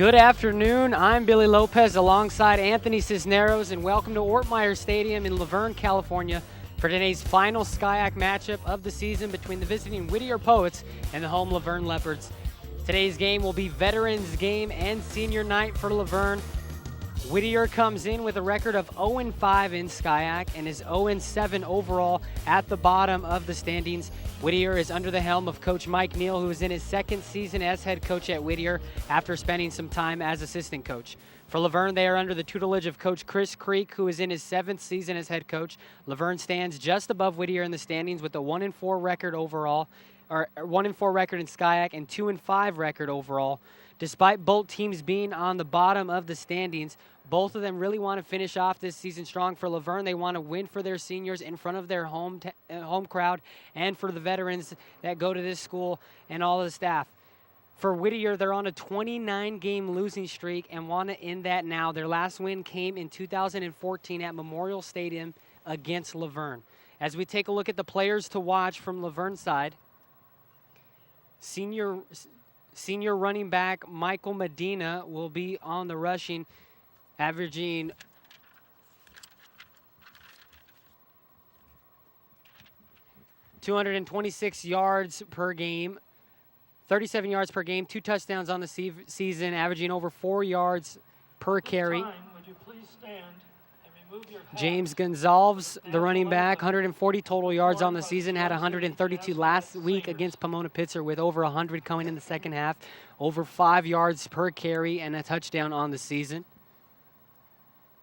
Good afternoon. I'm Billy Lopez alongside Anthony Cisneros, and welcome to Ortmeyer Stadium in Laverne, California for today's final SCIAC matchup of the season between the visiting Whittier Poets and the home Laverne Leopards. Today's game will be Veterans Game and Senior Night for Laverne. Whittier comes in with a record of 0-5 in SCIAC and is 0-7 overall at the bottom of the standings. Whittier is under the helm of Coach Mike Neal, who is in his second season as head coach at Whittier after spending some time as assistant coach. For Laverne, they are under the tutelage of Coach Chris Creek, who is in his seventh season as head coach. Laverne stands just above Whittier in the standings with a 1-4 record overall, or 1-4 record in SCIAC and 2-5 record overall. Despite both teams being on the bottom of the standings, both of them really want to finish off this season strong. For Laverne, they want to win for their seniors in front of their home crowd and for the veterans that go to this school and all of the staff. For Whittier, they're on a 29-game losing streak and want to end that now. Their last win came in 2014 at Memorial Stadium against Laverne. As we take a look at the players to watch from Laverne's side, senior running back Michael Medina will be on the rushing, averaging .226 yards per game, 37 yards per game, 2 touchdowns on the season, averaging over 4 yards per carry. Would you please stand and remove your hat? James Gonzalez, the running back, 140 total yards on the season, had 132 last week against Pomona-Pitzer with over 100 coming in the second half, over 5 yards per carry and a touchdown on the season.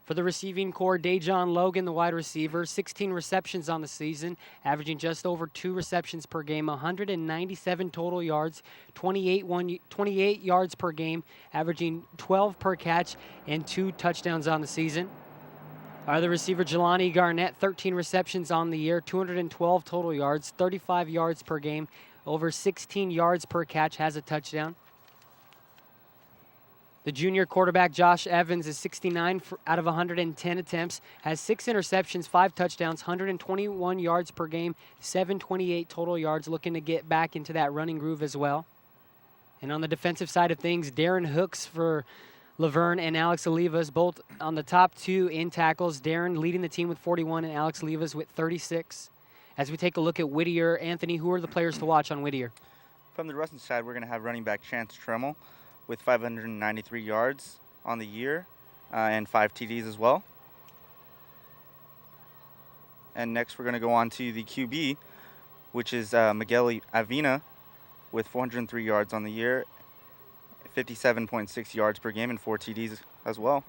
For the receiving core, Dejon Logan, the wide receiver, 16 receptions on the season, averaging just over 2 receptions per game, 197 total yards, 28 yards per game, averaging 12 per catch, and 2 touchdowns on the season. Our other receiver, Jelani Garnett, 13 receptions on the year, 212 total yards, 35 yards per game, over 16 yards per catch, has a touchdown. The junior quarterback, Josh Evans, is 69 out of 110 attempts, has 6 interceptions, 5 touchdowns, 121 yards per game, 728 total yards, looking to get back into that running groove as well. And on the defensive side of things, Darren Hooks for Laverne and Alex Olivas, both on the top 2 in tackles. Darren leading the team with 41 and Alex Olivas with 36. As we take a look at Whittier, Anthony, who are the players to watch on Whittier? From the Russian side, we're going to have running back Chance Tremmel with 593 yards on the year and 5 TDs as well. And next we're going to go on to the QB, which is Miguel Avina with 403 yards on the year, 57.6 yards per game and 4 TDs as well.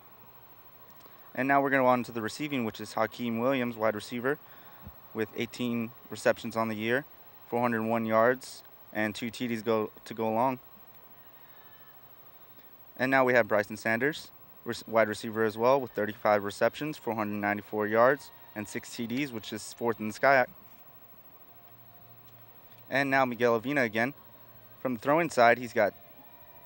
And now we're going to go on to the receiving, which is Hakeem Williams, wide receiver, with 18 receptions on the year, 401 yards, and 2 TDs to go along. And now we have Bryson Sanders, wide receiver as well, with 35 receptions, 494 yards, and 6 TDs, which is 4th in the SCIAC. And now Miguel Avina again. From the throwing side, he's got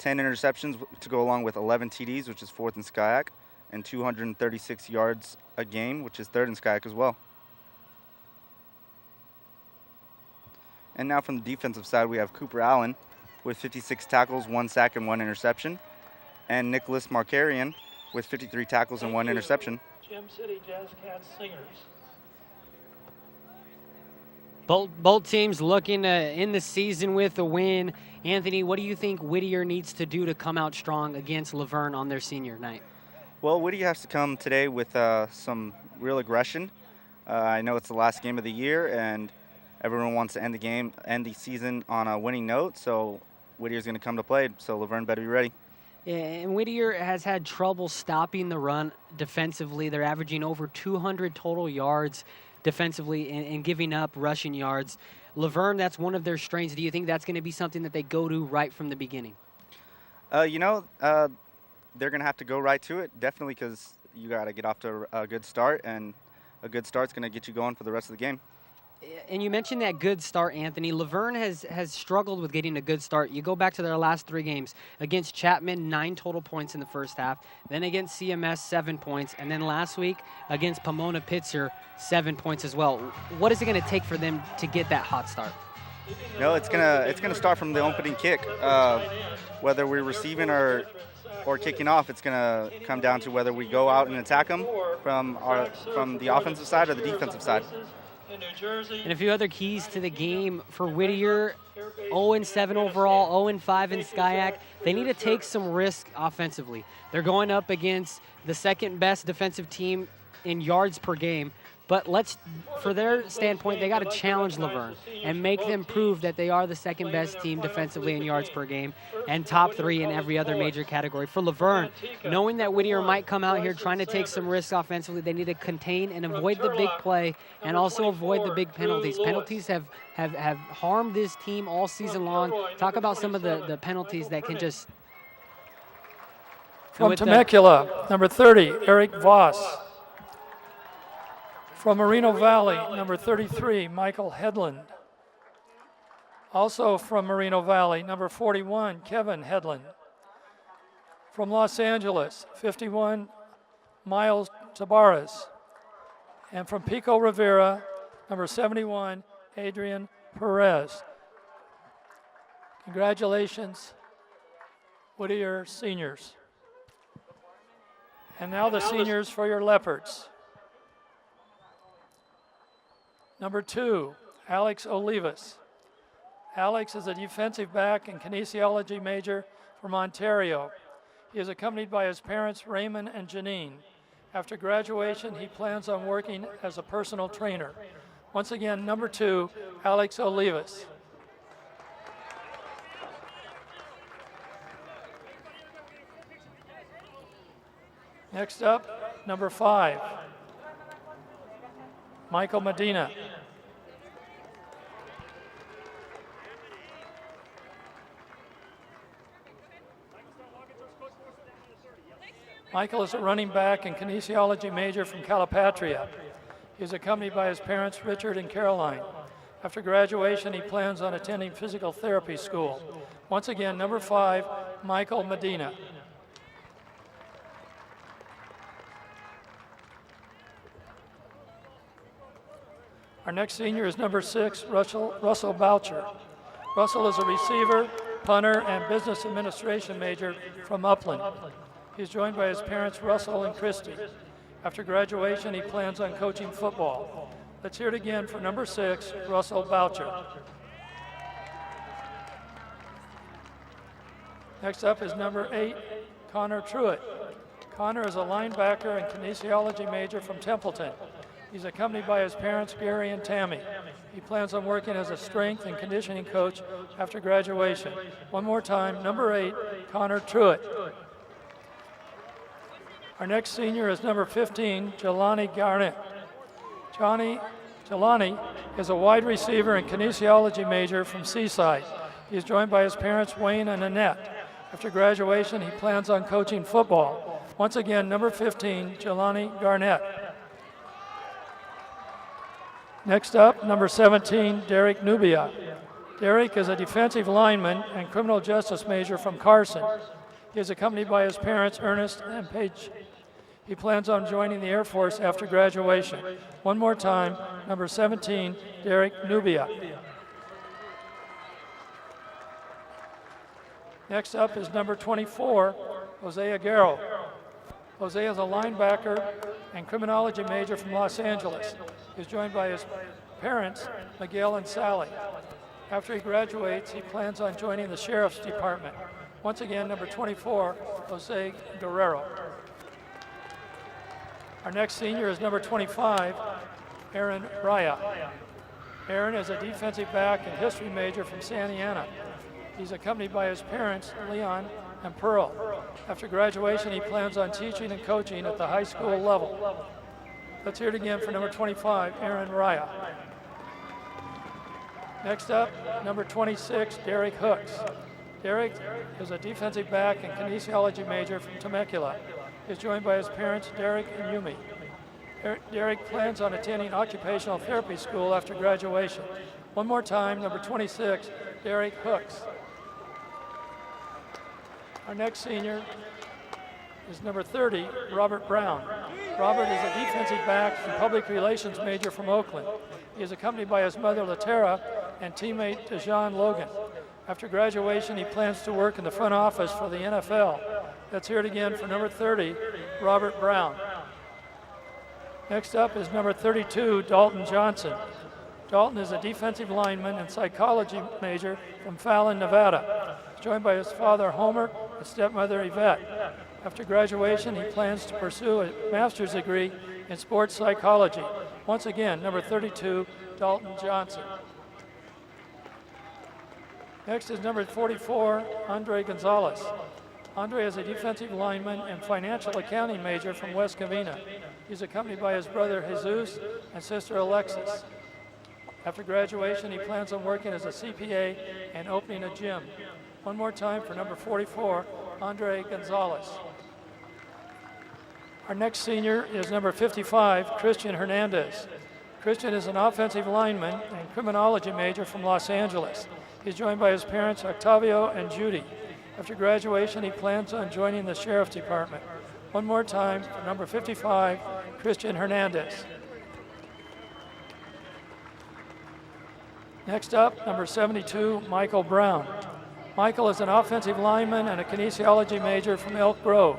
10 interceptions to go along with 11 TDs, which is 4th in SCIAC, and 236 yards a game, which is 3rd in SCIAC as well. And now from the defensive side, we have Cooper Allen with 56 tackles, 1 sack, and 1 interception. And Nicholas Markarian with 53 tackles and 1 interception. Gem City Jazz Cats Singers. Both teams looking to end the season with a win. Anthony, what do you think Whittier needs to do to come out strong against Laverne on their senior night? Well, Whittier has to come today with some real aggression. I know it's the last game of the year, and everyone wants to end the season on a winning note. So Whittier's going to come to play. So Laverne better be ready. Yeah, and Whittier has had trouble stopping the run defensively. They're averaging over 200 total yards defensively and giving up rushing yards. Laverne, that's one of their strengths. Do you think that's going to be something that they go to right from the beginning? They're going to have to go right to it, definitely, because you got to get off to a good start, and a good start's going to get you going for the rest of the game. And you mentioned that good start, Anthony. Laverne has struggled with getting a good start. You go back to their last 3 games. Against Chapman, 9 total points in the first half. Then against CMS, 7 points. And then last week against Pomona-Pitzer, 7 points as well. What is it going to take for them to get that hot start? No, it's gonna start from the opening kick. Whether we're receiving or or kicking off, it's going to come down to whether we go out and attack them from the offensive side or the defensive side. And a few other keys to the game for Whittier: 0-7 overall, 0-5 in SCIAC. They need to take some risk offensively. They're going up against the second best defensive team in yards per game. But for their standpoint, they got to challenge Laverne and make them prove that they are the second best team defensively in yards per game and top 3 in every other major category. For Laverne, knowing that Whittier might come out here trying to take some risks offensively, they need to contain and avoid the big play and also avoid the big penalties. Penalties have harmed this team all season long. Talk about some of the penalties that can just... From Temecula, number 30, Eric Voss. From Moreno Valley, number 33, Michael Headland. Also from Moreno Valley, number 41, Kevin Headland. From Los Angeles, 51, Miles Tabares. And from Pico Rivera, number 71, Adrian Perez. Congratulations, Whittier seniors. And now the seniors for your Leopards. Number 2, Alex Olivas. Alex is a defensive back and kinesiology major from Ontario. He is accompanied by his parents, Raymond and Janine. After graduation, he plans on working as a personal trainer. Once again, number 2, Alex Olivas. Next up, number 5, Michael Medina. Michael is a running back and kinesiology major from Calipatria. He is accompanied by his parents, Richard and Caroline. After graduation, he plans on attending physical therapy school. Once again, number 5, Michael Medina. Our next senior is number 6, Russell Boucher. Russell is a receiver, punter, and business administration major from Upland. He's joined by his parents, Russell and Christy. After graduation, he plans on coaching football. Let's hear it again for number 6, Russell Boucher. Next up is number 8, Connor Truitt. Connor is a linebacker and kinesiology major from Templeton. He's accompanied by his parents, Gary and Tammy. He plans on working as a strength and conditioning coach after graduation. One more time, number 8, Connor Truitt. Our next senior is number 15, Jelani Garnett. Jelani is a wide receiver and kinesiology major from Seaside. He is joined by his parents, Wayne and Annette. After graduation, he plans on coaching football. Once again, number 15, Jelani Garnett. Next up, number 17, Derek Nubia. Derek is a defensive lineman and criminal justice major from Carson. He is accompanied by his parents, Ernest and Paige. He plans on joining the Air Force after graduation. One more time, number 17, Derek Nubia. Next up is number 24, Jose Aguero. Jose is a linebacker and criminology major from Los Angeles. He's joined by his parents, Miguel and Sally. After he graduates, he plans on joining the Sheriff's Department. Once again, number 24, Jose Guerrero. Our next senior is number 25, Aaron Raya. Aaron is a defensive back and history major from Santa Ana. He's accompanied by his parents, Leon and Pearl. After graduation, he plans on teaching and coaching at the high school level. Let's hear it again for number 25, Aaron Raya. Next up, number 26, Derek Hooks. Derek is a defensive back and kinesiology major from Temecula. He's joined by his parents, Derek and Yumi. Derek plans on attending occupational therapy school after graduation. One more time, number 26, Derek Hooks. Our next senior is number 30, Robert Brown. Robert is a defensive back and public relations major from Oakland. He is accompanied by his mother, Latera, and teammate, Dejan Logan. After graduation, he plans to work in the front office for the NFL. Let's hear it again for number 30, Robert Brown. Next up is number 32, Dalton Johnson. Dalton is a defensive lineman and psychology major from Fallon, Nevada. He's joined by his father, Homer, and stepmother, Yvette. After graduation, he plans to pursue a master's degree in sports psychology. Once again, number 32, Dalton Johnson. Next is number 44, Andre Gonzalez. Andre is a defensive lineman and financial accounting major from West Covina. He's accompanied by his brother Jesus and sister Alexis. After graduation, he plans on working as a CPA and opening a gym. One more time for number 44, Andre Gonzalez. Our next senior is number 55, Christian Hernandez. Christian is an offensive lineman and criminology major from Los Angeles. He's joined by his parents, Octavio and Judy. After graduation, he plans on joining the Sheriff's Department. One more time for number 55, Christian Hernandez. Next up, number 72, Michael Brown. Michael is an offensive lineman and a kinesiology major from Elk Grove.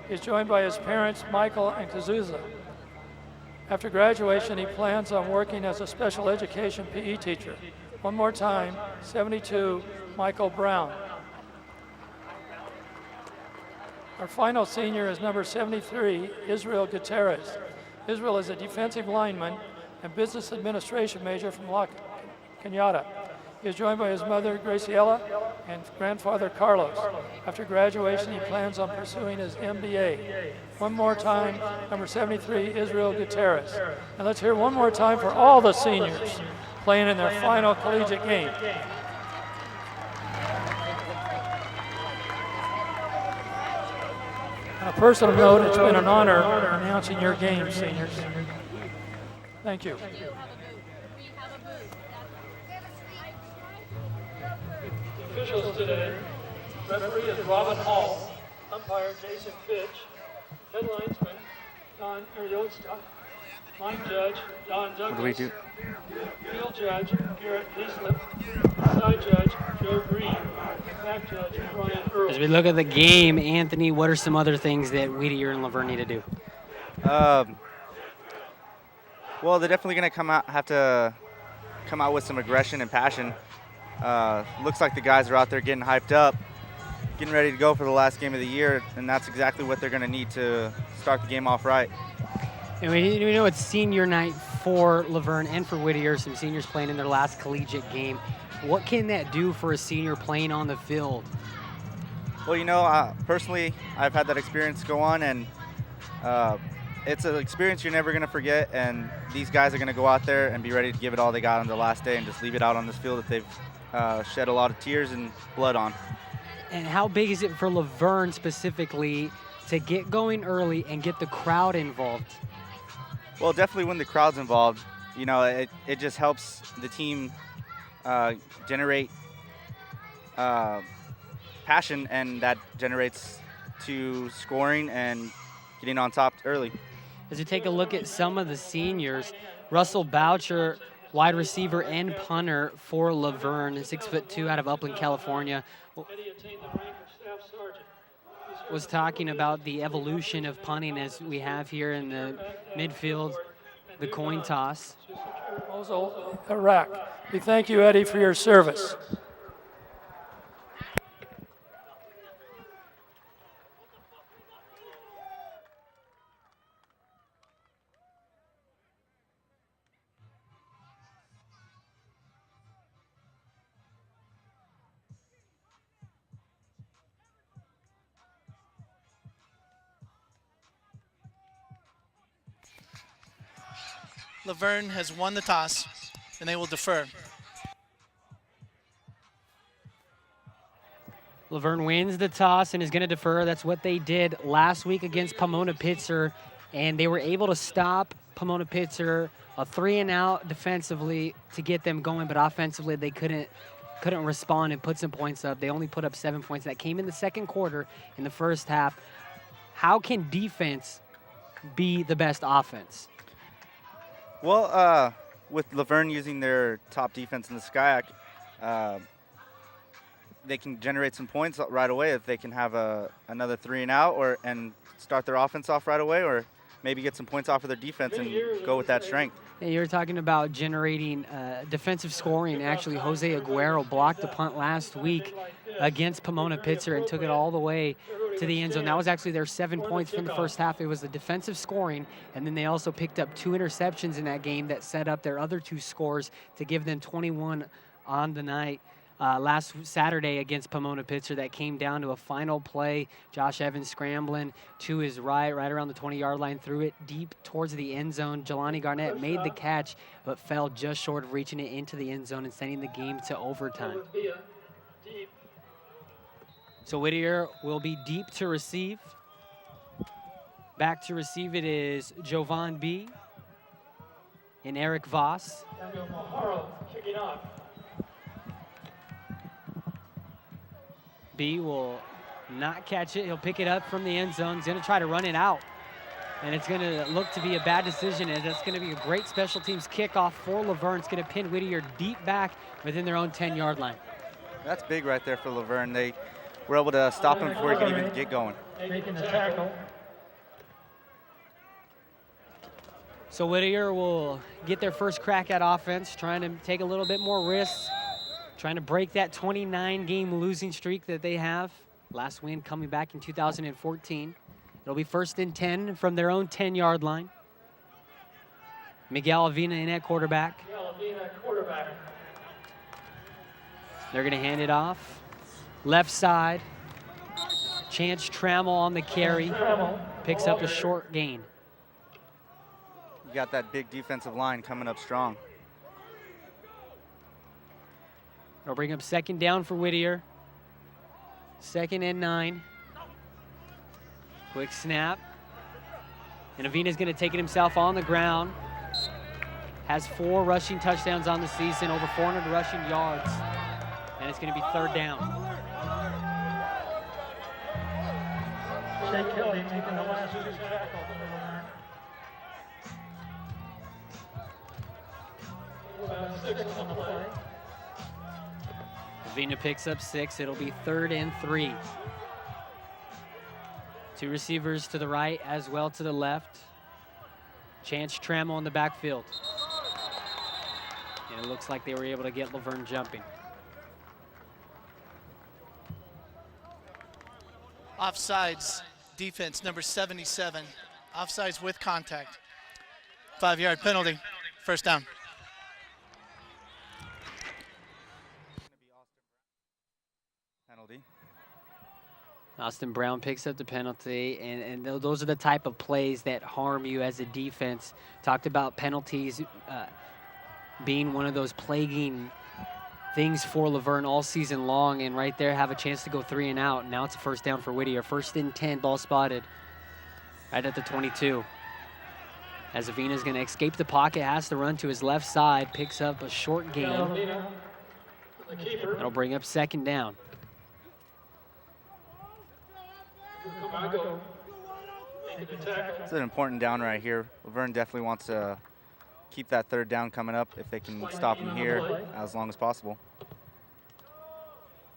He's joined by his parents, Michael and Kazuza. After graduation, he plans on working as a special education PE teacher. One more time, 72, Michael Brown. Our final senior is number 73, Israel Gutierrez. Israel is a defensive lineman and business administration major from La Cañada. He is joined by his mother, Graciela, and grandfather, Carlos. After graduation, he plans on pursuing his MBA. One more time, number 73, Israel Gutierrez. And let's hear one more time for all the seniors playing in their final collegiate game. On a personal note, it's been an honor announcing your game, seniors. Thank you. Officials today, referee is Robin Hall, umpire Jason Fitch, head linesman Don Ariosta, line judge Don Douglas. What do we do? Field judge Garrett Leaslip, side judge Joe Green, and back judge Brian Earl. As we look at the game, Anthony, what are some other things that Whittier and Laverne need to do? Well, they're definitely going to have to come out with some aggression and passion. Looks like the guys are out there getting hyped up, getting ready to go for the last game of the year, and that's exactly what they're going to need to start the game off right. And we know it's senior night for Laverne and for Whittier, some seniors playing in their last collegiate game. What can that do for a senior playing on the field? Well, you know, personally, I've had that experience go on, and it's an experience you're never going to forget, and these guys are going to go out there and be ready to give it all they got on the last day and just leave it out on this field that they've shed a lot of tears and blood on. And how big is it for Laverne specifically to get going early and get the crowd involved? Well, definitely when the crowd's involved, you know, it just helps the team generate passion, and that generates to scoring and getting on top early. As we take a look at some of the seniors, Russell Boucher, wide receiver and punter for Laverne, 6'2" out of Upland, California, Eddie attained the rank of staff sergeant. was talking about the evolution of punting as we have here in the midfield, the coin toss. Mosul, Iraq. We thank you, Eddie, for your service. Laverne has won the toss, and they will defer. Laverne wins the toss and is going to defer. That's what they did last week against Pomona-Pitzer, and they were able to stop Pomona-Pitzer, a 3-and-out defensively to get them going, but offensively they couldn't respond and put some points up. They only put up 7 points. That came in the second quarter in the first half. How can defense be the best offense? Well, with Laverne using their top defense in the SCIAC, they can generate some points right away if they can have another 3 and out and start their offense off right away, or maybe get some points off of their defense and go with that strength. Yeah, you're talking about generating defensive scoring. Actually, Jose Aguero blocked a punt last week against Pomona-Pitzer and took it all the way to the end zone. That was actually their 7 points from the first half. It was the defensive scoring, and then they also picked up 2 interceptions in that game that set up their other 2 scores to give them 21 on the night. Last Saturday against Pomona-Pitzer, that came down to a final play. Josh Evans scrambling to his right around the 20-yard line, threw it deep towards the end zone. Jelani Garnett made the catch, but fell just short of reaching it into the end zone and sending the game to overtime. So Whittier will be deep to receive. Back to receive it is Jovan B. and Eric Voss. Kicking off. B will not catch it. He'll pick it up from the end zone. He's going to try to run it out. And it's going to look to be a bad decision, as that's going to be a great special teams kickoff for Laverne. It's going to pin Whittier deep back within their own 10-yard line. That's big right there for Laverne. They were able to stop him before he could even get going. Making the tackle. So Whittier will get their first crack at offense, trying to take a little bit more risks, trying to break that 29-game losing streak that they have. Last win coming back in 2014. It'll be 1st and 10 from their own 10-yard line. Miguel Avina in at quarterback. They're going to hand it off. Left side. Chance Trammell on the carry. Picks up a short gain. You got that big defensive line coming up strong. It'll bring up 2nd down for Whittier. 2nd and 9. Quick snap. And Avina's going to take it himself on the ground. Has 4 rushing touchdowns on the season, over 400 rushing yards. And it's going to be 3rd down. Shea Kelly making the last 2 tackles. About 6 on the play. Avina picks up 6. It'll be 3rd and 3. 2 receivers to the right as well to the left. Chance Trammell in the backfield. And it looks like they were able to get Laverne jumping. Offsides, defense number 77. Offsides with contact. 5-yard penalty, 1st down. Penalty. Austin Brown picks up the penalty, and those are the type of plays that harm you as a defense. Talked about penalties being one of those plaguing things for Laverne all season long, and right there have a chance to go 3 and out. Now it's a 1st down for Whittier. 1st and 10, ball spotted right at the 22. As Avina's going to escape the pocket, has to run to his left side, picks up a short gain. That'll bring up 2nd down. It's an important down right here. Laverne definitely wants to keep that 3rd down coming up if they can stop him here as long as possible.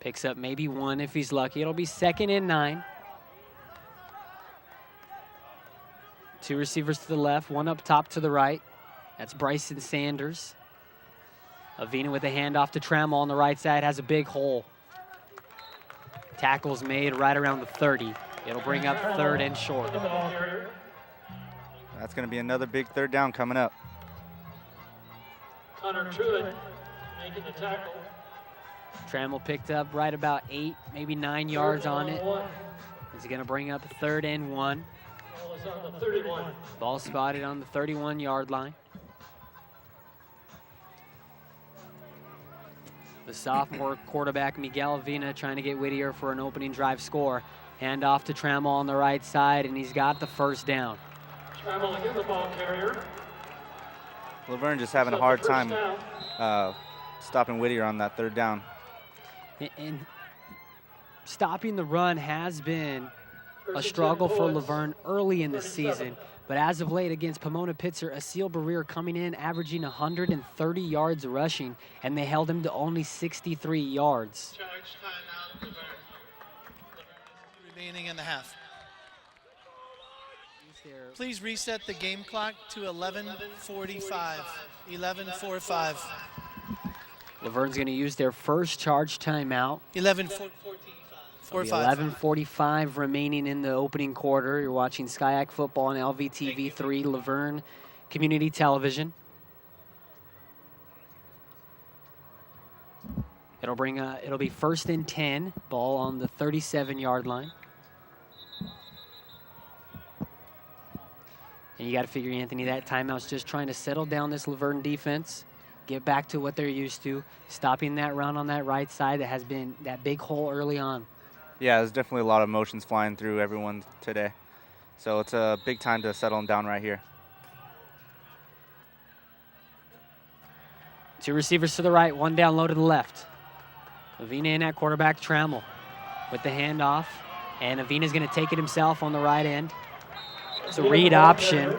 Picks up maybe 1 if he's lucky. It'll be 2nd and 9. 2 receivers to the left, 1 up top to the right. That's Bryson Sanders. Avina with a handoff to Trammell on the right side, has a big hole. Tackle's made right around the 30. It'll bring up 3rd and short. That's going to be another big 3rd down coming up. Connor Truitt making the tackle. Trammell picked up right about 8, maybe 9 yards on it. Is going to bring up 3rd and 1. Ball is on the 31. Ball spotted on the 31-yard line. The sophomore quarterback, Miguel Avina, trying to get Whittier for an opening drive score. Hand off to Trammell on the right side, and he's got the 1st down. Trammell again, the ball carrier. Laverne just having a hard time stopping Whittier on that 3rd down. And stopping the run has been a struggle for Laverne early in the season. But as of late against Pomona-Pitzer, Asil Barrier coming in, averaging 130 yards rushing, and they held him to only 63 yards. Charge timeout Remaining in the half. Please reset the game clock to 11:45. 11:45. Laverne's going to use their first charge timeout. 11:45. 11:45 remaining in the opening quarter. You're watching SkyAC football on LVTV3, Laverne Community Television. It'll be 1st and 10, ball on the 37-yard line. And you got to figure, Anthony, that timeout's just trying to settle down this Laverne defense, get back to what they're used to, stopping that run on that right side that has been that big hole early on. Yeah, there's definitely a lot of emotions flying through everyone today. So it's a big time to settle them down right here. Two receivers to the right, one down low to the left. Avina in at quarterback, Trammell with the handoff. And Avina's going to take it himself on the right end. It's a read option.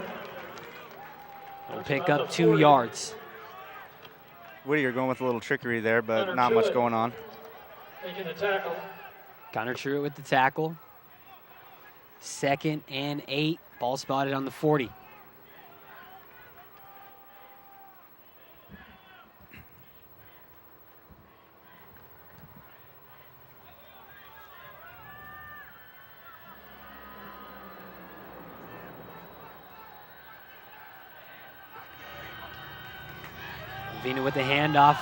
It'll pick up 2 yards. Whittier going with a little trickery there, but not much going on. Making the tackle. Connor Truitt with the tackle. 2nd and 8. Ball spotted on the 40. Avina with the handoff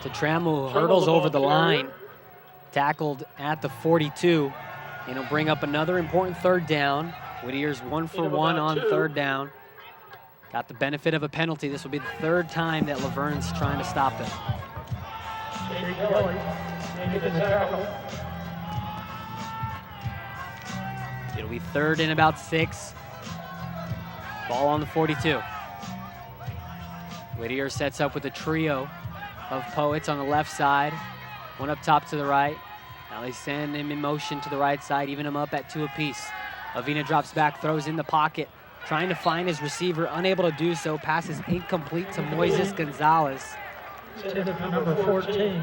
to Trammell, who hurdles over the line. Tackled at the 42. And he'll bring up another important 3rd down. Whittier's 1 for 1 on 3rd down. Got the benefit of a penalty. This will be the 3rd time that Laverne's trying to stop him. It'll be 3rd and about 6. Ball on the 42. Whittier sets up with a trio of Poets on the left side. One up top to the right. Now they send him in motion to the right side, even him up at 2 apiece. Avina drops back, throws in the pocket, trying to find his receiver, unable to do so. Passes incomplete to Moises Gonzalez. Number 14.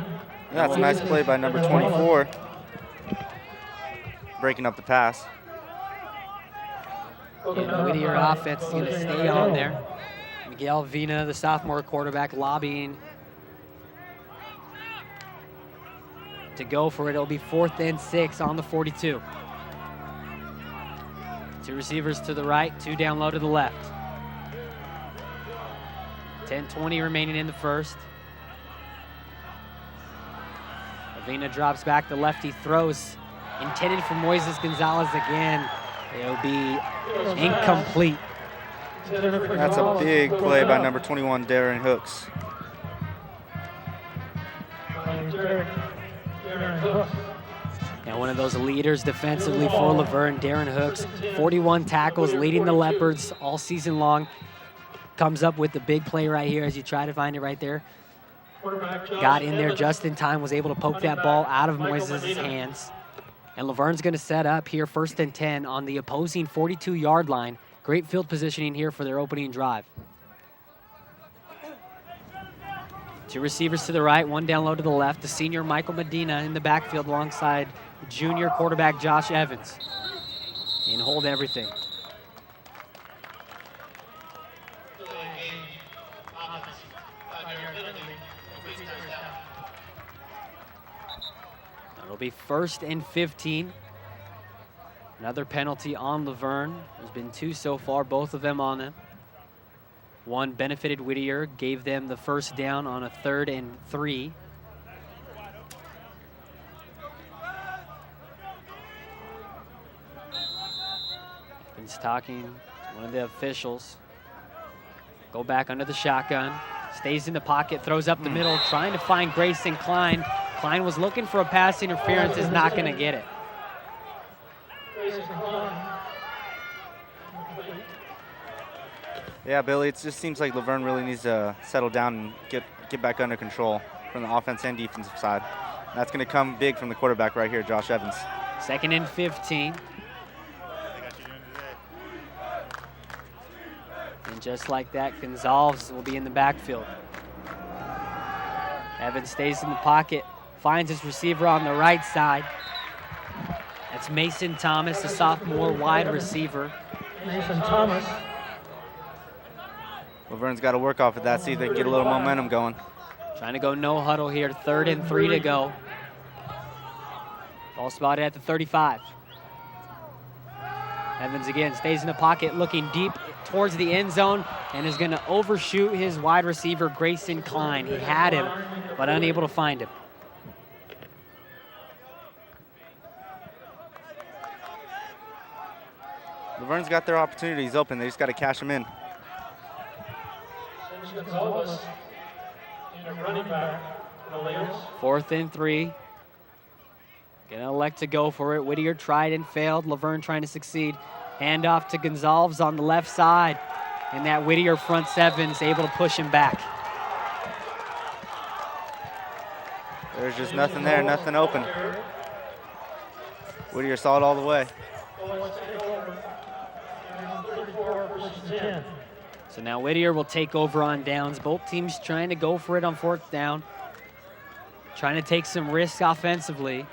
That's a nice play by number 24. Breaking up the pass. And the Whittier offense is going to stay on there. Miguel Avina, the sophomore quarterback, lobbying to go for it. It'll be 4th and 6 on the 42. 2 receivers to the right, 2 down low to the left. 10:20 remaining in the first. Avina drops back, the lefty throws, intended for Moises Gonzalez again. It'll be incomplete. That's a big play by number 21, Darren Hooks. Now one of those leaders defensively for Laverne, Darren Hooks, 41 tackles, leading the Leopards all season long. Comes up with the big play right here as you try to find it right there. Got in there just in time, was able to poke that ball out of Moises' hands. And Laverne's going to set up here 1st and 10 on the opposing 42-yard line. Great field positioning here for their opening drive. 2 receivers to the right, 1 down low to the left. The senior Michael Medina in the backfield alongside junior quarterback Josh Evans. And hold everything. It'll be 1st and 15. Another penalty on Laverne. There's been 2 so far, both of them on them. One benefited Whittier, gave them the 1st down on a 3rd and 3. He's talking to one of the officials. Go back under the shotgun. Stays in the pocket, throws up the middle, trying to find Grayson Klein. Klein was looking for a pass interference, is not going to get it. Yeah, Billy, it just seems like Laverne really needs to settle down and get back under control from the offense and defensive side. And that's going to come big from the quarterback right here, Josh Evans. 2nd and 15. And just like that, Gonzalez will be in the backfield. Evans stays in the pocket, finds his receiver on the right side. That's Mason Thomas, the sophomore wide receiver. Mason Thomas. Laverne's got to work off of that, see if they can get a little momentum going. Trying to go no huddle here, 3rd and 3 to go. Ball spotted at the 35. Evans again stays in the pocket, looking deep towards the end zone, and is going to overshoot his wide receiver, Grayson Klein. He had him, but unable to find him. Laverne's got their opportunities open. They just got to cash them in. Gonzalez, running back for the Leos. 4th and 3. Gonna elect to go for it. Whittier tried and failed. Laverne trying to succeed. Handoff to Gonzalez on the left side. And that Whittier front seven's able to push him back. There's just nothing there, nothing open. Whittier saw it all the way. So now Whittier will take over on downs. Both teams trying to go for it on 4th down. Trying to take some risks offensively.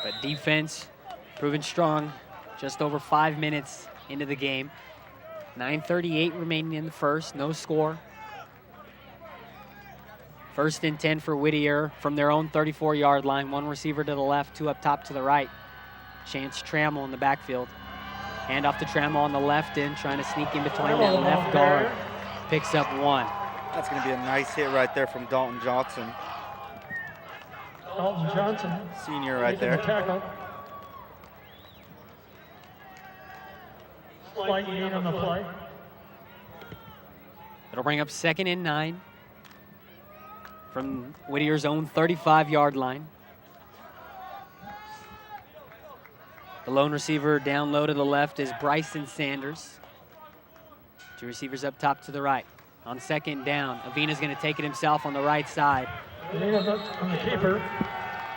But defense proving strong. Just over 5 minutes into the game. 9:38 remaining in the first, no score. 1st and 10 for Whittier from their own 34-yard line. 1 receiver to the left, 2 up top to the right. Chance Trammell in the backfield. Hand off to Trammell on the left end, trying to sneak in between that left guard. Picks up 1. That's going to be a nice hit right there from Dalton Johnson. Dalton Johnson. Senior right there. Tackle. Slight gain on the play. It'll bring up 2nd and 9 from Whittier's own 35-yard line. The lone receiver down low to the left is Bryson Sanders. 2 receivers up top to the right. On 2nd down, Avina's going to take it himself on the right side. Avina's up on the keeper.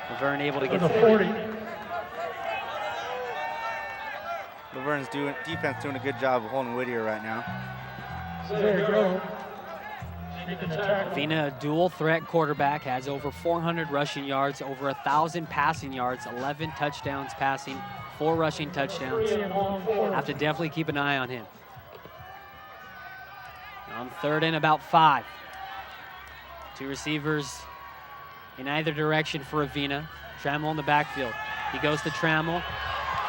Laverne able to get the to 40. Laverne's defense doing a good job of holding Whittier right now. There you go. Making the tackle. Avina, a dual threat quarterback, has over 400 rushing yards, over 1,000 passing yards, 11 touchdowns passing, 4 rushing touchdowns. Have to definitely keep an eye on him. On 3rd and about 5. 2 receivers in either direction for Avina. Trammell in the backfield. He goes to Trammell.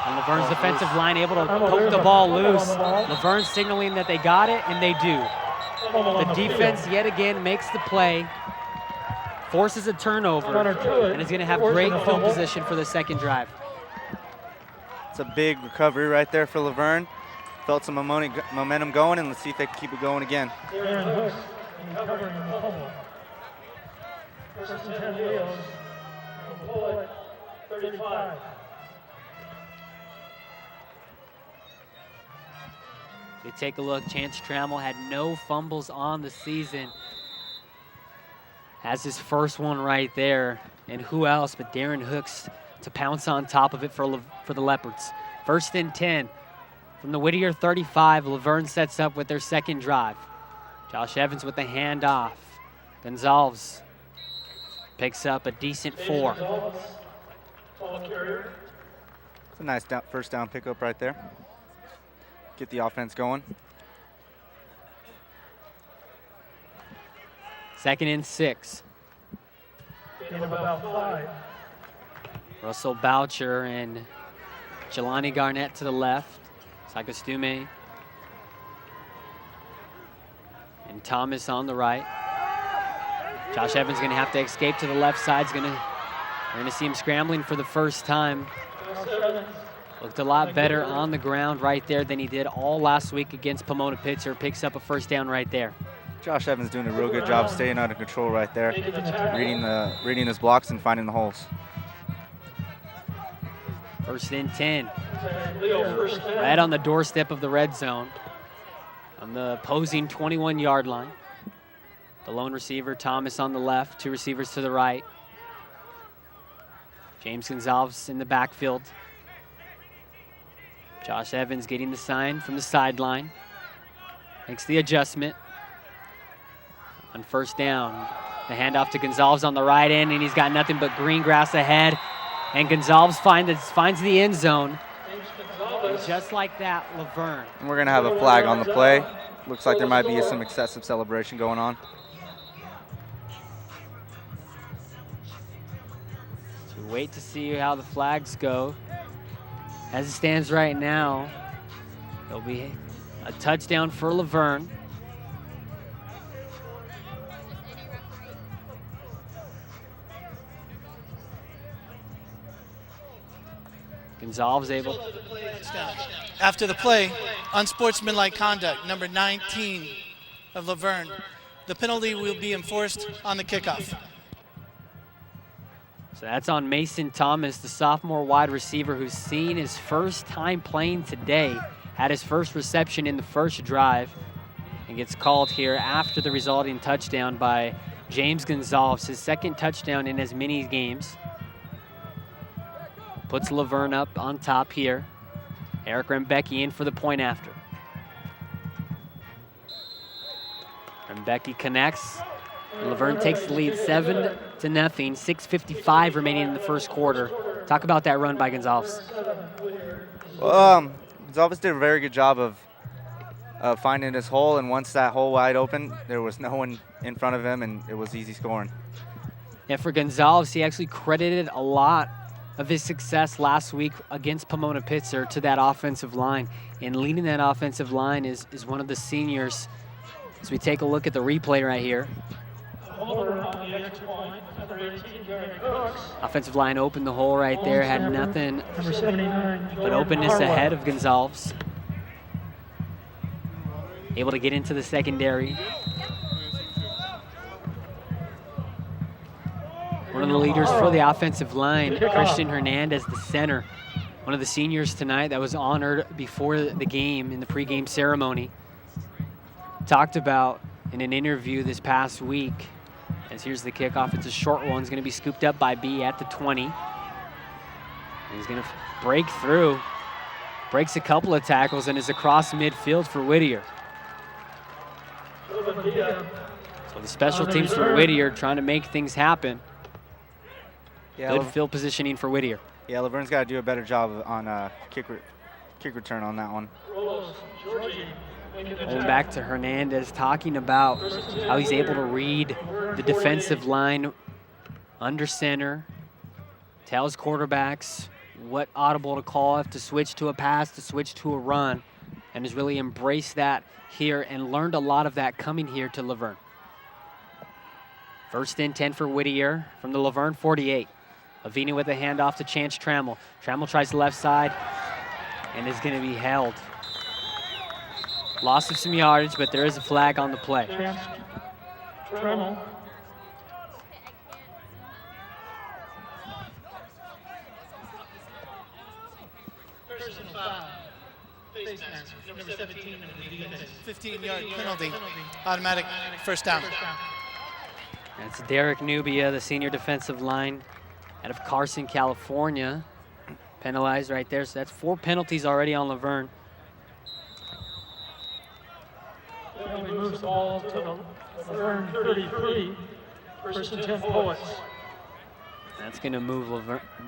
And Laverne's defensive line able to poke the ball loose. Laverne signaling that they got it, and they do. The defense yet again makes the play, forces a turnover, and is going to have great field position for the 2nd drive. It's a big recovery right there for Laverne. Felt some momentum going, and let's see if they can keep it going again. Aaron Hook recovering the fumble. 1st and 10 Leos. Pull it. 35. They take a look. Chance Trammell had no fumbles on the season. Has his first one right there. And who else but Darren Hooks to pounce on top of it for the Leopards. 1st and 10 from the Whittier 35. Laverne sets up with their 2nd drive. Josh Evans with the handoff. Gonzalez picks up a decent 4. It's a nice first down pickup right there. Get the offense going. 2nd and 6. Gain of about 5. Russell Boucher and Jelani Garnett to the left. Sakastume and Thomas on the right. Josh Evans going to have to escape to the left side. We're going to see him scrambling for the first time. Looked a lot better on the ground right there than he did all last week against Pomona Pitzer. Picks up a 1st down right there. Josh Evans doing a real good job staying under control right there, reading his blocks and finding the holes. 1st and 10. Right on the doorstep of the red zone. On the opposing 21-yard line. The lone receiver, Thomas on the left. 2 receivers to the right. James Gonzalez in the backfield. Josh Evans getting the sign from the sideline. Makes the adjustment. On 1st down, The handoff to Gonzalez on the right end, and he's got nothing but green grass ahead. And Gonzalez finds the end zone. And just like that, Laverne. And we're going to have a flag on the play. Looks like there might be some excessive celebration going on. So wait to see how the flags go. As it stands right now, there'll be a touchdown for Laverne. Gonzalez able. After the play, unsportsmanlike conduct, number 19 of Laverne. The penalty will be enforced on the kickoff. So that's on Mason Thomas, the sophomore wide receiver who's seen his first time playing today, had his first reception in the first drive, and gets called here after the resulting touchdown by James Gonzalez, his second touchdown in as many games. Puts Laverne up on top here. Eric Rembecki in for the point after. Rembecki connects. Laverne takes the lead 7-0, 6:55 remaining in the first quarter. Talk about that run by Gonzalez. Gonzalez did a very good job of finding his hole, and once that hole wide open, there was no one in front of him, and it was easy scoring. Yeah, for Gonzalez, he actually credited a lot of his success last week against Pomona Pitzer to that offensive line. And leading that offensive line is one of the seniors. As we take a look at the replay right here. Offensive line opened the hole right there, had nothing but openness ahead of Gonzalez. Able to get into the secondary. One of the leaders for the offensive line, Christian Hernandez, the center, one of the seniors tonight that was honored before the game in the pregame ceremony, talked about in an interview this past week, as here's the kickoff. It's a short one. It's going to be scooped up by B at the 20. And he's going to break through, breaks a couple of tackles, and is across midfield for Whittier. So the special teams for Whittier trying to make things happen. Yeah, good field positioning for Whittier. Yeah, Laverne's got to do a better job on kick return on that one. Going back to Hernandez, talking about how he's able to read the defensive line under center, tells quarterbacks what audible to call, if to switch to a pass, to switch to a run, and has really embraced that here and learned a lot of that coming here to Laverne. First and 10 for Whittier from the Laverne 48. Avina with a handoff to Chance Trammell. Trammell tries the left side and is going to be held. Loss of some yardage, but there is a flag on the play. Chance Trammell. First and 5. Face mask, number 17 of the defense. 15-yard penalty, automatic first down. That's Derek Nubia, the senior defensive line out of Carson, California. Penalized right there, so that's 4 penalties already on Laverne. Penalty moves the ball to the Laverne 33, first and 10 Poets. That's going to move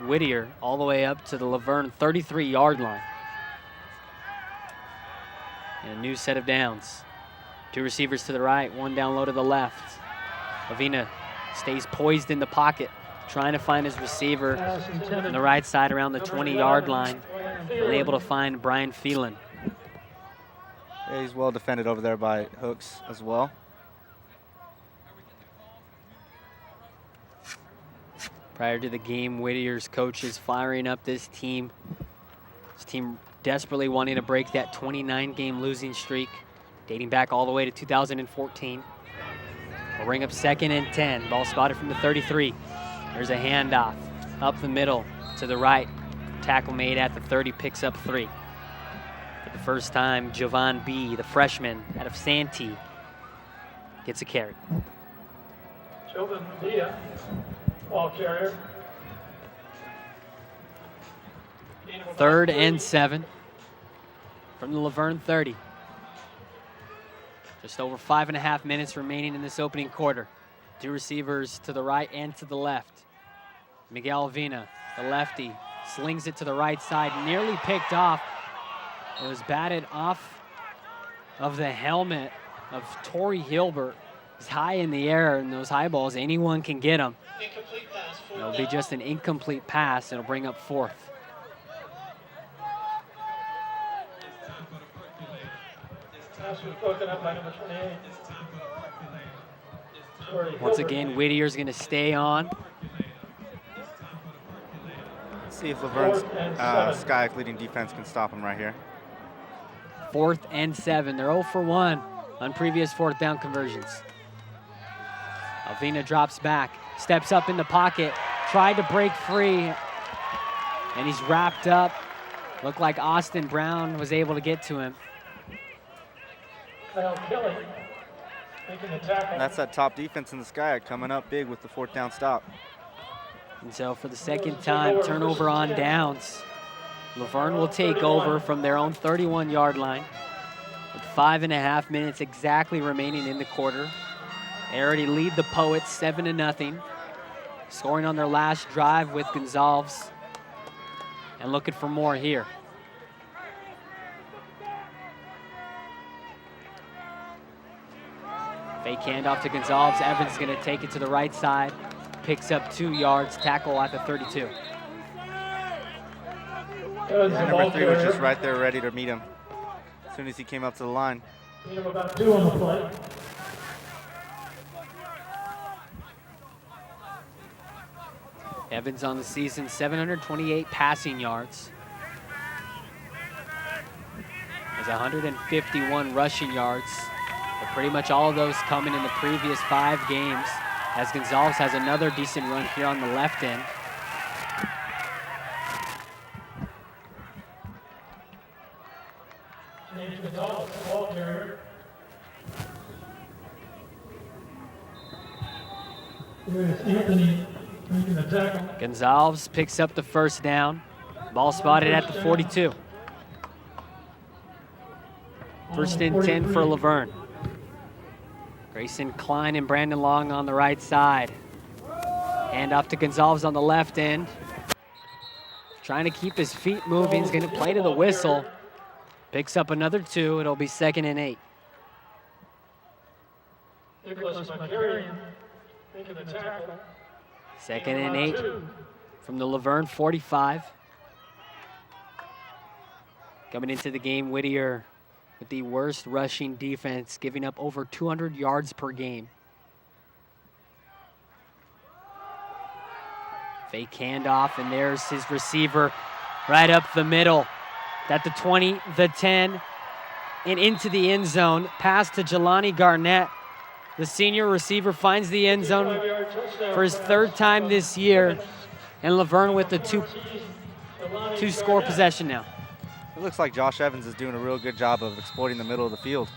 Whittier all the way up to the Laverne 33-yard line. And a new set of downs. 2 receivers to the right, 1 down low to the left. Avina stays poised in the pocket, trying to find his receiver on the right side around the 20-yard line. And able to find Brian Phelan. Yeah, he's well defended over there by Hooks as well. Prior to the game, Whittier's coaches firing up this team. This team desperately wanting to break that 29-game losing streak, dating back all the way to 2014. We'll bring up 2nd and 10. Ball spotted from the 33. There's a handoff up the middle to the right. Tackle made at the 30, picks up 3. For the first time, Javon B., the freshman out of Santee, gets a carry. Jovan Dia, ball carrier. 3rd and 7 from the Laverne 30. Just over 5.5 minutes remaining in this opening quarter. Two receivers to the right and to the left. Miguel Avina, the lefty, slings it to the right side, nearly picked off. It was batted off of the helmet of Torrey Hilbert. It's high in the air, and those high balls, anyone can get them. It'll be just an incomplete pass. It'll bring up fourth. Pass was broken up by number 28. Once again, Whittier's going to stay on. Let's see if Laverne Skyek leading defense can stop him right here. 4th and 7. They're 0 for 1 on previous 4th down conversions. Avina drops back, steps up in the pocket, tried to break free, and he's wrapped up. Looked like Austin Brown was able to get to him. Kyle Kelly making the tackle. That's that top defense in the Skyek coming up big with the 4th down stop. And so for the second time, turnover on downs. Laverne will take over from their own 31-yard line with 5.5 minutes exactly remaining in the quarter. They already lead the Poets 7-0, scoring on their last drive with Gonzalez and looking for more here. Fake handoff to Gonzalez. Evans going to take it to the right side, picks up 2 yards, tackle at the 32. Number 3 was just right there ready to meet him as soon as he came up to the line. We have about 2 on the play. Evans on the season, 728 passing yards. Has 151 rushing yards. But pretty much all of those coming in the previous 5 games, as Gonzalez has another decent run here on the left end. Anthony making the tackle. Gonzalez picks up the first down. Ball spotted at the 42. First and 10 for Laverne. Grayson Klein and Brandon Long on the right side. Hand off to Gonzalez on the left end. Trying to keep his feet moving. He's going to play to the whistle. Picks up another 2. It'll be 2nd and 8. Nicholas McCarrion making the tackle. 2nd and 8 from the Laverne 45. Coming into the game, Whittier with the worst rushing defense, giving up over 200 yards per game. Fake handoff, and there's his receiver right up the middle. At the 20, the 10, and into the end zone. Pass to Jelani Garnett. The senior receiver finds the end zone for his 3rd time this year. And Laverne with the two-score possession now. It looks like Josh Evans is doing a real good job of exploiting the middle of the field.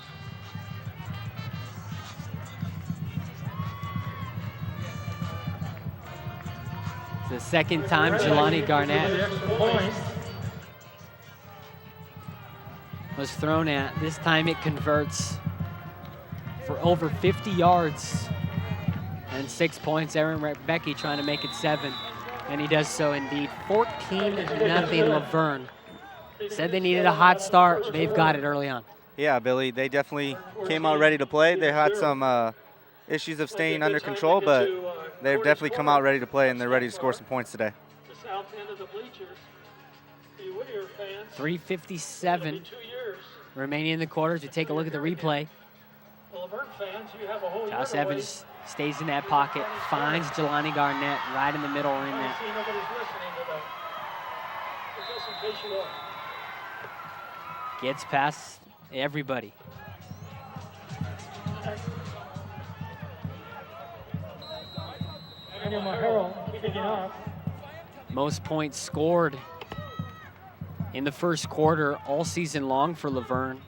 It's the 2nd time Jelani Garnett was thrown at. This time it converts for over 50 yards and 6 points. Aaron Becky trying to make it 7, and he does so indeed. 14-0 Laverne. Said they needed a hot start. They've got it early on. Yeah, Billy, they definitely came out ready to play. They had some issues of staying under control, but they've definitely come out ready to play, and they're ready to score some points today. The south end of the bleachers. The Whittier fans. 3:57 remaining in the quarter. To take a look at the replay. Well, Laverne fans, you have a whole year Josh to Evans stays in that pocket, finds Jelani Garnett right in the middle in wait. that. See, nobody's listening to that. But just in case you are. Gets past everybody. Daniel Mahero kicking off. Most points scored in the first quarter all season long for Laverne.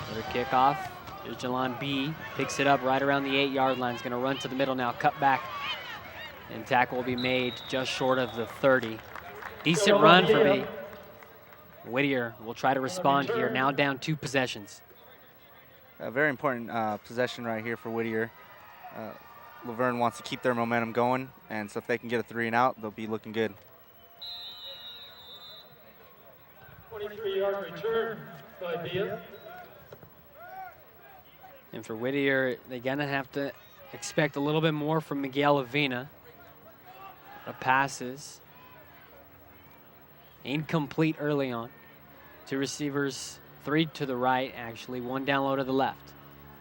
Another kickoff. Here's Jelon B. Picks it up right around the 8-yard line. He's going to run to the middle now, cut back. And tackle will be made just short of the 30. Decent run for B. Whittier will try to respond here, now down 2 possessions. A very important possession right here for Whittier. Laverne wants to keep their momentum going, and so if they can get a 3 and out, they'll be looking good. 23-yard return by Bia. And for Whittier, they're going to have to expect a little bit more from Miguel Avina. The passes incomplete early on. 2 receivers, 3 to the right, actually, 1 down low to the left.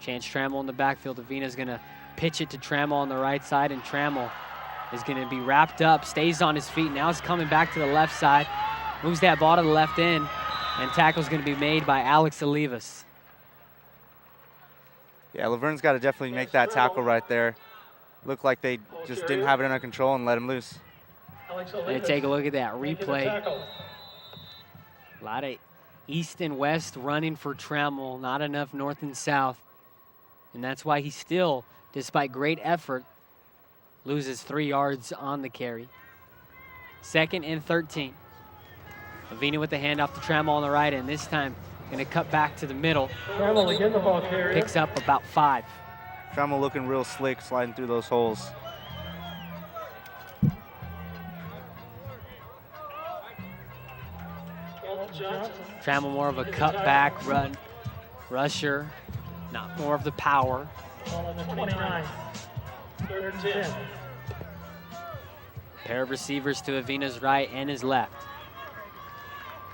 Chance Trammell in the backfield. Avina's going to pitch it to Trammell on the right side, and Trammell is going to be wrapped up, stays on his feet. Now he's coming back to the left side, moves that ball to the left end, and tackle's going to be made by Alex Olivas. Yeah, Laverne's got to definitely make that tackle right there. Looked like they just didn't have it under control and let him loose. And take a look at that replay. A lot of east and west running for Trammell, not enough north and south. And that's why he still, despite great effort, loses 3 yards on the carry. 2nd and 13. Avina with the handoff to Trammell on the right end. This time, going to cut back to the middle. Trammell again, the ball carrier. Picks up about 5. Trammell looking real slick, sliding through those holes. Trammell more of a cutback run rusher, not more of the power. Ball on the 29. 3rd and 10. Pair of receivers to Avina's right and his left.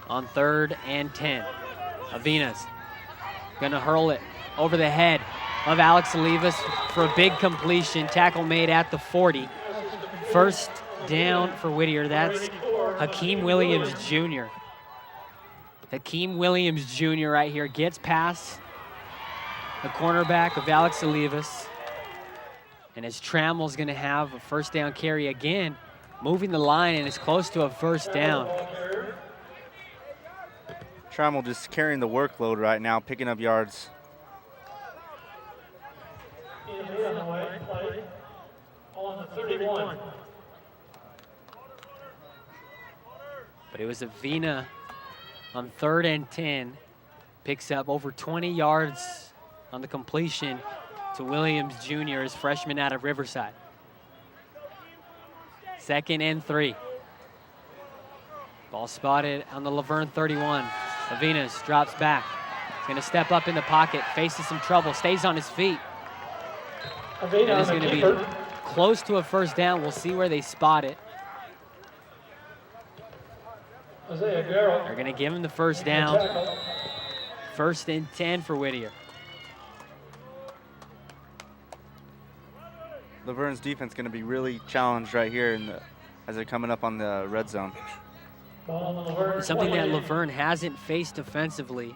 On 3rd and 10. Avina's gonna hurl it over the head of Alex Olivas for a big completion. Tackle made at the 40. 1st down for Whittier. That's Hakeem Williams Jr. Hakeem Williams Jr. right here gets past the cornerback of Alex Olivas. And as Trammell's gonna have a 1st down carry again, moving the line, and it's close to a 1st down. Trammell just carrying the workload right now, picking up yards. On the 31. But it was Avina on 3rd and 10. Picks up over 20 yards on the completion to Williams Jr., his freshman out of Riverside. 2nd and 3. Ball spotted on the Laverne 31. Avinas drops back. He's going to step up in the pocket, faces some trouble, stays on his feet. It is going to be close to a 1st down. We'll see where they spot it. They're going to give him the 1st down. 1st and 10 for Whittier. Laverne's defense going to be really challenged right here as they're coming up on the red zone. Something that Laverne hasn't faced defensively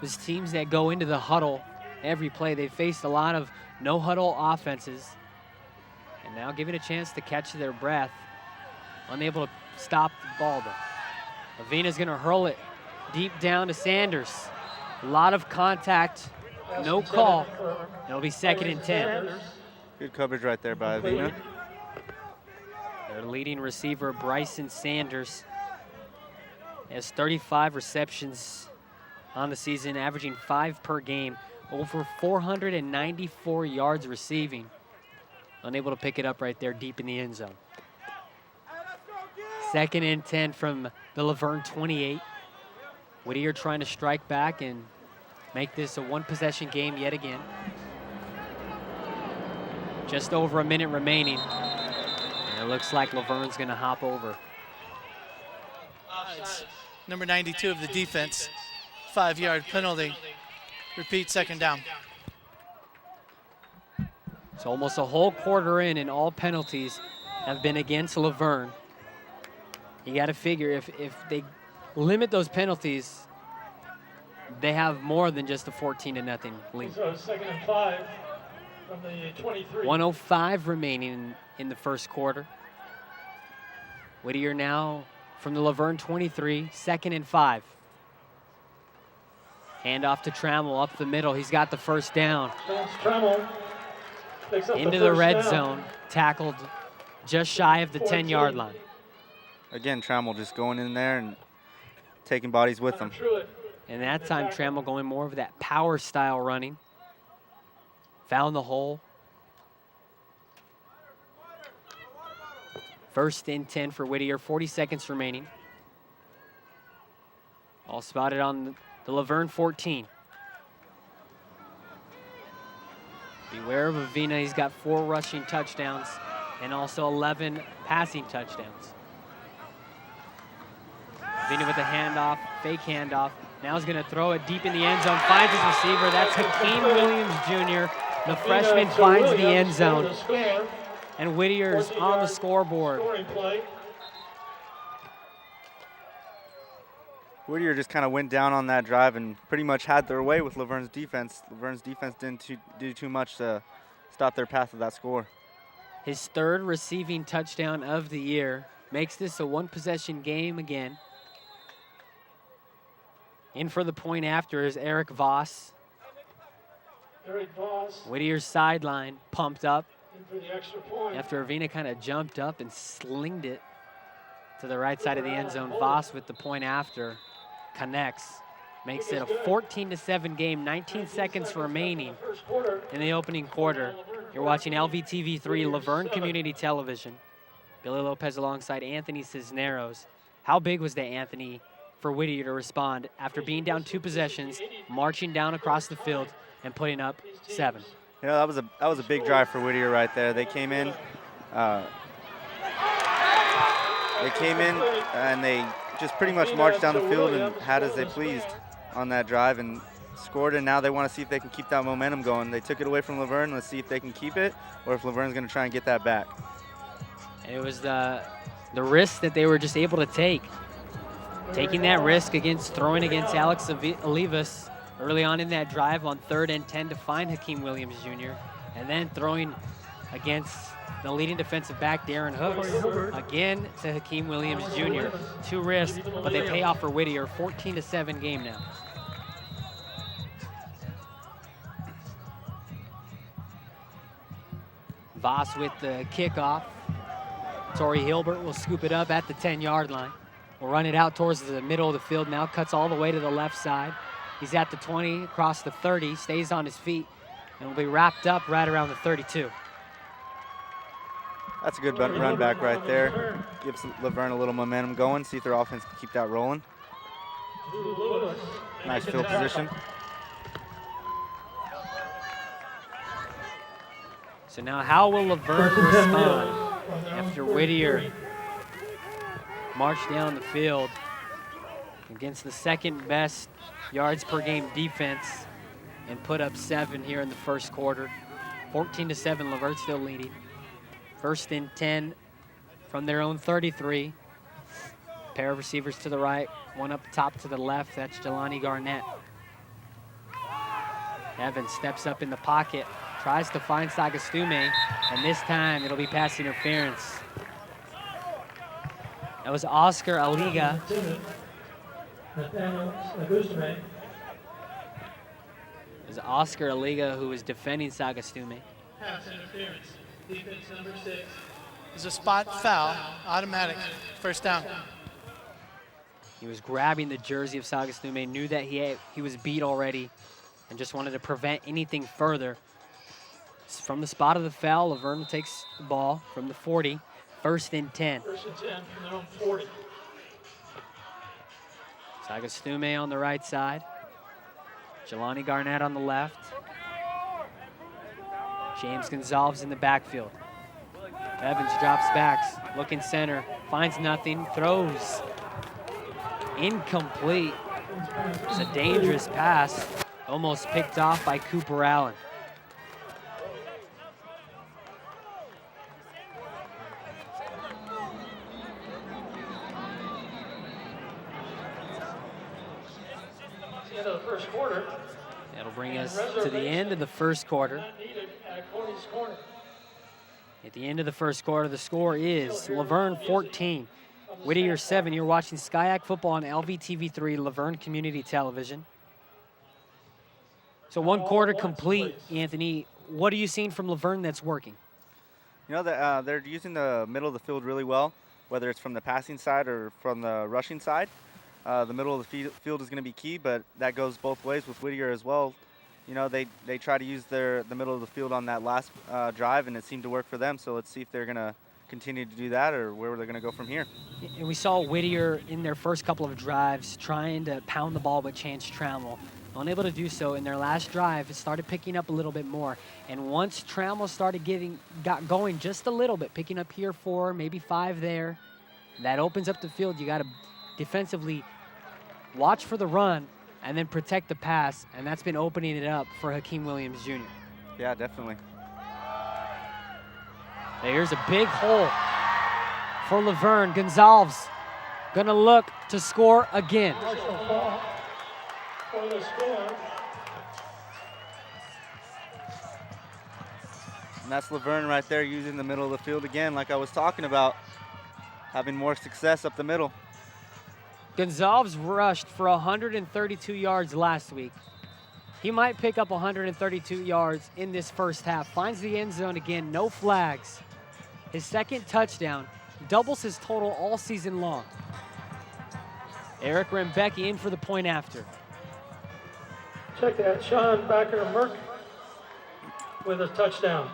is teams that go into the huddle every play. They've faced a lot of no-huddle offenses, and now given a chance to catch their breath, unable to stop the ball, though. Avina's going to hurl it deep down to Sanders. A lot of contact, no call. It'll be 2nd and 10. Good coverage right there by Avina. Their leading receiver, Bryson Sanders, has 35 receptions on the season, averaging 5 per game, over 494 yards receiving. Unable to pick it up right there deep in the end zone. 2nd and 10 from the Laverne 28. Whittier trying to strike back and make this a 1-possession game yet again. Just over a minute remaining. And it looks like Laverne's going to hop over. Number 92 of the defense, 5-yard penalty. Repeat, 2nd down. So almost a whole quarter in, and all penalties have been against Laverne. You got to figure if they limit those penalties, they have more than just a 14-0 lead. So 2nd and 5 from the 23. 1:05 remaining in the 1st quarter. Whittier now from the Laverne 23, 2nd and 5. Hand off to Trammell up the middle. He's got the 1st down. Trammell picks up Into the red down. zone, tackled just shy of the 10-yard line. Again, Trammell just going in there and taking bodies with them. And that time, Trammell going more of that power style running. Found the hole. First and 10 for Whittier, 40 seconds remaining. All spotted on the Laverne 14. Beware of Avina. He's got 4 rushing touchdowns and also 11 passing touchdowns. Avina with a handoff, fake handoff. Now he's going to throw it deep in the end zone, finds his receiver. That's Hakeem Williams Jr. The freshman finds the end zone. And Whittier's on the scoreboard. Whittier just kind of went down on that drive and pretty much had their way with Laverne's defense. Laverne's defense didn't do too much to stop their path of that score. His 3rd receiving touchdown of the year makes this a 1-possession game again. In for the point after is Eric Voss. Whittier's sideline pumped up for the extra point. after Avina kind of jumped up and slinged it to the right side of the end zone. Voss with the point after connects, makes it a 14-7 game, 19 seconds remaining in the opening quarter. You're watching LVTV3 Laverne Community Television. Billy Lopez alongside Anthony Cisneros. How big was that, Anthony, for Whittier to respond after being down 2 possessions, marching down across the field and putting up 7? Yeah, that was a big drive for Whittier right there. They came in, and they just pretty much marched down the field and had as they pleased on that drive and scored. And now they want to see if they can keep that momentum going. They took it away from Laverne. Let's see if they can keep it, or if Laverne's going to try and get that back. And it was the risk that they were just able to take. Taking that risk throwing against Alex Olivas early on in that drive on 3rd and 10 to find Hakeem Williams Jr. And then throwing against the leading defensive back, Darren Hooks, again to Hakeem Williams Jr. 2 risks, but they pay off for Whittier. 14-7 game now. Voss with the kickoff. Torrey Hilbert will scoop it up at the 10-yard line. Will run it out towards the middle of the field now, cuts all the way to the left side. He's at the 20, across the 30, stays on his feet, and will be wrapped up right around the 32. That's a good run back right there. Gives Laverne a little momentum going, see if their offense can keep that rolling. Nice field position. So now how will Laverne respond after Whittier marched down the field against the 2nd best yards per game defense and put up 7 here in the first quarter? 14-7, Laverne still leading. 1st and 10 from their own 33. Pair of receivers to the right, one up top to the left. That's Jelani Garnett. Evans steps up in the pocket, tries to find Sagastume, and this time it'll be pass interference. That was Oscar Aliga. It was Oscar Aliga who was defending Sagastume. Pass interference. Defense number 6. It's a spot foul, automatic, 1st down. He was grabbing the jersey of Sagastume, knew that he was beat already, and just wanted to prevent anything further. From the spot of the foul, Laverne takes the ball from the 40, 1st and 10. 1st and 10 from their own 40. Sagastume on the right side. Jelani Garnett on the left. James Gonzalez in the backfield. Evans drops back, looking center, finds nothing, throws. Incomplete. It's a dangerous pass. Almost picked off by Cooper Allen. End of the first quarter. That'll bring us to the end of the first quarter. Not needed at Cody's corner. At the end of the first quarter, the score is Laverne 14, Whittier 7. You're watching SCIAC football on LVTV3, Laverne Community Television. So 1 quarter complete, Anthony. What are you seeing from Laverne that's working? You know, they're using the middle of the field really well, whether it's from the passing side or from the rushing side. The middle of the field is going to be key, but that goes both ways with Whittier as well. You know, they try to use the middle of the field on that last drive, and it seemed to work for them. So let's see if they're going to continue to do that or where they're going to go from here. And we saw Whittier in their first couple of drives trying to pound the ball with Chance Trammell. Unable to do so in their last drive, it started picking up a little bit more. And once Trammell got going just a little bit, picking up here 4, maybe 5 there, that opens up the field. You got to defensively watch for the run and then protect the pass, and that's been opening it up for Hakeem Williams Jr. Yeah, definitely. Here's a big hole for Laverne. Gonzalez gonna look to score again. For the score. And that's Laverne right there using the middle of the field again, like I was talking about, having more success up the middle. Gonzalez rushed for 132 yards last week. He might pick up 132 yards in this first half. Finds the end zone again, no flags. His second touchdown doubles his total all season long. Eric Rembecki in for the point after. Check that, Sean Backer-Merck with a touchdown.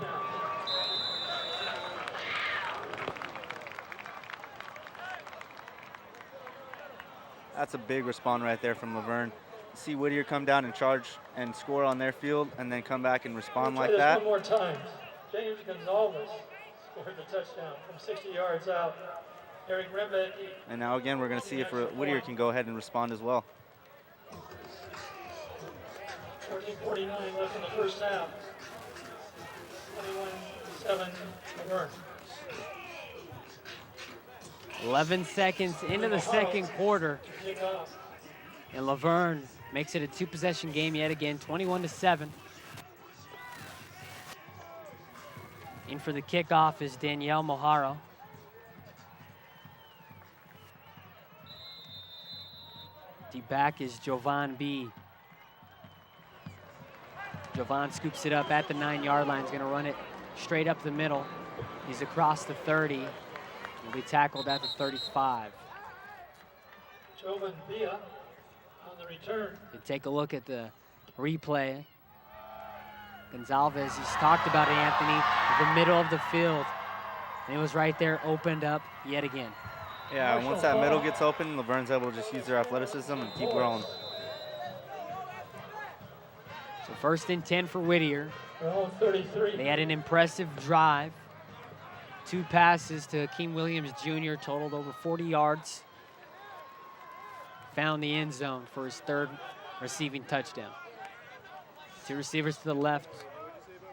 That's a big response right there from Laverne. See Whittier come down and charge and score on their field and then come back and respond like that. One more time. James Gonzalez scored the touchdown from 60 yards out. Eric Rembecki. And now again, we're going to see if Whittier can go ahead and respond as well. 14:49 left in the first half. 21-7 Laverne. 11 seconds into the second quarter, and Laverne makes it a 2-possession game yet again, 21-7. In for the kickoff is Danielle Moharo. Deep back is Jovan B. Jovan scoops it up at the 9-yard line. He's going to run it straight up the middle. He's across the 30. He'll be tackled at the 35. Jovan Bia on the return. And take a look at the replay. Gonzalez, he's talked about it, Anthony, the middle of the field. And it was right there, opened up yet again. Yeah, once that middle gets open, Laverne's able to just use their athleticism and keep growing. So 1st and 10 for Whittier. 33. They had an impressive drive. 2 passes to Hakeem Williams Jr. totaled over 40 yards. Found the end zone for his 3rd receiving touchdown. 2 receivers to the left.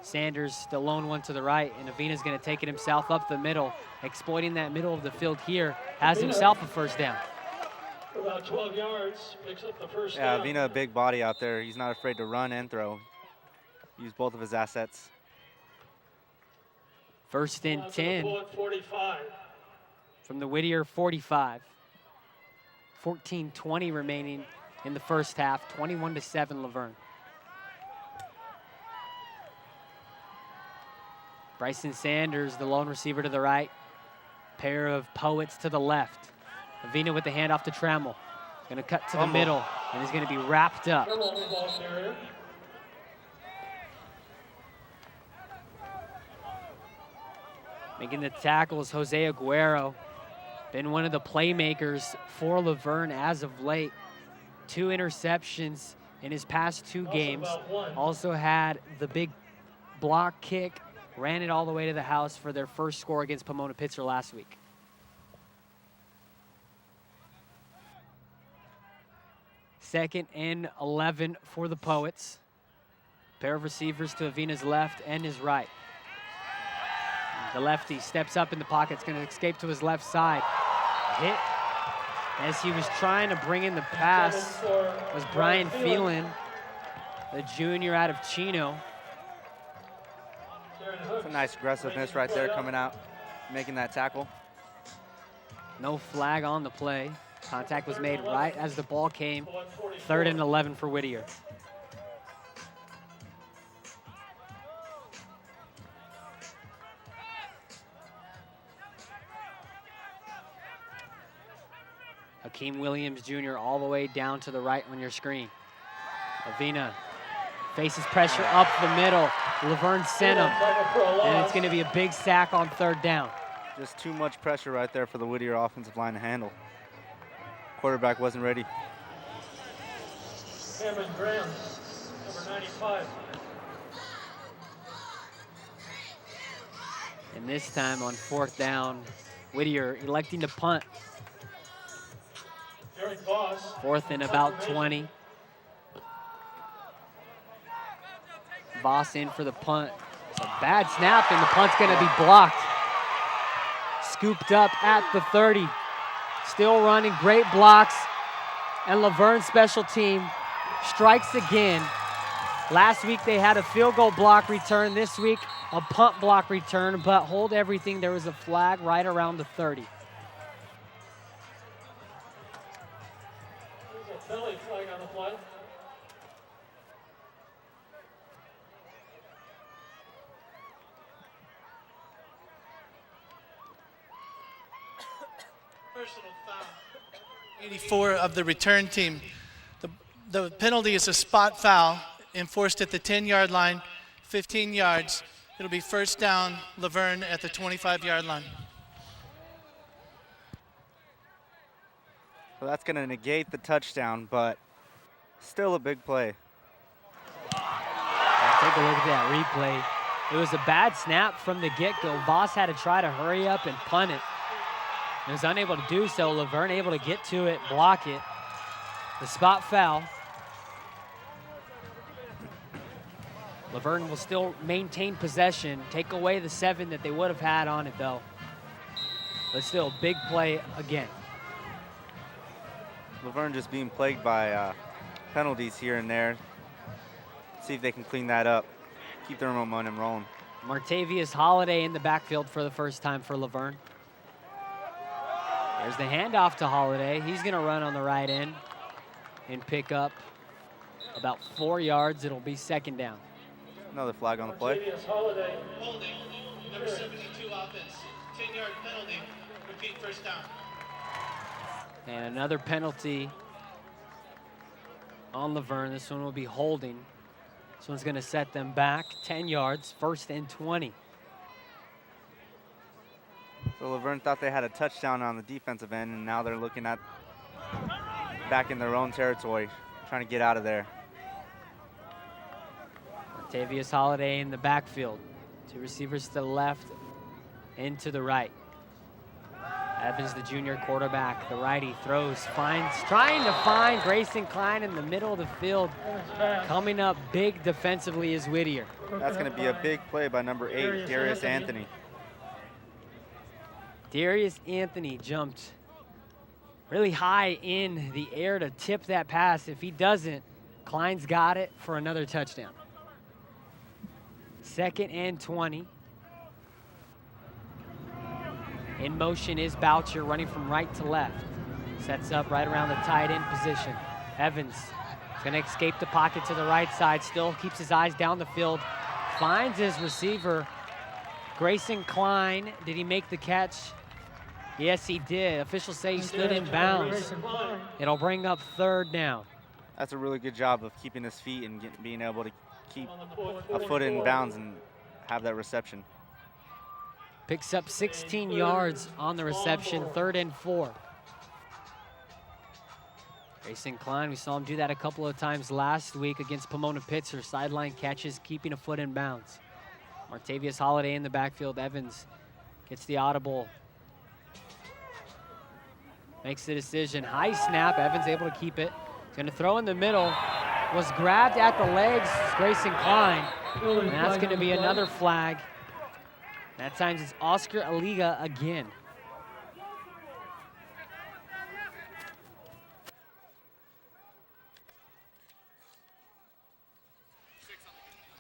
Sanders, the lone one to the right, and Avina's going to take it himself up the middle, exploiting that middle of the field here, has himself a first down. For about 12 yards, picks up the first Yeah, down. Avina, a big body out there. He's not afraid to run and throw. Use both of his assets. 1st and 10 45. from the Whittier 45. 14:20 remaining in the first half, 21-7 Laverne. Bryson Sanders, the lone receiver to the right. Pair of Poets to the left. Avina with the handoff to Trammell. Gonna cut to the middle, and he's gonna be wrapped up. Making the tackles, Jose Aguero. Been one of the playmakers for Laverne as of late. 2 interceptions in his past 2 games. Also had the big block kick. Ran it all the way to the house for their first score against Pomona-Pitzer last week. Second and 11 for the Poets. Pair of receivers to Avina's left and his right. The lefty steps up in the pocket. It's going to escape to his left side. Hit as he was trying to bring in the pass was Brian Phelan, the junior out of Chino. It's a nice aggressiveness right there coming out, making that tackle. No flag on the play. Contact was made right as the ball came. 3rd and 11 for Whittier. Akeem Williams Jr. all the way down to the right on your screen. Avina faces pressure up the middle. Laverne sent him, and it's going to be a big sack on 3rd down. Just too much pressure right there for the Whittier offensive line to handle. Quarterback wasn't ready. Cameron Graham, number 95. And this time on 4th down, Whittier electing to punt. Eric Voss. 4th and about 20. Voss in for the punt. It's a bad snap, and the punt's going to be blocked. Scooped up at the 30. Still running, great blocks. And Laverne's special team strikes again. Last week they had a field goal block return. This week a punt block return, but hold everything. There was a flag right around the 30. There's a penalty flag on the play. Personal foul. 84 of the return team. The penalty is a spot foul enforced at the 10-yard line, 15 yards. It'll be 1st down, Laverne at the 25-yard line. So that's going to negate the touchdown, but still a big play. Take a look at that replay. It was a bad snap from the get-go. Voss had to try to hurry up and punt it. He was unable to do so. Laverne able to get to it, block it. The spot foul. Laverne will still maintain possession, take away the 7 that they would have had on it though. But still a big play again. Laverne just being plagued by penalties here and there. See if they can clean that up, keep their momentum rolling. Martavius Holiday in the backfield for the first time for Laverne. There's the handoff to Holiday. He's gonna run on the right end and pick up about 4 yards. It'll be 2nd down. Another flag on the play. Martavius Holiday. Holding, number 72 offense, 10-yard penalty, repeat 1st down. And another penalty on Laverne. This one will be holding. This one's gonna set them back 10 yards, 1st and 20. So Laverne thought they had a touchdown on the defensive end, and now they're looking at back in their own territory, trying to get out of there. Martavius Holiday in the backfield. 2 receivers to the left and to the right. Evans, the junior quarterback, the righty, throws, finds, trying to find Grayson Klein in the middle of the field. Coming up big defensively is Whittier. That's going to be a big play by number 8, Darius Anthony. Darius Anthony jumped really high in the air to tip that pass. If he doesn't, Klein's got it for another touchdown. 2nd and 20. In motion is Boucher, running from right to left. Sets up right around the tight end position. Evans is going to escape the pocket to the right side, still keeps his eyes down the field. Finds his receiver, Grayson Klein. Did he make the catch? Yes, he did. Officials say he stood in bounds. It'll bring up 3rd down. That's a really good job of keeping his feet and being able to keep a foot in bounds and have that reception. Picks up 16 yards on the reception, 3rd and 4. Grayson Klein, we saw him do that a couple of times last week against Pomona Pitzer. Sideline catches, keeping a foot in bounds. Martavius Holiday in the backfield. Evans gets the audible. Makes the decision. High snap. Evans able to keep it. He's going to throw in the middle. Was grabbed at the legs. Grayson Klein. And that's going to be another flag. That time it's Oscar Aliga again.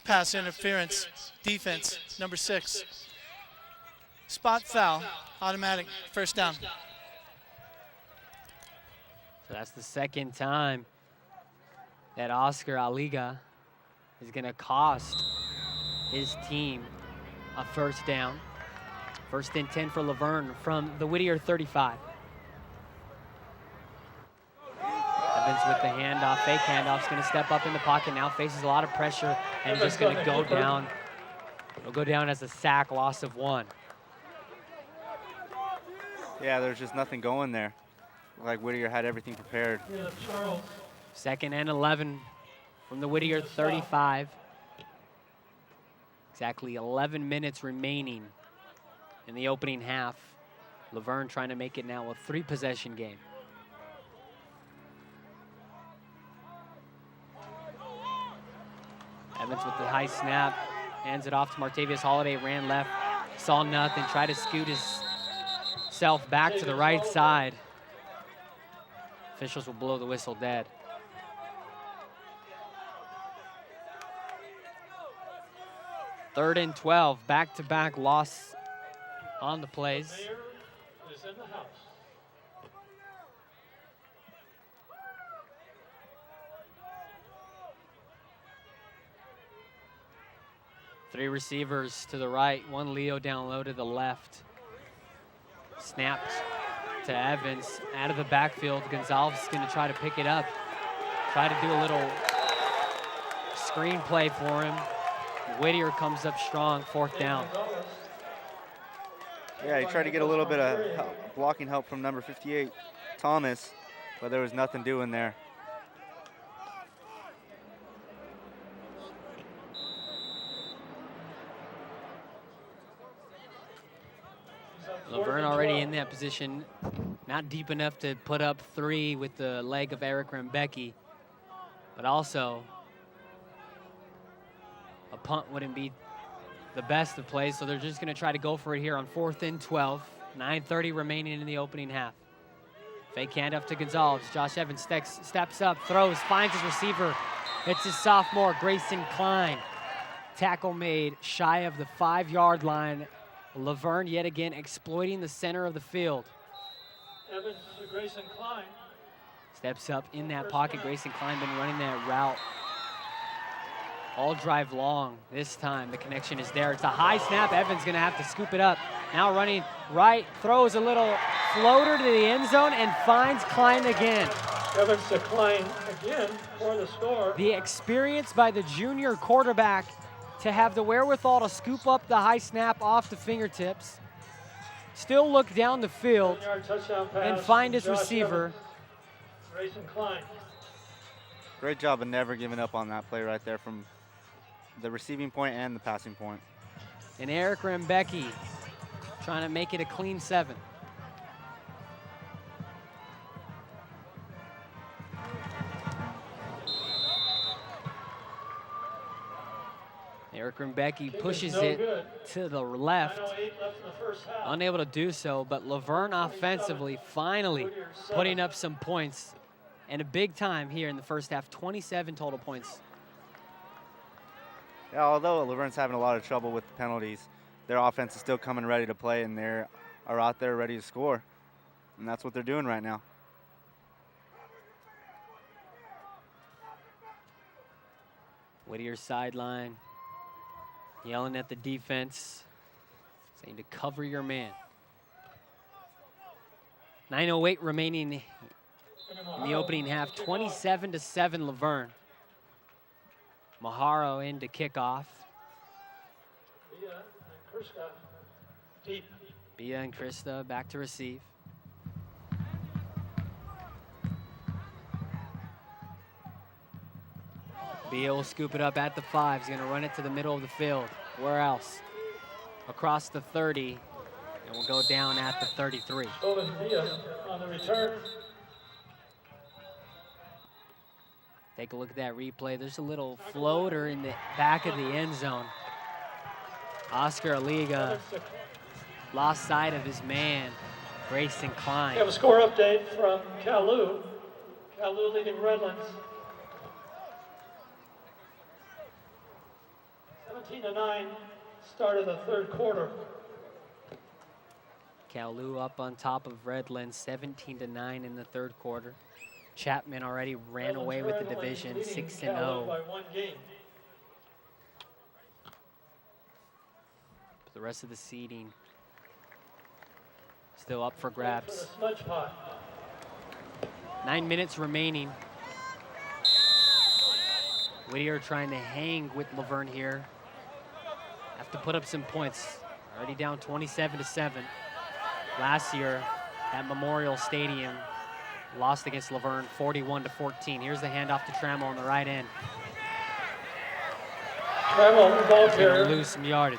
Pass interference, defense, number 6. Spot foul, automatic, 1st down. So that's the 2nd time that Oscar Aliga is going to cost his team a 1st down. 1st and 10 for Laverne from the Whittier 35. Evans with the handoff, fake handoff, is going to step up in the pocket now, faces a lot of pressure, and is just going to go down. It'll go down as a sack, loss of 1. Yeah, there's just nothing going there. Like Whittier had everything prepared. Second and 11 from the Whittier 35. Exactly 11 minutes remaining in the opening half. Laverne trying to make it now a 3-possession game. Evans with the high snap, hands it off to Martavius Holiday, ran left, saw nothing, tried to scoot himself back to the right side. Officials will blow the whistle dead. Third and 12, back-to-back loss on the plays. Mayor is in the house. Three receivers to the right, one Leo down low to the left. Snapped to Evans, out of the backfield. Gonzalez is going to try to pick it up. Try to do a little screen play for him. Whittier comes up strong, 4th down. Yeah, he tried to get a little bit of blocking help from number 58, Thomas, but there was nothing doing there. Laverne already in that position, not deep enough to put up 3 with the leg of Eric Rembecki, but also a punt wouldn't be the best of plays, so they're just going to try to go for it here on 4th and 12. 9:30 remaining in the opening half. Fake handoff to Gonzalez. Josh Evans steps up, throws, finds his receiver. It's his sophomore, Grayson Klein. Tackle made shy of the 5-yard line. Laverne yet again exploiting the center of the field. Evans to Grayson Klein. Steps up in that pocket. Grayson Klein been running that route all drive long. This time the connection is there. It's a high snap. Evans gonna have to scoop it up. Now running right, throws a little floater to the end zone and finds Klein again. Evans to Klein again for the score. The experience by the junior quarterback to have the wherewithal to scoop up the high snap off the fingertips, still look down the field, 7-yard touchdown pass and find his from Josh receiver. Evans. Grayson Klein. Great job of never giving up on that play right there from the receiving point and the passing point. And Eric Rembecki trying to make it a clean 7. Eric Rembecki pushes no it good. to the left. 9:08 left in the first half. Unable to do so, but Laverne offensively finally putting up some points, and a big time here in the first half. 27 total points. Yeah, although Laverne's having a lot of trouble with the penalties, their offense is still coming ready to play, and they are out there ready to score. And that's what they're doing right now. Whittier sideline, yelling at the defense, saying to cover your man. 9:08 remaining in the opening half. 27-7 Laverne. Maharo in to kick off. Bia and Krista deep. Bia and Krista back to receive. Bia will scoop it up at the 5. He's gonna run it to the middle of the field. Where else? Across the 30, and will go down at the 33. Golden Bia on the return. Take a look at that replay. There's a little floater in the back of the end zone. Oscar Aliga lost sight of his man, Grayson Klein. We have a score update from Kalu. Kalu leading Redlands. 17-9, start of the third quarter. Kowloon up on top of Redlands, 17-9 in the third quarter. Chapman already ran away with the division, 6-0. By 1 game. The rest of the seeding still up for grabs. For the smudge pot. 9 minutes remaining Whittier trying to hang with Laverne here. Have to put up some points. Already down 27-7. Last year at Memorial Stadium, lost against Laverne 41-14. Here's the handoff to Trammell on the right end. Trammell, ball He's carrier. gonna lose some yardage.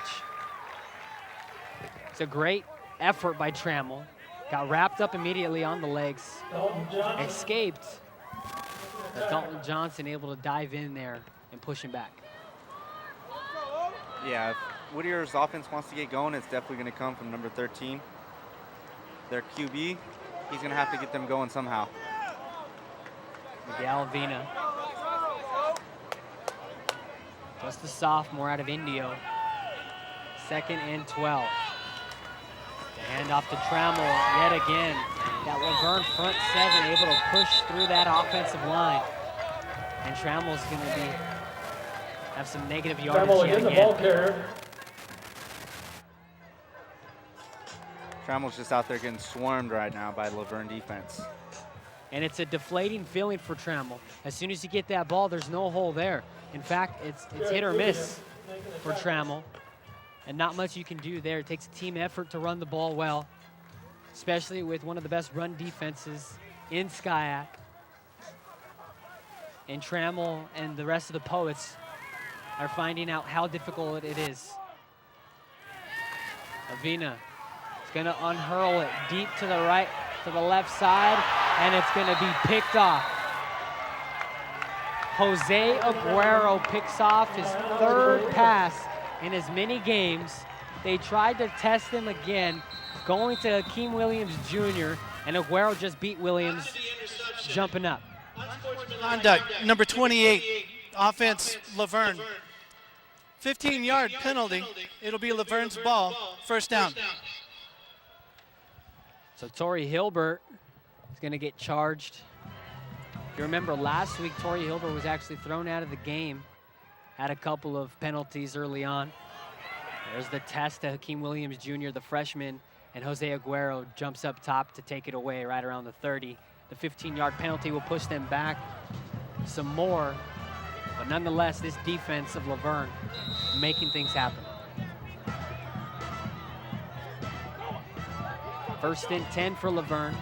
It's a great effort by Trammell. Got wrapped up immediately on the legs. Dalton Johnson. Escaped. But Dalton Johnson able to dive in there and push him back. Yeah, if Whittier's offense wants to get going, it's definitely going to come from number 13. Their QB, he's going to have to get them going somehow. Miguel Vina. Just a sophomore out of Indio. 2nd and 12. The handoff to Trammell yet again. That Laverne front 7 able to push through that offensive line. And Trammell's going to have some negative yardage Trammell yet again, the ball again. carrier. Trammell's just out there getting swarmed right now by Laverne defense. And it's a deflating feeling for Trammell. As soon as you get that ball, there's no hole there. In fact, it's hit or miss for Trammell. And not much you can do there. It takes a team effort to run the ball well, especially with one of the best run defenses in SCIAC. And Trammell and the rest of the Poets are finding out how difficult it is. Avina is going to unhurl it deep to the right, to the left side, and it's going to be picked off. Jose Aguero picks off his 3rd pass in as many games. They tried to test him again, going to Akeem Williams Jr., and Aguero just beat Williams, jumping up. Conduct, number 28, offense, Laverne. 15-yard penalty. It'll be Laverne's ball, 1st down. So Torrey Hilbert is going to get charged. If you remember last week, Torrey Hilbert was actually thrown out of the game. Had a couple of penalties early on. There's the test to Hakeem Williams Jr., the freshman, and Jose Aguero jumps up top to take it away right around the 30. The 15-yard penalty will push them back some more. But nonetheless, this defense of Laverne making things happen. 1st and 10 for Laverne.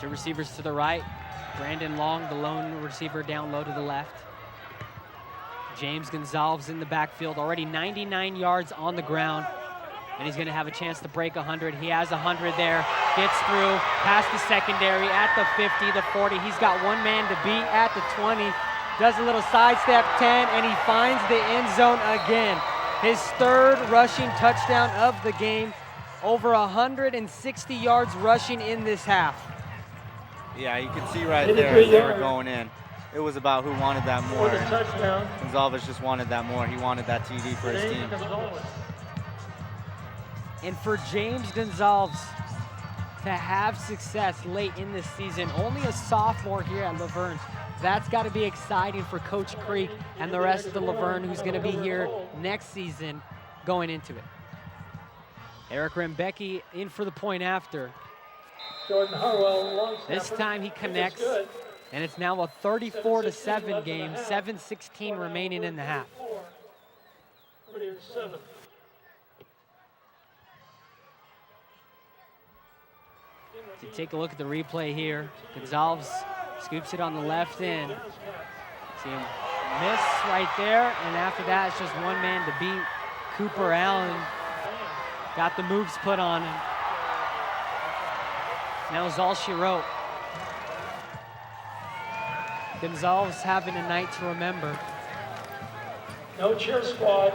2 receivers to the right. Brandon Long, the lone receiver, down low to the left. James Gonzalez in the backfield, already 99 yards on the ground. And he's going to have a chance to break 100. He has 100 there. Gets through, past the secondary, at the 50, the 40. He's got one man to beat at the 20. Does a little sidestep, 10, and he finds the end zone again. His 3rd rushing touchdown of the game. Over 160 yards rushing in this half. Yeah, you can see right there as they were going in. It was about who wanted that more. For the touchdown. Gonzalez just wanted that more. He wanted that TD for his team. Gonzalez. And for James Gonzalez to have success late in this season, only a sophomore here at Laverne, that's got to be exciting for Coach Creek and the rest of the Laverne who's going to be here next season going into it. Eric Rembecki in for the point after. Jordan Harwell, long This snapper. time he connects, and it's now a 34-7 game, 7:16 remaining in the half. Whittier 7. To take a look at the replay here, Gonzalez scoops it on the left end. See him miss right there, and after that, it's just one man to beat. Cooper Allen got the moves put on him. That was all she wrote. Gonzalez having a night to remember. No cheer squad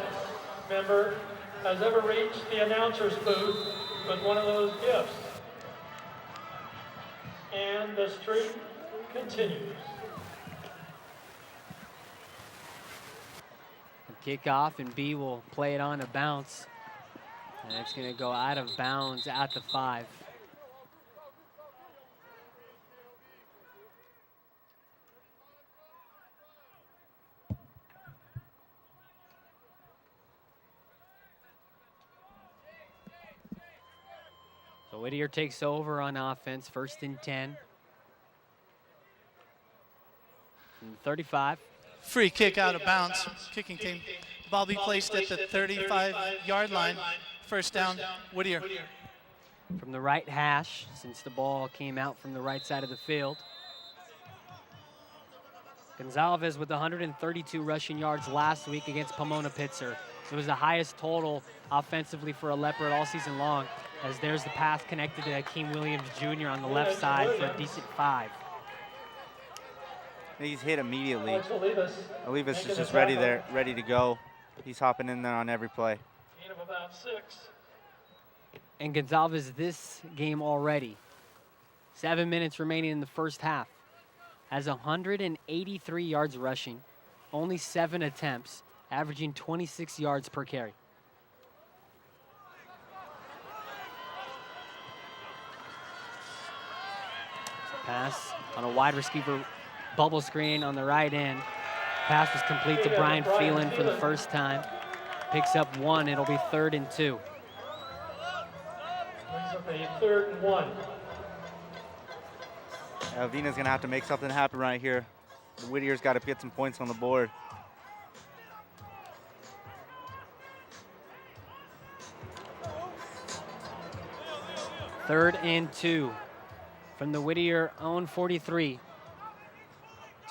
member has ever reached the announcer's booth with one of those gifts. And the streak continues. Kickoff, and B will play it on a bounce. And it's going to go out of bounds at the 5. So Whittier takes over on offense, 1st and 10. 35. Free kick out of bounds, kicking team. Ball be placed at the 35-yard line. First down, Whittier. From the right hash, since the ball came out from the right side of the field. Gonzalez with 132 rushing yards last week against Pomona Pitzer. It was the highest total offensively for a Leopard all season long, as there's the pass connected to Akeem Williams Jr. on the left side for a decent 5. He's hit immediately. Olivas is just ready there, ready to go. He's hopping in there on every play. Gain of about 6. And Gonzalez this game already, 7 minutes remaining in the first half, has 183 yards rushing, only 7 attempts, averaging 26 yards per carry. Pass on a wide receiver bubble screen on the right end. Pass was complete to Brian Phelan for the first time. Picks up 1, it'll be 3rd and 2. Brings up a 3rd and 1. Vina's gonna have to make something happen right here. Whittier's got to get some points on the board. Third and 2 from the Whittier own 43.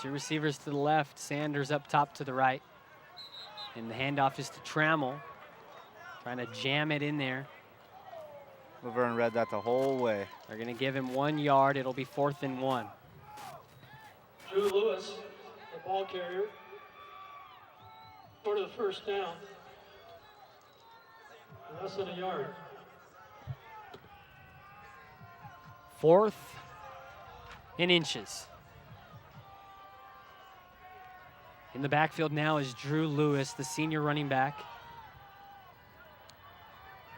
2 receivers to the left, Sanders up top to the right. And the handoff is to Trammell, trying to jam it in there. Laverne read that the whole way. They're gonna give him 1 yard, it'll be 4th and 1. Drew Lewis, the ball carrier, short of the first down. Less than a yard. 4th in inches. In the backfield now is Drew Lewis, the senior running back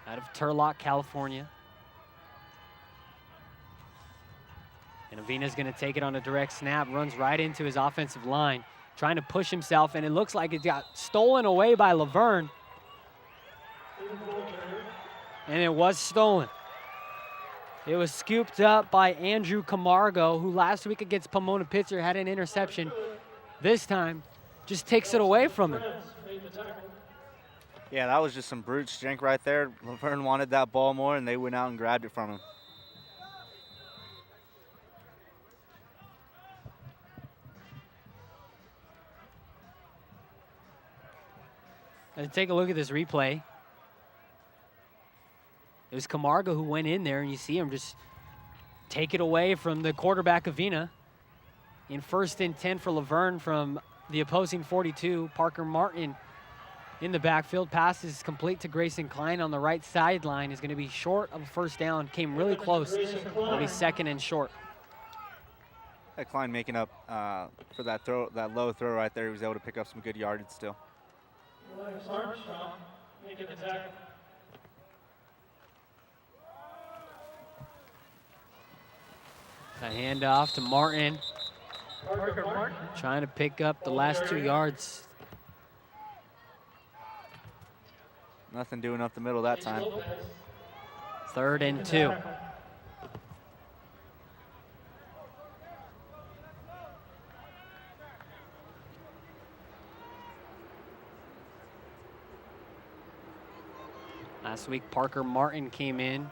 out of Turlock, California. And Avina's gonna take it on a direct snap, runs right into his offensive line, trying to push himself, and it looks like it got stolen away by Laverne. And it was stolen. It was scooped up by Andrew Camargo, who last week against Pomona Pitzer had an interception. This time, just takes it away from him. Yeah, that was just some brute strength right there. Laverne wanted that ball more, and they went out and grabbed it from him. And take a look at this replay. It was Camargo who went in there, and you see him just take it away from the quarterback, Avina. In 1st and 10 for Laverne from the opposing 42. Parker Martin in the backfield. Pass is complete to Grayson Klein on the right sideline. Is going to be short of a first down. Came really close. It'll be 2nd and short. That Klein making up for that throw, that low throw right there. He was able to pick up some good yardage still. Armstrong making the tackle. A handoff to Martin, Parker Martin. trying to pick up the last 2 yards. Nothing doing up the middle that time. 3rd and 2. Last week, Parker Martin came in,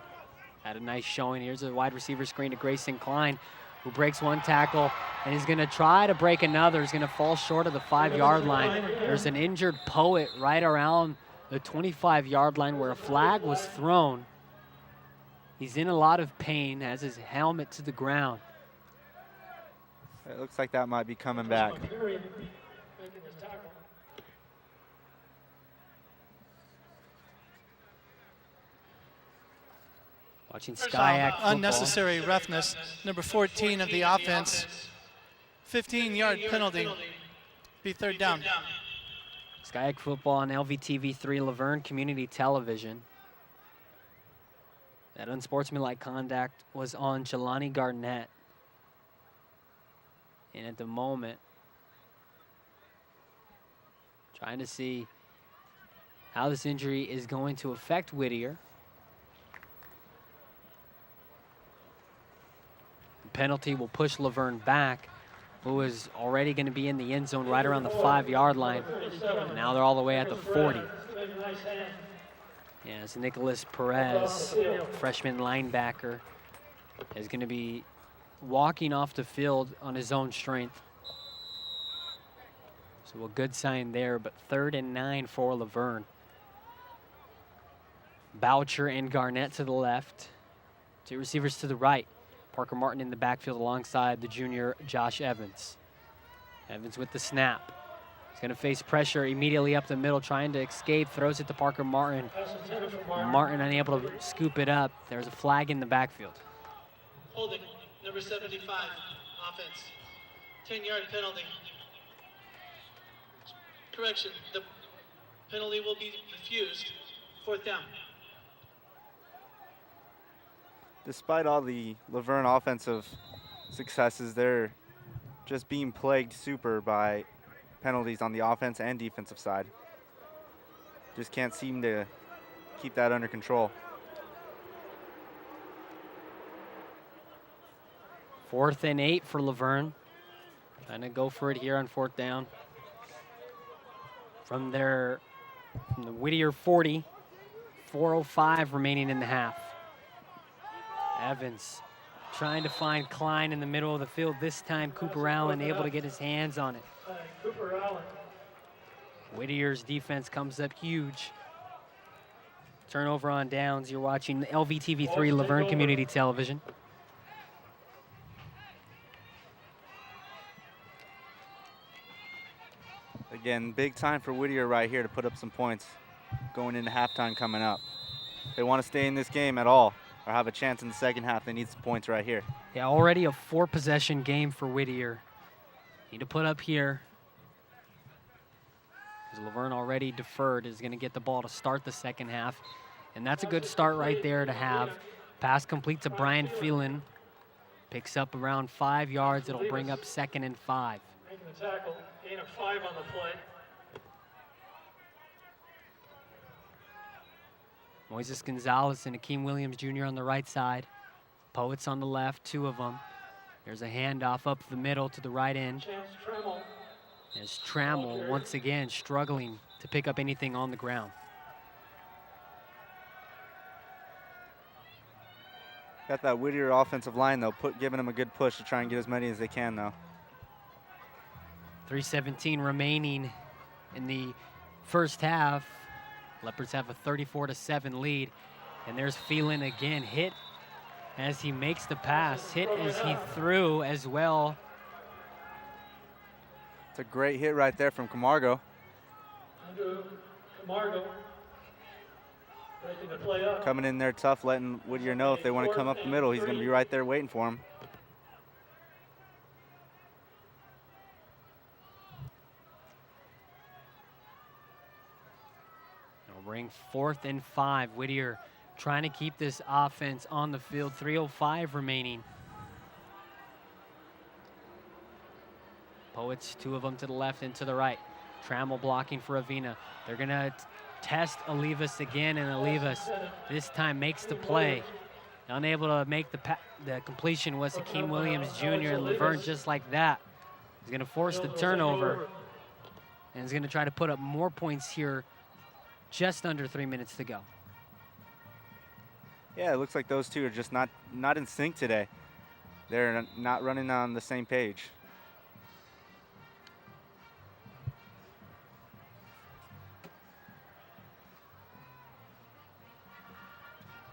had a nice showing. Here's a wide receiver screen to Grayson Klein, who breaks 1 tackle, and he's gonna try to break another. He's gonna fall short of the 5-yard line. There's an injured Poet right around the 25-yard line where a flag was thrown. He's in a lot of pain, has his helmet to the ground. It looks like that might be coming back. Watching Skyac football. Unnecessary roughness, number 14 of the offense. 15-yard penalty, be 3rd down. Skyac football on LVTV3 Laverne Community Television. That unsportsmanlike conduct was on Jelani Garnett. And at the moment, trying to see how this injury is going to affect Whittier. The penalty will push Laverne back. who was already going to be in the end zone right around the 5-yard line. And now they're all the way at the 40. As Nicholas Perez, freshman linebacker, is going to be walking off the field on his own strength. So a good sign there, but 3rd and 9 for Laverne. Boucher and Garnett to the left. 2 receivers to the right. Parker Martin in the backfield alongside the junior Josh Evans. Evans with the snap. He's going to face pressure immediately up the middle, trying to escape, throws it to Parker Martin. Martin unable to scoop it up. There's a flag in the backfield. Holding, number 75, offense. 10-yard penalty. Correction, the penalty will be refused. 4th down. Despite all the Laverne offensive successes, they're just being plagued super by penalties on the offense and defensive side. Just can't seem to keep that under control. 4th and 8 for Laverne. Trying to go for it here on 4th down. From the Whittier 40, 4:05 remaining in the half. Evans trying to find Klein in the middle of the field. This time Cooper Allen able to get his hands on it. Cooper Allen. Whittier's defense comes up huge. Turnover on downs. You're watching LVTV3 Laverne Community Television. Again, big time for Whittier right here to put up some points going into halftime coming up. If they want to stay in this game at all or have a chance in the second half, they need some points right here. Yeah, already a 4-possession game for Whittier. Need to put up here. Because Laverne already deferred, is going to get the ball to start the second half. And that's a good start right there to have. Pass complete to Brian Phelan. Picks up around 5 yards. It'll bring up 2nd and 5. Making the tackle, gain of 5 on the play. Moises Gonzalez and Akeem Williams Jr. on the right side. Poets on the left, 2 of them. There's a handoff up the middle to the right end. Chance Trammell. As Trammell once again struggling to pick up anything on the ground. Got that Whittier offensive line though, giving them a good push to try and get as many as they can though. 3:17 remaining in the first half. Leopards have a 34-7 lead. And there's Phelan again, hit as he makes the pass, hit as he threw as well. It's a great hit right there from Camargo. Andrew Camargo. Breaking the play up. Coming in there tough, letting Whittier know if they want to come up the middle, he's going to be right there waiting for him. It'll bring 4th and 5. Whittier trying to keep this offense on the field. 3:05 remaining. Poets, 2 of them to the left and to the right. Trammell blocking for Avina. They're going to test Olivas again, and Olivas this time makes the play. Unable to make the completion was Akeem Williams Jr. and Laverne just like that. He's going to force the turnover, and he's going to try to put up more points here just under 3 minutes to go. Yeah, it looks like those two are just not in sync today. They're not running on the same page.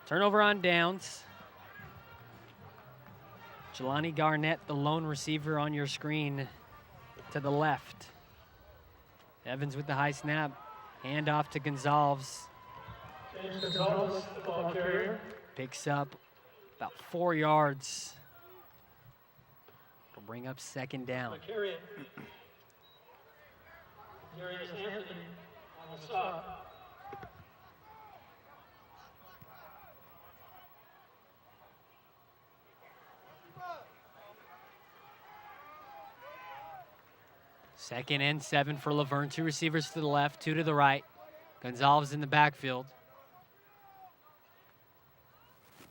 Turnover on downs. Jelani Garnett, the lone receiver on your screen to the left. Evans with the high snap. Handoff to Gonzalez. James Gonzalez, the ball carrier. Picks up about 4 yards. It'll bring up 2nd down. Carry it. Darius Anthony on the stop. Second and 7 for Laverne. 2 receivers to the left, 2 to the right. Gonzalez in the backfield.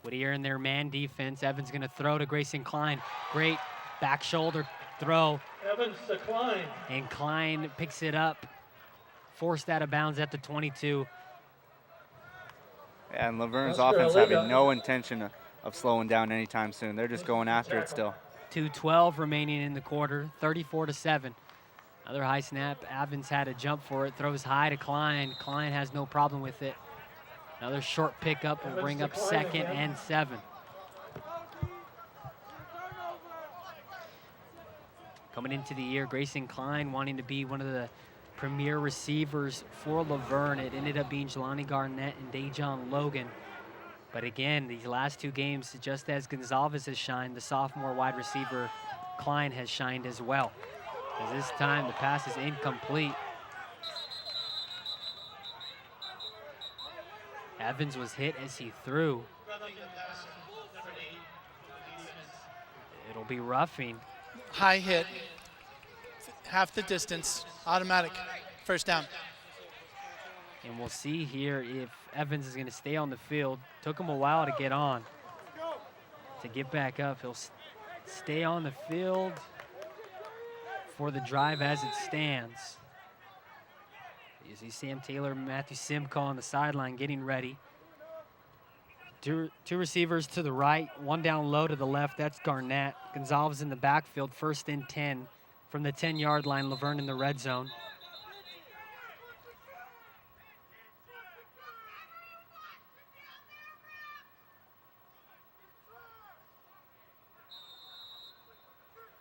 Whittier in their man defense. Evans going to throw to Grayson Klein. Great back shoulder throw. Evans to Klein. And Klein picks it up, forced out of bounds at the 22. Yeah, and Laverne's Oscar offense Alega. having no intention of slowing down anytime soon. They're just going after it still. 2:12 remaining in the quarter, 34-7. Another high snap. Evans had a jump for it, throws high to Klein. Klein has no problem with it. Another short pickup will bring up 2nd and 7. Coming into the year, Grayson Klein wanting to be one of the premier receivers for Laverne. It ended up being Jelani Garnett and Dejon Logan. But again, these last 2 games, just as Gonzalez has shined, the sophomore wide receiver Klein has shined as well. As this time, the pass is incomplete. Evans was hit as he threw. It'll be roughing. High hit, half the distance, automatic, first down. And we'll see here if Evans is going to stay on the field. Took him a while to get on. To get back up, he'll stay on the field for the drive as it stands. You see Sam Taylor, Matthew Simcoe on the sideline getting ready. Two receivers to the right, one down low to the left. That's Garnett. Gonzalez in the backfield, 1st and 10 from the 10-yard line. Laverne in the red zone.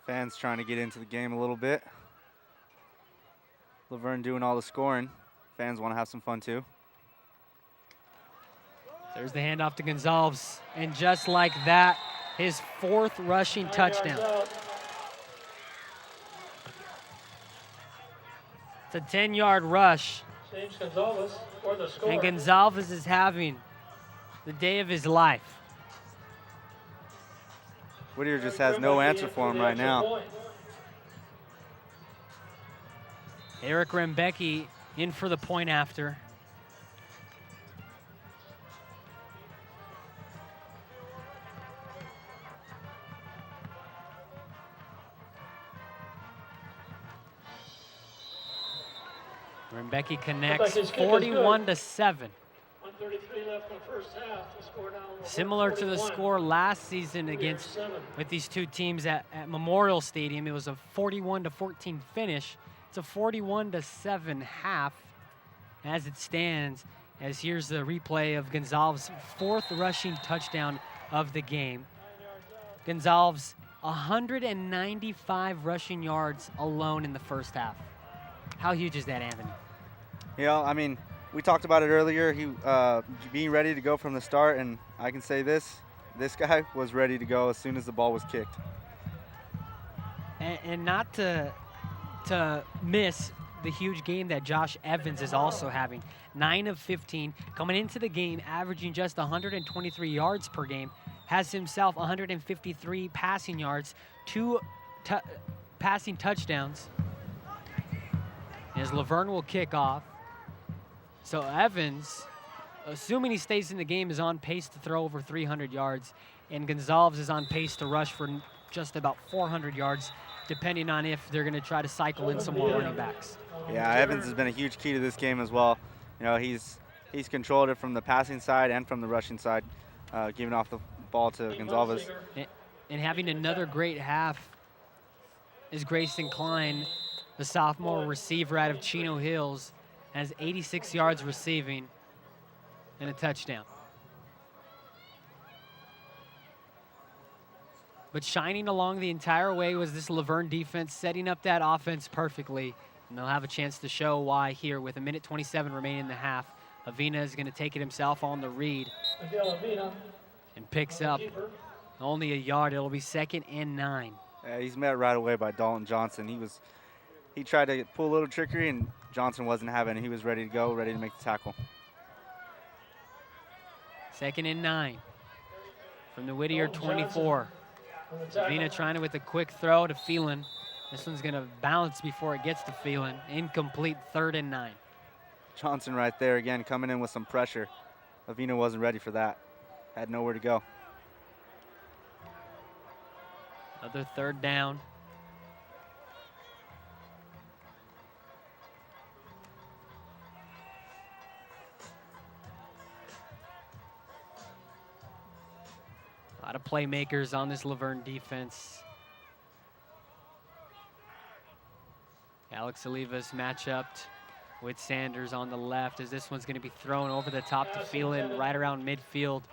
Fans trying to get into the game a little bit. Laverne doing all the scoring. Fans want to have some fun too. There's the handoff to Gonzalez. And just like that, his 4th rushing touchdown. It's a 10-yard rush. James Gonzalez for the score. And Gonzalez is having the day of his life. Whittier just has no answer for him right now. Eric Rembecki in for the point after. Rembecki connects 41-7. 1:33 left in the first half. The score now Similar to the 41. score last season against with these 2 teams at Memorial Stadium. It was a 41-14 finish. It's a 41-7 half as it stands. As here's the replay of Gonzalez' 4th rushing touchdown of the game. Gonzalez, 195 rushing yards alone in the first half. How huge is that, Anthony? Yeah, I mean, we talked about it earlier. He being ready to go from the start, and I can say this guy was ready to go as soon as the ball was kicked. And not to miss the huge game that Josh Evans is also having. 9 of 15, coming into the game, averaging just 123 yards per game, has himself 153 passing yards, 2 passing touchdowns. As Laverne will kick off. So Evans, assuming he stays in the game, is on pace to throw over 300 yards, and Gonzalez is on pace to rush for just about 400 yards, depending on if they're going to try to cycle in some more running backs. Yeah, Evans has been a huge key to this game as well. You know, he's controlled it from the passing side and from the rushing side, giving off the ball to Gonzalez. And having another great half is Grayson Klein, the sophomore receiver out of Chino Hills, has 86 yards receiving and a touchdown. But shining along the entire way was this Laverne defense, setting up that offense perfectly. And they'll have a chance to show why here with 1:27 remaining in the half. Avina is going to take it himself on the read and picks up only a yard. It'll be 2nd and 9. He's met right away by Dalton Johnson. He tried to pull a little trickery, and Johnson wasn't having it. He was ready to go, ready to make the tackle. 2nd and 9 from the Whittier 24. Avina trying it with a quick throw to Phelan. This one's going to bounce before it gets to Phelan. Incomplete, 3rd and 9. Johnson right there again coming in with some pressure. Avina wasn't ready for that. Had nowhere to go. Another 3rd down. playmakers on this Laverne defense. Alex Olivas matchup with Sanders on the left, as this one's going to be thrown over the top to Phelan right around midfield.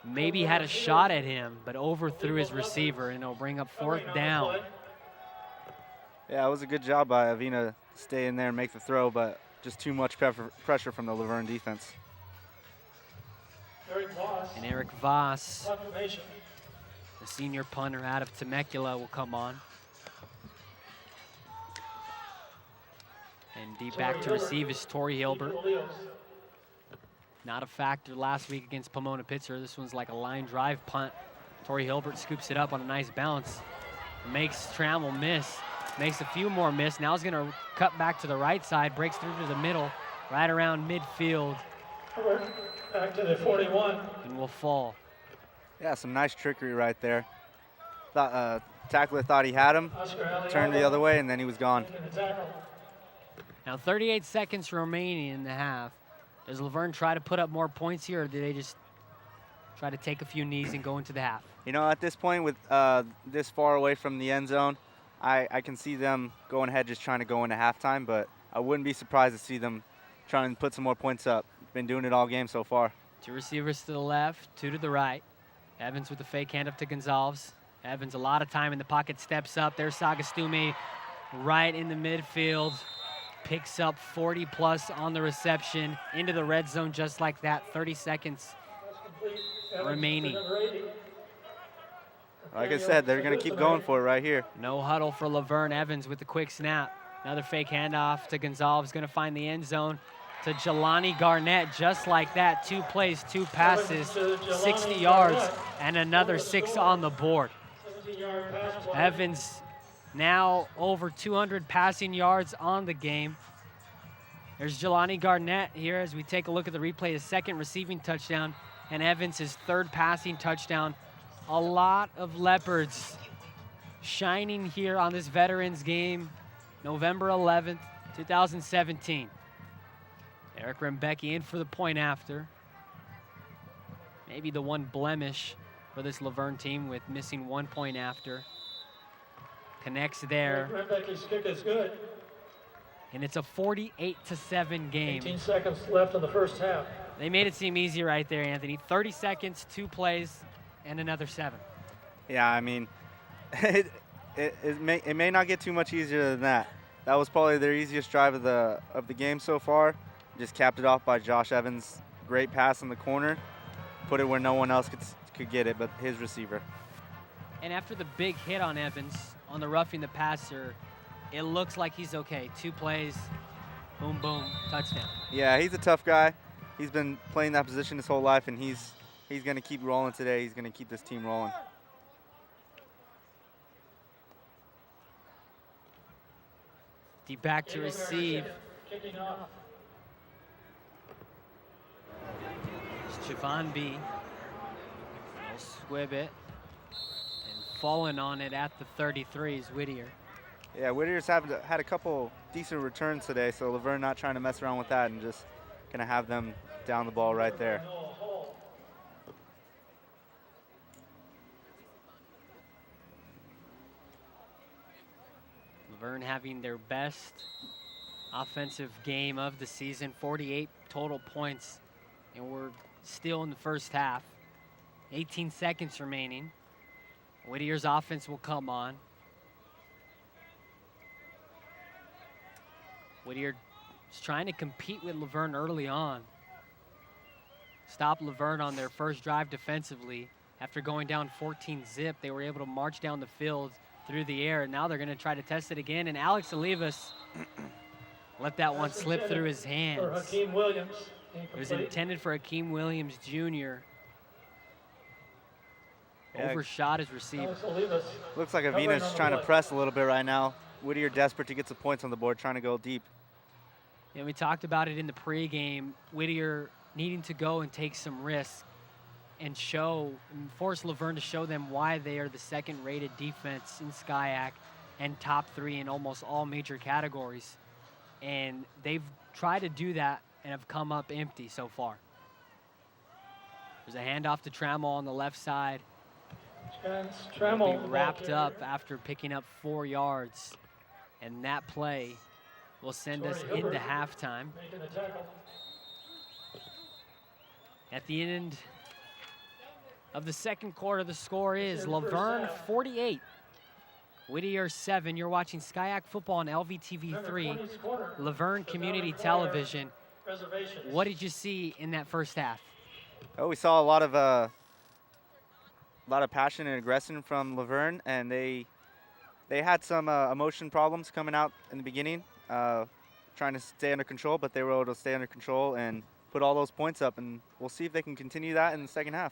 Maybe had a shot at him, but overthrew his receiver, and it'll bring up 4th down. Yeah, it was a good job by Avina to stay in there and make the throw, but just too much pressure from the Laverne defense. And Eric Voss, the senior punter out of Temecula, will come on. And deep back to receive is Torrey Hilbert. Not a factor last week against Pomona Pitzer. This one's like a line drive punt. Torrey Hilbert scoops it up on a nice bounce. Makes Trammell miss. Makes a few more miss. Now he's going to cut back to the right side. Breaks through to the middle. Right around midfield. Back to the 41. And will fall. Yeah, some nice trickery right there. Tackler thought he had him. Turned the other way, and then he was gone. Now 38 seconds remaining in the half. Does Laverne try to put up more points here, or do they just try to take a few knees and go into the half? You know, at this point, with this far away from the end zone, I can see them going ahead just trying to go into halftime, but I wouldn't be surprised to see them trying to put some more points up. Been doing it all game so far. 2 receivers to the left, 2 to the right. Evans with the fake handoff to Gonzalez. Evans a lot of time in the pocket, steps up. There's Sagastume right in the midfield. Picks up 40+ on the reception, into the red zone just like that. 30 seconds remaining. Like I said, they're going to keep going for it right here. No huddle for Laverne. Evans with the quick snap. Another fake handoff to Gonzalez, going to find the end zone to Jelani Garnett just like that. 2 plays, 2 passes, 60 yards, and another 6 on the board. Evans now over 200 passing yards on the game. There's Jelani Garnett here as we take a look at the replay. His 2nd receiving touchdown, and Evans his 3rd passing touchdown. A lot of Leopards shining here on this Veterans game, November 11th, 2017. Eric Rembecki in for the point after. Maybe the one blemish for this Laverne team with missing 1 point after. Connects there. Rebecca's kick is good. And it's a 48-7 game. 18 seconds left in the first half. They made it seem easy right there, Anthony. 30 seconds, 2 plays, and another 7. Yeah, I mean, it may not get too much easier than that. That was probably their easiest drive of the game so far. Just capped it off by Josh Evans. Great pass in the corner. Put it where no one else could get it but his receiver. And after the big hit on Evans on the roughing the passer, it looks like he's okay. 2 plays, boom, boom, touchdown. Yeah, he's a tough guy. He's been playing that position his whole life, and he's going to keep rolling today. He's going to keep this team rolling. Deep back to receive. Kicking off. It's Javon B. He'll squib it. And falling on it at the 33 is Whittier. Yeah, Whittier's had a couple decent returns today, so Laverne not trying to mess around with that and just going to have them down the ball right there. Laverne having their best offensive game of the season, 48 total points, and we're still in the first half. 18 seconds remaining. Whittier's offense will come on. Whittier is trying to compete with Laverne early on. Stop Laverne on their first drive defensively. After going down 14-0, they were able to march down the field through the air. Now they're going to try to test it again, and Alex Olivas let that one slip through his hands. For Hakeem Williams. It was intended for Hakeem Williams Jr. Yeah. Overshot his receiver. Looks like Avina's trying to press a little bit right now. Whittier desperate to get some points on the board, trying to go deep. Yeah, we talked about it in the pregame. Whittier needing to go and take some risks and force Laverne to show them why they are the 2nd-rated defense in SCIAC and top 3 in almost all major categories. And they've tried to do that and have come up empty so far. There's a handoff to Trammell on the left side. Chance He'll Trammell. be wrapped up after picking up 4 yards. And that play will send us Torrey into Hubbard halftime. making the tackle. At the end of the second quarter, the score is Laverne 48, Whittier 7. You're watching SCIAC football on LVTV3, Laverne Community Television. Reservations. What did you see in that first half? Oh, we saw a lot of passion and aggression from Laverne, and they had some emotion problems coming out in the beginning, trying to stay under control, but they were able to stay under control and put all those points up, and we'll see if they can continue that in the second half.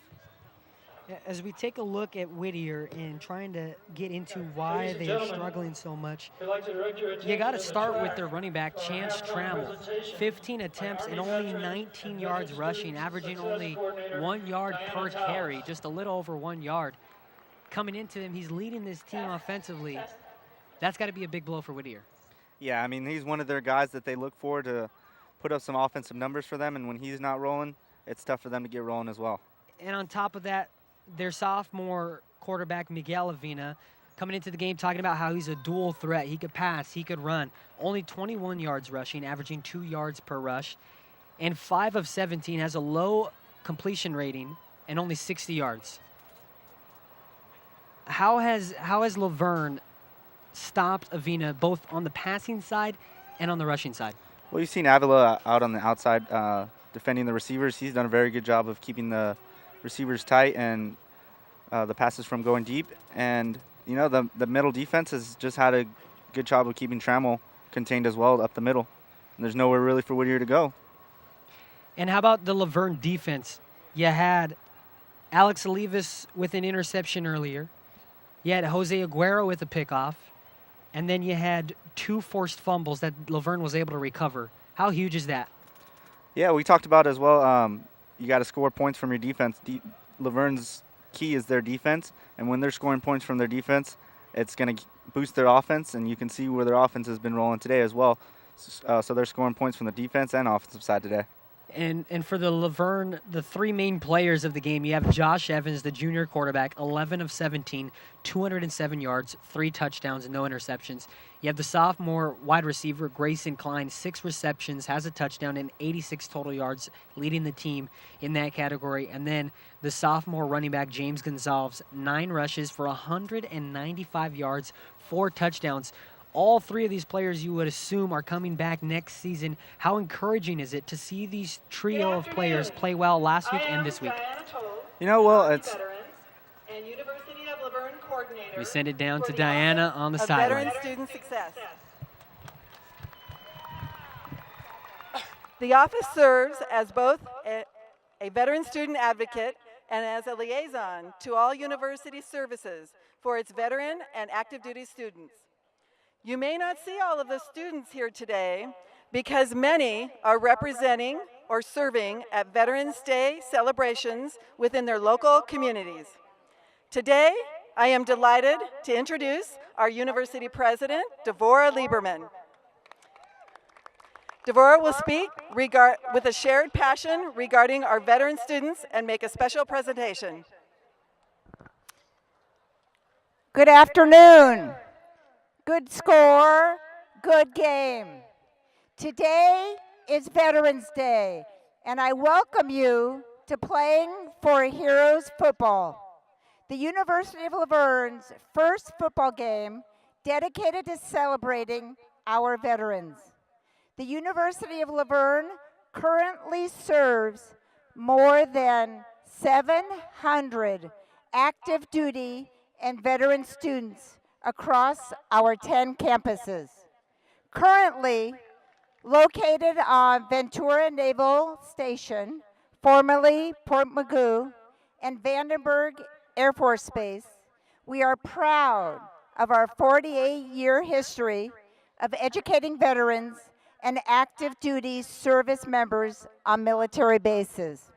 As we take a look at Whittier and trying to get into why they are struggling so much, We'd like to direct your You got to attention start the with track their running back, for our Chance halftime Trammell. presentation 15 attempts and only 19 yards rushing, averaging only 1 yard per carry, just a little over 1 yard. Coming into him, he's leading this team offensively. That's got to be a big blow for Whittier. Yeah, I mean, he's one of their guys that they look for to put up some offensive numbers for them, and when he's not rolling, it's tough for them to get rolling as well. And on top of that, their sophomore quarterback, Miguel Avina, coming into the game talking about how he's a dual threat. He could pass, he could run. Only 21 yards rushing, averaging 2 yards per rush. And 5 of 17, has a low completion rating and only 60 yards. How has Laverne stopped Avina both on the passing side and on the rushing side? Well, you've seen Avila out on the outside defending the receivers. He's done a very good job of keeping the receivers tight and the passes from going deep. And, you know, the middle defense has just had a good job of keeping Trammell contained as well up the middle. And there's nowhere really for Whittier to go. And how about the Laverne defense? You had Alex Olivas with an interception earlier. You had Jose Aguero with a pickoff. And then you had 2 forced fumbles that Laverne was able to recover. How huge is that? Yeah, we talked about as well, you got to score points from your defense. Laverne's key is their defense, and when they're scoring points from their defense, it's going to boost their offense, and you can see where their offense has been rolling today as well. So they're scoring points from the defense and offensive side today. And for the Laverne, the 3 main players of the game, you have Josh Evans, the junior quarterback, 11 of 17, 207 yards, 3 touchdowns, no interceptions. You have the sophomore wide receiver, Grayson Klein, 6 receptions, has a touchdown, and 86 total yards, leading the team in that category. And then the sophomore running back, James Gonzalez, 9 rushes for 195 yards, 4 touchdowns. All 3 of these players you would assume are coming back next season. How encouraging is it to see these trio of players play well last week and this week? You know, well, it's and University of Laverne coordinator. We send it down to Diana on the of sideline. Veteran Student Success. The office serves as both a veteran student advocate and as a liaison to all university services for its veteran and active duty students. You may not see all of the students here today because many are representing or serving at Veterans Day celebrations within their local communities. Today, I am delighted to introduce our university president, Devorah Lieberman. Devorah will speak with a shared passion regarding our veteran students and make a special presentation. Good afternoon. Good score, good game. Today is Veterans Day, and I welcome you to playing for Heroes football, the University of Laverne's first football game dedicated to celebrating our veterans. The University of Laverne currently serves more than 700 active duty and veteran students across our 10 campuses. Currently located on Ventura Naval Station, formerly Port Magoo, and Vandenberg Air Force Base, we are proud of our 48-year history of educating veterans and active duty service members on military bases.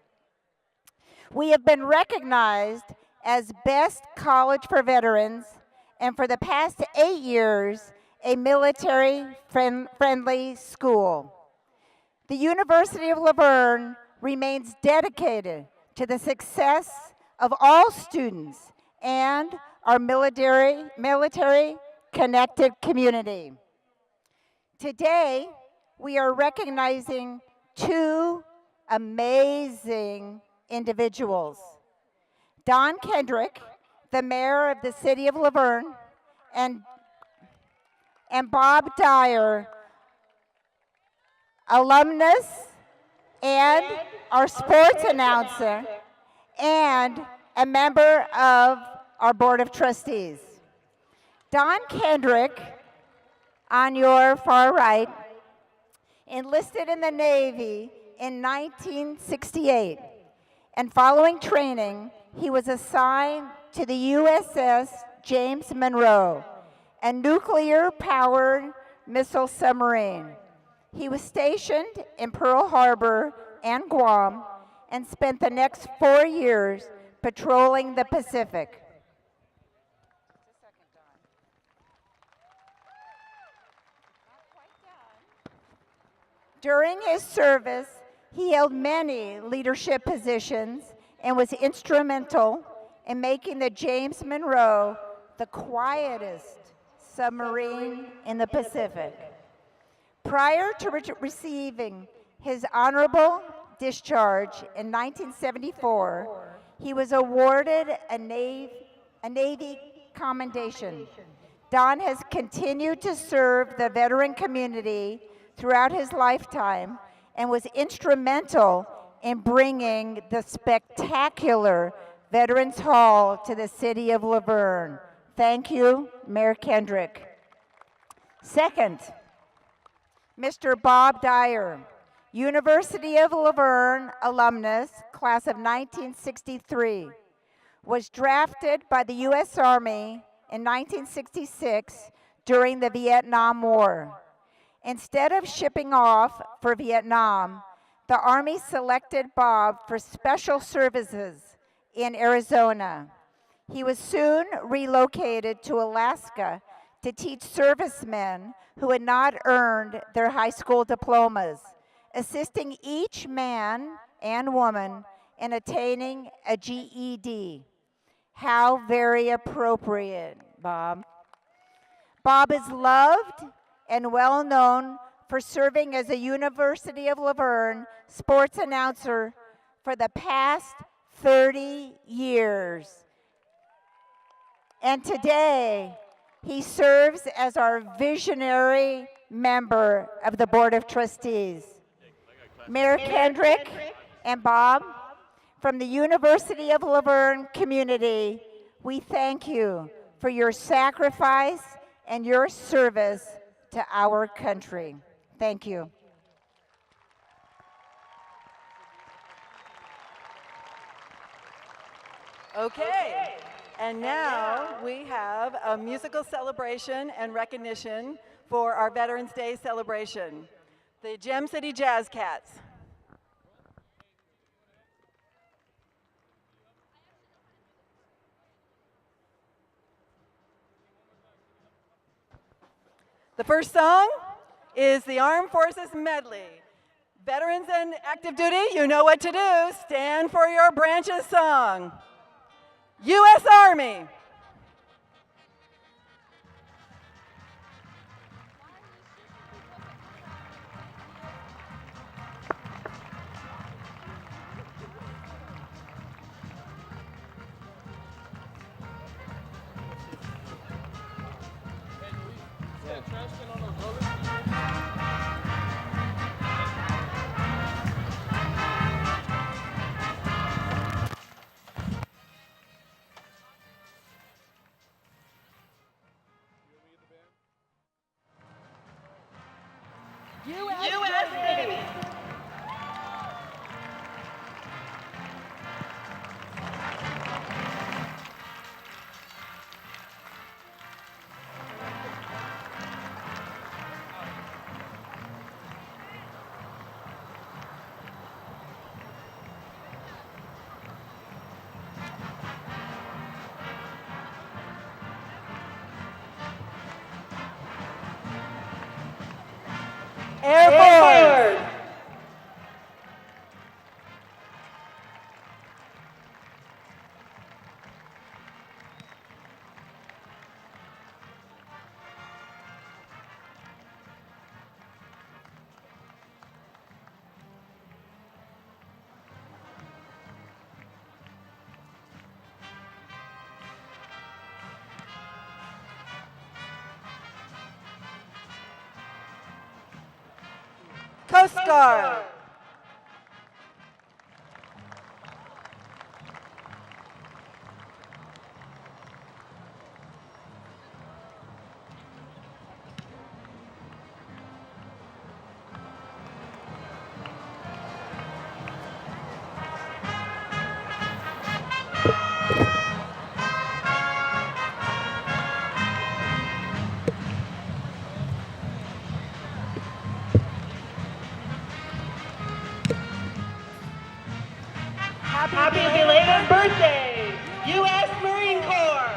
We have been recognized as Best College for Veterans, and for the past 8 years, a military-friendly school. The University of Laverne remains dedicated to the success of all students and our military connected community. Today, we are recognizing two amazing individuals. Don Kendrick, the mayor of the city of Laverne, and Bob Dyer, alumnus and our sports announcer, and a member of our Board of Trustees. Don Kendrick, on your far right, enlisted in the Navy in 1968, and following training, he was assigned to the USS James Monroe, a nuclear-powered missile submarine. He was stationed in Pearl Harbor and Guam and spent the next 4 years patrolling the Pacific. During his service, he held many leadership positions and was instrumental in making the James Monroe the quietest submarine in the Pacific. Prior to receiving his honorable discharge in 1974, he was awarded a Navy commendation. Don has continued to serve the veteran community throughout his lifetime and was instrumental in bringing the spectacular Veterans Hall to the city of Laverne. Thank you, Mayor Kendrick. Second, Mr. Bob Dyer, University of Laverne alumnus, class of 1963, was drafted by the U.S. Army in 1966 during the Vietnam War. Instead of shipping off for Vietnam, the Army selected Bob for special services in Arizona. He was soon relocated to Alaska to teach servicemen who had not earned their high school diplomas, assisting each man and woman in attaining a GED. How very appropriate, Bob. Bob is loved and well known for serving as a University of Laverne sports announcer for the past 30 years. And today, he serves as our visionary member of the Board of Trustees. Mayor Kendrick and Bob, from the University of Laverne community, we thank you for your sacrifice and your service to our country. Thank you. Okay, and now we have a musical celebration and recognition for our Veterans Day celebration. The Gem City Jazz Cats. The first song is the Armed Forces Medley. Veterans and active duty, you know what to do. Stand for your branches song. U.S. Army. U.S. Navy. Air Force. Coast Guard. Happy belated birthday, U.S. Marine Corps!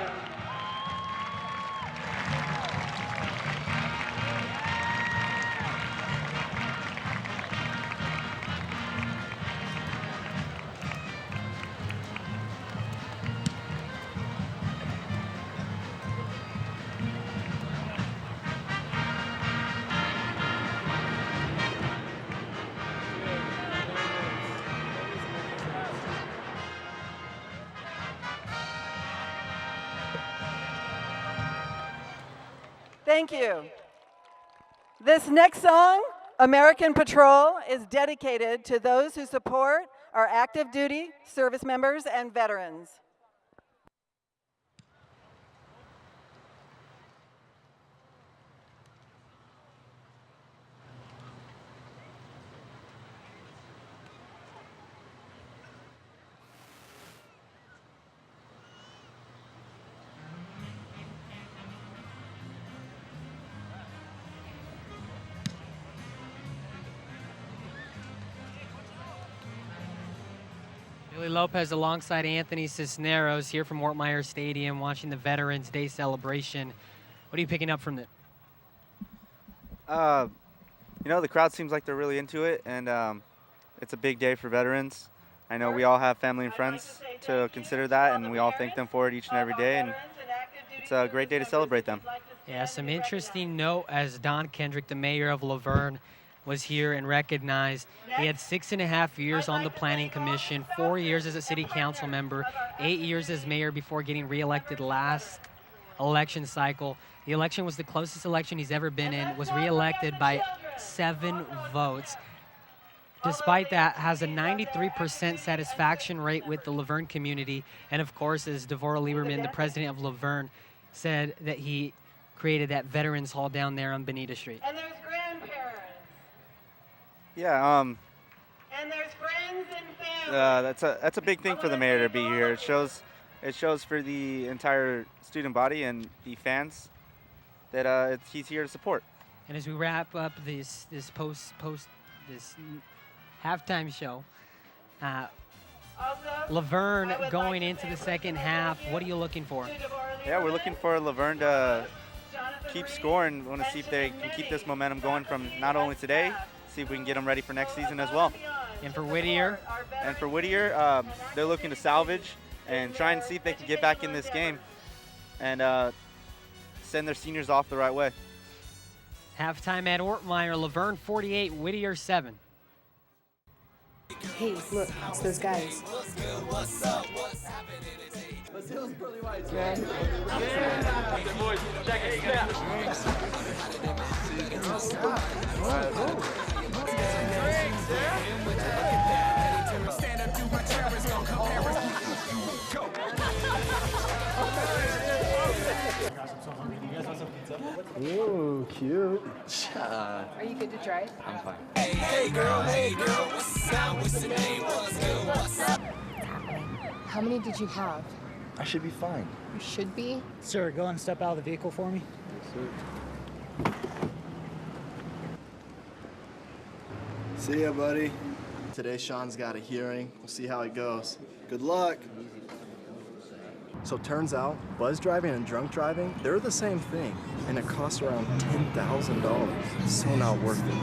Thank you. This next song, American Patrol, is dedicated to those who support our active duty service members and veterans. Billy Lopez alongside Anthony Cisneros here from Whittier Stadium watching the Veterans Day celebration. What are you picking up from it? You know, the crowd seems like they're really into it, and it's a big day for veterans. I know we all have family and friends to consider that, and we all thank them for it each and every day, and it's a great day to celebrate them. Yeah, some interesting note as Don Kendrick, the mayor of Laverne, was here and recognized he had 6.5 years on the Planning Commission, 4 years as a city council member, 8 years as mayor before getting reelected last election cycle. The election was the closest election he's ever been in, was reelected by 7 votes. Despite that, has a 93% satisfaction rate with the Laverne community. And of course, as Devorah Lieberman, the president of Laverne, said that he created that Veterans Hall down there on Bonita Street. And there's grandparents. Yeah, And there's friends and family. that's a big thing for the mayor to be here. It shows for the entire student body and the fans that he's here to support. And as we wrap up this halftime show, Laverne going into the second half, what are you looking for? Yeah, we're looking for Laverne to keep scoring. We want to see if they can keep this momentum going from not only today, see if we can get them ready for next season as well. And for Whittier? And for Whittier, they're looking to salvage and try and see if they can get back in this game and send their seniors off the right way. Halftime at Ortmeyer, Laverne 48, Whittier 7. Hey, look, it's those guys. Ooh, cute. Are you good to drive? I'm fine. Hey girl, what's up? What's the name? What's good? What's up? How many did you have? I should be fine. You should be. Sir, go and step out of the vehicle for me. Yes, sir. See ya, buddy. Today, Sean's got a hearing. We'll see how it goes. Good luck. So turns out, buzz driving and drunk driving, they're the same thing, and it costs around $10,000. So not worth it.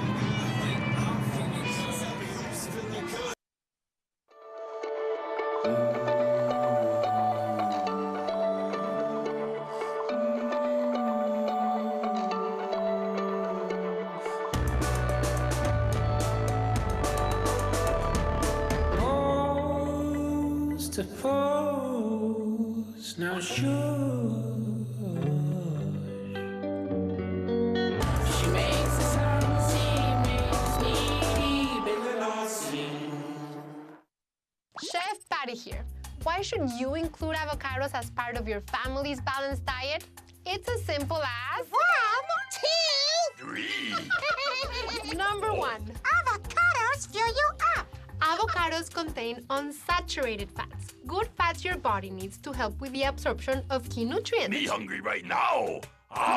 To pose, not sure. She makes it sound, she makes me should you include avocados as part of your family's balanced diet? It's as simple as 1, 2, 3. Number 1. Avocados fill you up. Avocados contain unsaturated fats, good fats your body needs to help with the absorption of key nutrients. Me hungry right now.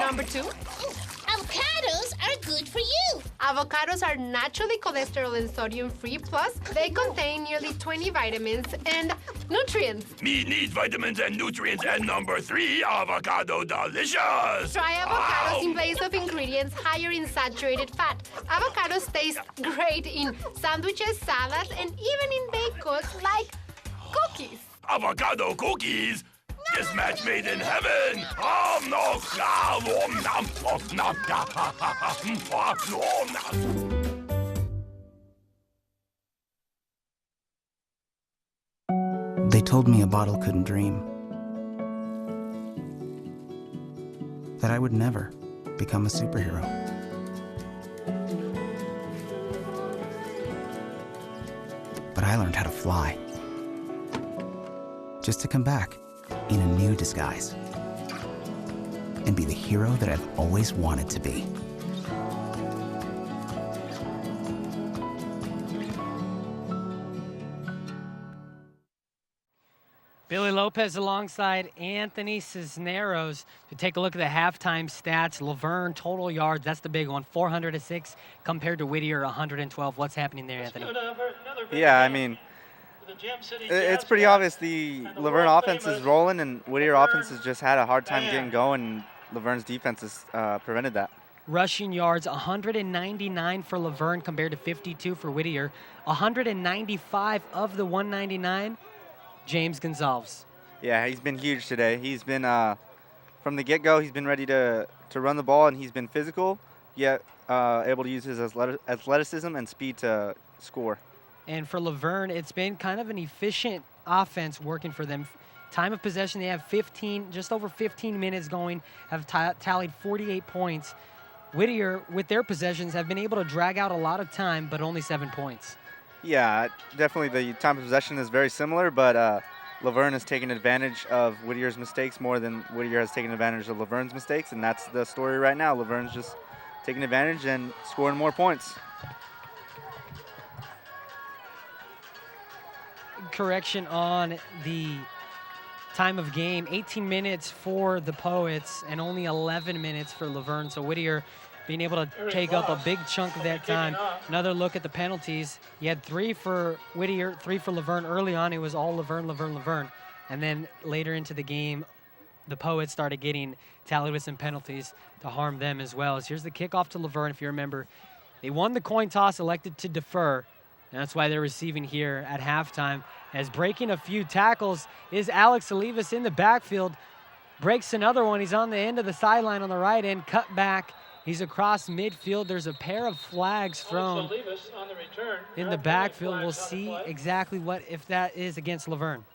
Number 2. Avocados are good for you. Avocados are naturally cholesterol and sodium free, plus they contain nearly 20 vitamins and nutrients. Me needs vitamins and nutrients, and number 3, avocado delicious. Try avocados in place of ingredients higher in saturated fat. Avocados taste great in sandwiches, salads, and even in baked goods like cookies. Avocado cookies? This match made in heaven. They told me a bottle couldn't dream. That I would never become a superhero. But I learned how to fly. Just to come back in a new disguise and be the hero that I've always wanted to be. Billy Lopez alongside Anthony Cisneros to take a look at the halftime stats. Laverne total yards, that's the big one, 406 compared to Whittier, 112. What's happening there, Anthony? Yeah, I mean, it's pretty obvious the Laverne offense is rolling, and Whittier offense has just had a hard time getting going, and Laverne's defense has prevented that. Rushing yards, 199 for Laverne compared to 52 for Whittier. 195 of the 199, James Gonzalez. Yeah, he's been huge today. He's been, from the get-go, he's been ready to run the ball, and he's been physical, yet able to use his athleticism and speed to score. And for Laverne, it's been kind of an efficient offense working for them. Time of possession, they have 15, just over 15 minutes going, have tallied 48 points. Whittier, with their possessions, have been able to drag out a lot of time, but only 7 points. Yeah, definitely the time of possession is very similar, but Laverne has taken advantage of Whittier's mistakes more than Whittier has taken advantage of Laverne's mistakes, and that's the story right now. Laverne's just taking advantage and scoring more points. Correction on the time of game, 18 minutes for the Poets and only 11 minutes for Laverne. So Whittier being able to take up a big chunk of that time. Another look at the penalties. You had 3 for Whittier, 3 for Laverne. Early on, it was all Laverne, Laverne, Laverne. And then later into the game, the Poets started getting tallied with some penalties to harm them as well. So here's the kickoff to Laverne. If you remember, they won the coin toss, elected to defer. And that's why they're receiving here at halftime. As breaking a few tackles is Alex Olivas in the backfield. Breaks another one. He's on the end of the sideline on the right end. Cut back. He's across midfield. There's a pair of flags thrown in the backfield. We'll see exactly what if that is against Laverne.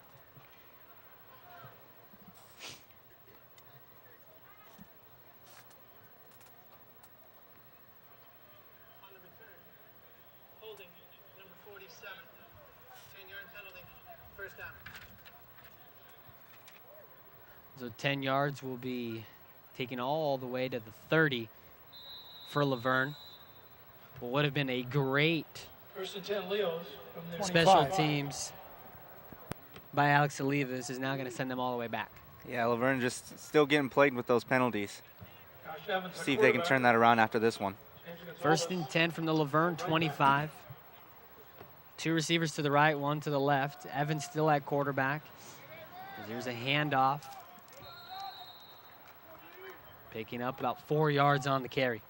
So 10 yards will be taken all the way to the 30 for Laverne. What would have been a great First and 10 Leos from their special teams by Alex Olivas is now going to send them all the way back. Yeah, Laverne just still getting plagued with those penalties. See if they can turn that around after this one. First and 10 from the Laverne 25. 2 receivers to the right, 1 to the left. Evans still at quarterback. There's a handoff. Picking up about 4 yards on the carry.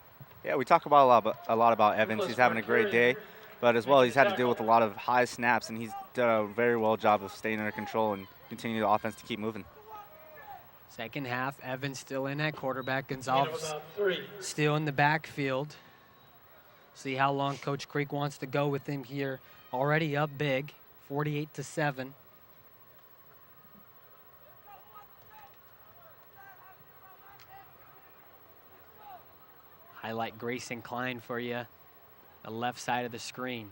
Yeah, we talk about a lot about Evans. He's having a great day, but as well, he's had to deal with a lot of high snaps, and he's done a very well job of staying under control and continue the offense to keep moving. Second half, Evans still in at quarterback. Gonzalez 3. still in the backfield. See how long Coach Creek wants to go with him here. Already up big, 48-7. Highlight Grayson Klein for you, the left side of the screen.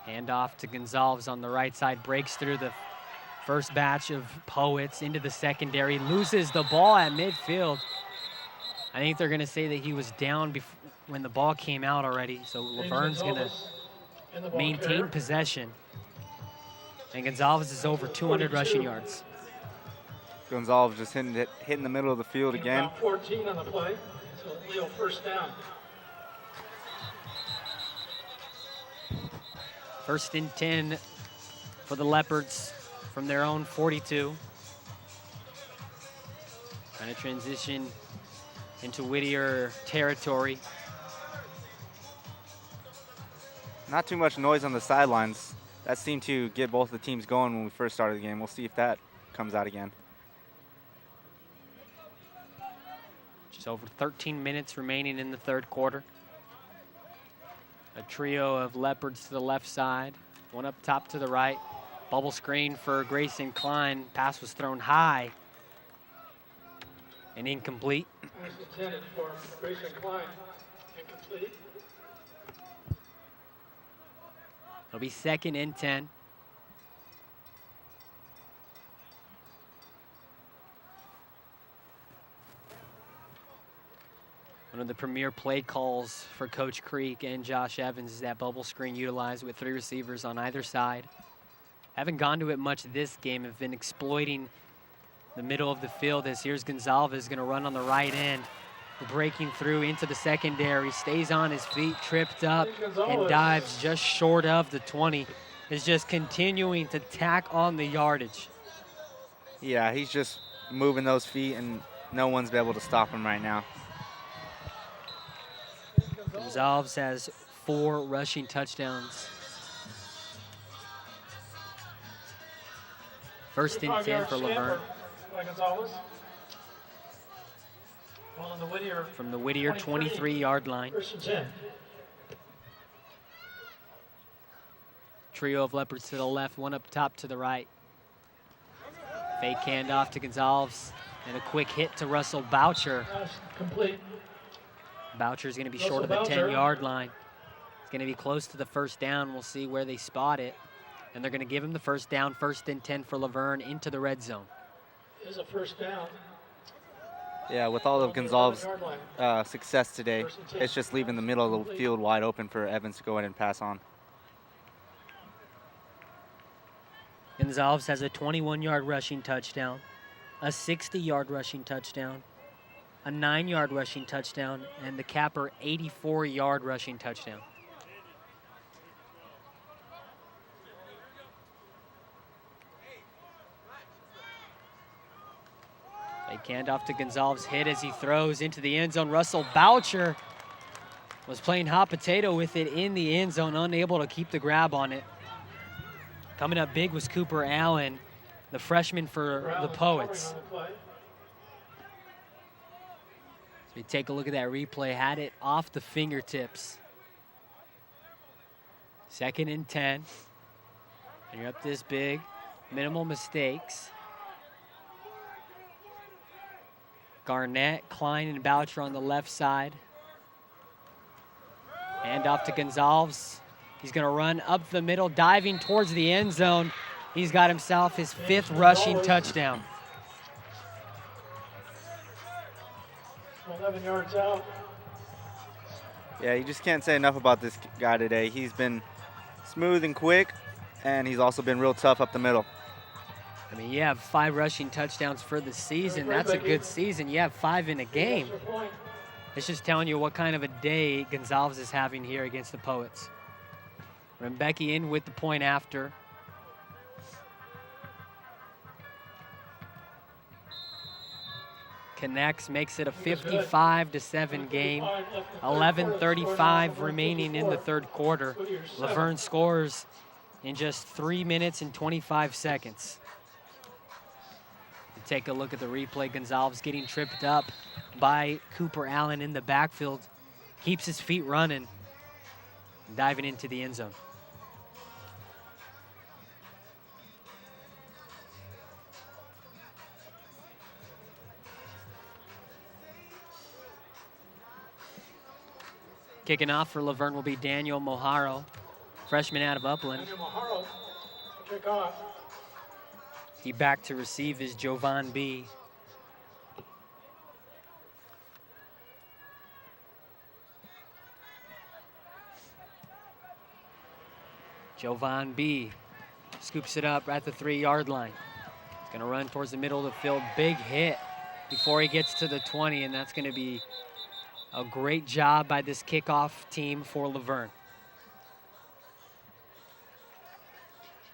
Handoff to Gonzalez on the right side, breaks through the first batch of Poets into the secondary, loses the ball at midfield. I think they're gonna say that he was down when the ball came out already, so Laverne's gonna maintain possession. And Gonzalez is over 200 rushing yards. Gonzalez just hitting the middle of the field again. About 14 on the play, so Leo first down. First and 10 for the Leopards from their own 42. Trying to transition into Whittier territory. Not too much noise on the sidelines. That seemed to get both the teams going when we first started the game. We'll see if that comes out again. Just over 13 minutes remaining in the third quarter. A trio of Leopards to the left side, one up top to the right. Bubble screen for Grayson Klein. Pass was thrown high and incomplete. Pass intended for Grayson Klein, incomplete. It'll be 2nd and 10. One of the premier play calls for Coach Creek and Josh Evans is that bubble screen utilized with 3 receivers on either side. Haven't gone to it much this game, have been exploiting the middle of the field as here's Gonzalez gonna run on the right end, breaking through into the secondary, stays on his feet, tripped up, and dives just short of the 20. Is just continuing to tack on the yardage. Yeah, he's just moving those feet, and no one's been able to stop him right now. Gonzalez has 4 rushing touchdowns. First and 10 for Laverne. From the Whittier 23-yard line. Trio of Leopards to the left, one up top to the right. Fake handoff to Gonzalez, and a quick hit to Russell Boucher. Complete. Boucher's gonna be short of the 10-yard line. It's gonna be close to the first down. We'll see where they spot it. And they're gonna give him the first down, 1st and 10 for Laverne into the red zone. Is a first down. Yeah, with all of Gonzalez's success today, it's just leaving the middle of the field wide open for Evans to go ahead and pass on. Gonzalez has a 21-yard rushing touchdown, a 60-yard rushing touchdown, a 9-yard rushing touchdown, and the capper 84-yard rushing touchdown. Fake handoff to Gonzalez, hit as he throws into the end zone. Russell Boucher was playing hot potato with it in the end zone, unable to keep the grab on it. Coming up big was Cooper Allen, the freshman for the Poets. So we take a look at that replay, had it off the fingertips. 2nd and 10. And you're up this big, minimal mistakes. Garnett, Klein, and Boucher on the left side. Hand off to Gonzalez. He's gonna run up the middle, diving towards the end zone. He's got himself his 5th rushing touchdown. 11 yards out. Yeah, you just can't say enough about this guy today. He's been smooth and quick, and he's also been real tough up the middle. I mean, you have 5 rushing touchdowns for the season. That's a good season. You have 5 in a game. It's just telling you what kind of a day Gonzalez is having here against the Poets. Rembecky in with the point after. Connects, makes it a 55-7 game. 11:35 remaining in the third quarter. Laverne scores in just 3 minutes and 25 seconds. Take a look at the replay. Gonzalez getting tripped up by Cooper Allen in the backfield. Keeps his feet running, diving into the end zone. Kicking off for Laverne will be Daniel Moharo. freshman out of Upland. Daniel Maharo, kick off. He back to receive is Jovan B. Jovan B scoops it up at the 3-yard line. He's gonna run towards the middle of the field. Big hit before he gets to the 20, and that's gonna be a great job by this kickoff team for Laverne.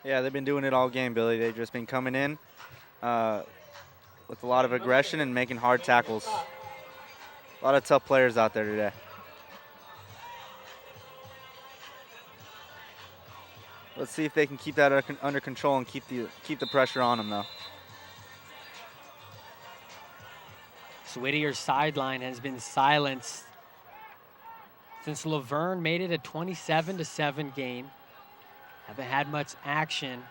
Yeah, they've been doing it all game, Billy. They've just been coming in with a lot of aggression and making hard tackles. A lot of tough players out there today. Let's see if they can keep that under control and keep the pressure on them, though. So Whittier's sideline has been silenced since Laverne made it a 27-7 game. Haven't had much action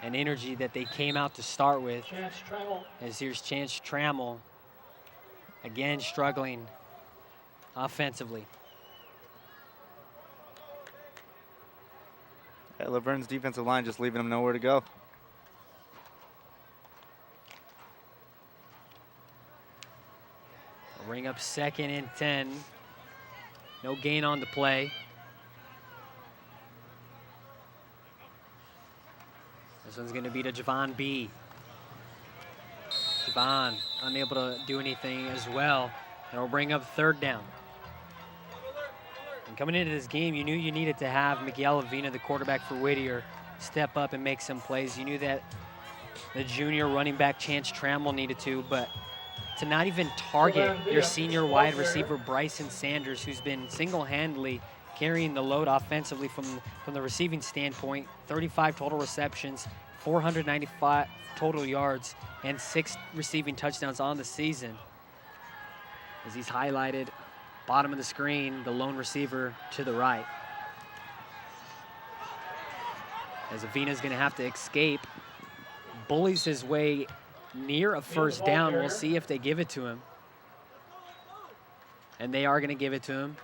and energy that they came out to start with. Chance Trammell. As here's Chance Trammell, again struggling offensively. Yeah, Laverne's defensive line just leaving them nowhere to go. Bring up 2nd and 10. No gain on the play. This one's going to be to Javon B. Javon unable to do anything as well. And we'll bring up 3rd down. And coming into this game, you knew you needed to have Miguel Avina, the quarterback for Whittier, step up and make some plays. You knew that the junior running back Chance Trammell needed to, but to not even target your senior wide receiver Bryson Sanders, who's been single-handedly carrying the load offensively from the receiving standpoint. 35 total receptions, 495 total yards, and 6 receiving touchdowns on the season. As he's highlighted, bottom of the screen, the lone receiver to the right. As Avina's gonna have to escape, bullies his way near a 1st down. We'll see if they give it to him. And they are gonna give it to him.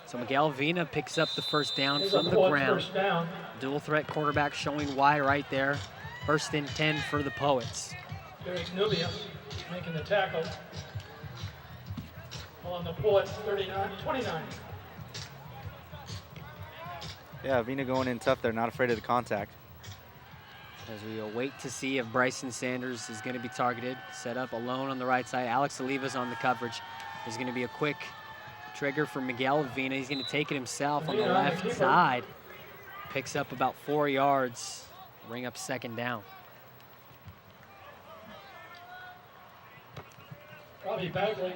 So Miguel Avina picks up the 1st down from the ground. Dual threat quarterback showing why right there. 1st and 10 for the Poets. Derek Nubia making the tackle. On the Poets, 39-29. Yeah, Avina going in tough there, not afraid of the contact. As we await to see if Bryson Sanders is going to be targeted. Set up alone on the right side. Alex Olivas on the coverage. There's going to be a quick trigger for Miguel Avina. He's going to take it himself on the left side. Picks up about 4 yards. Bring up 2nd down. Robbie Bagley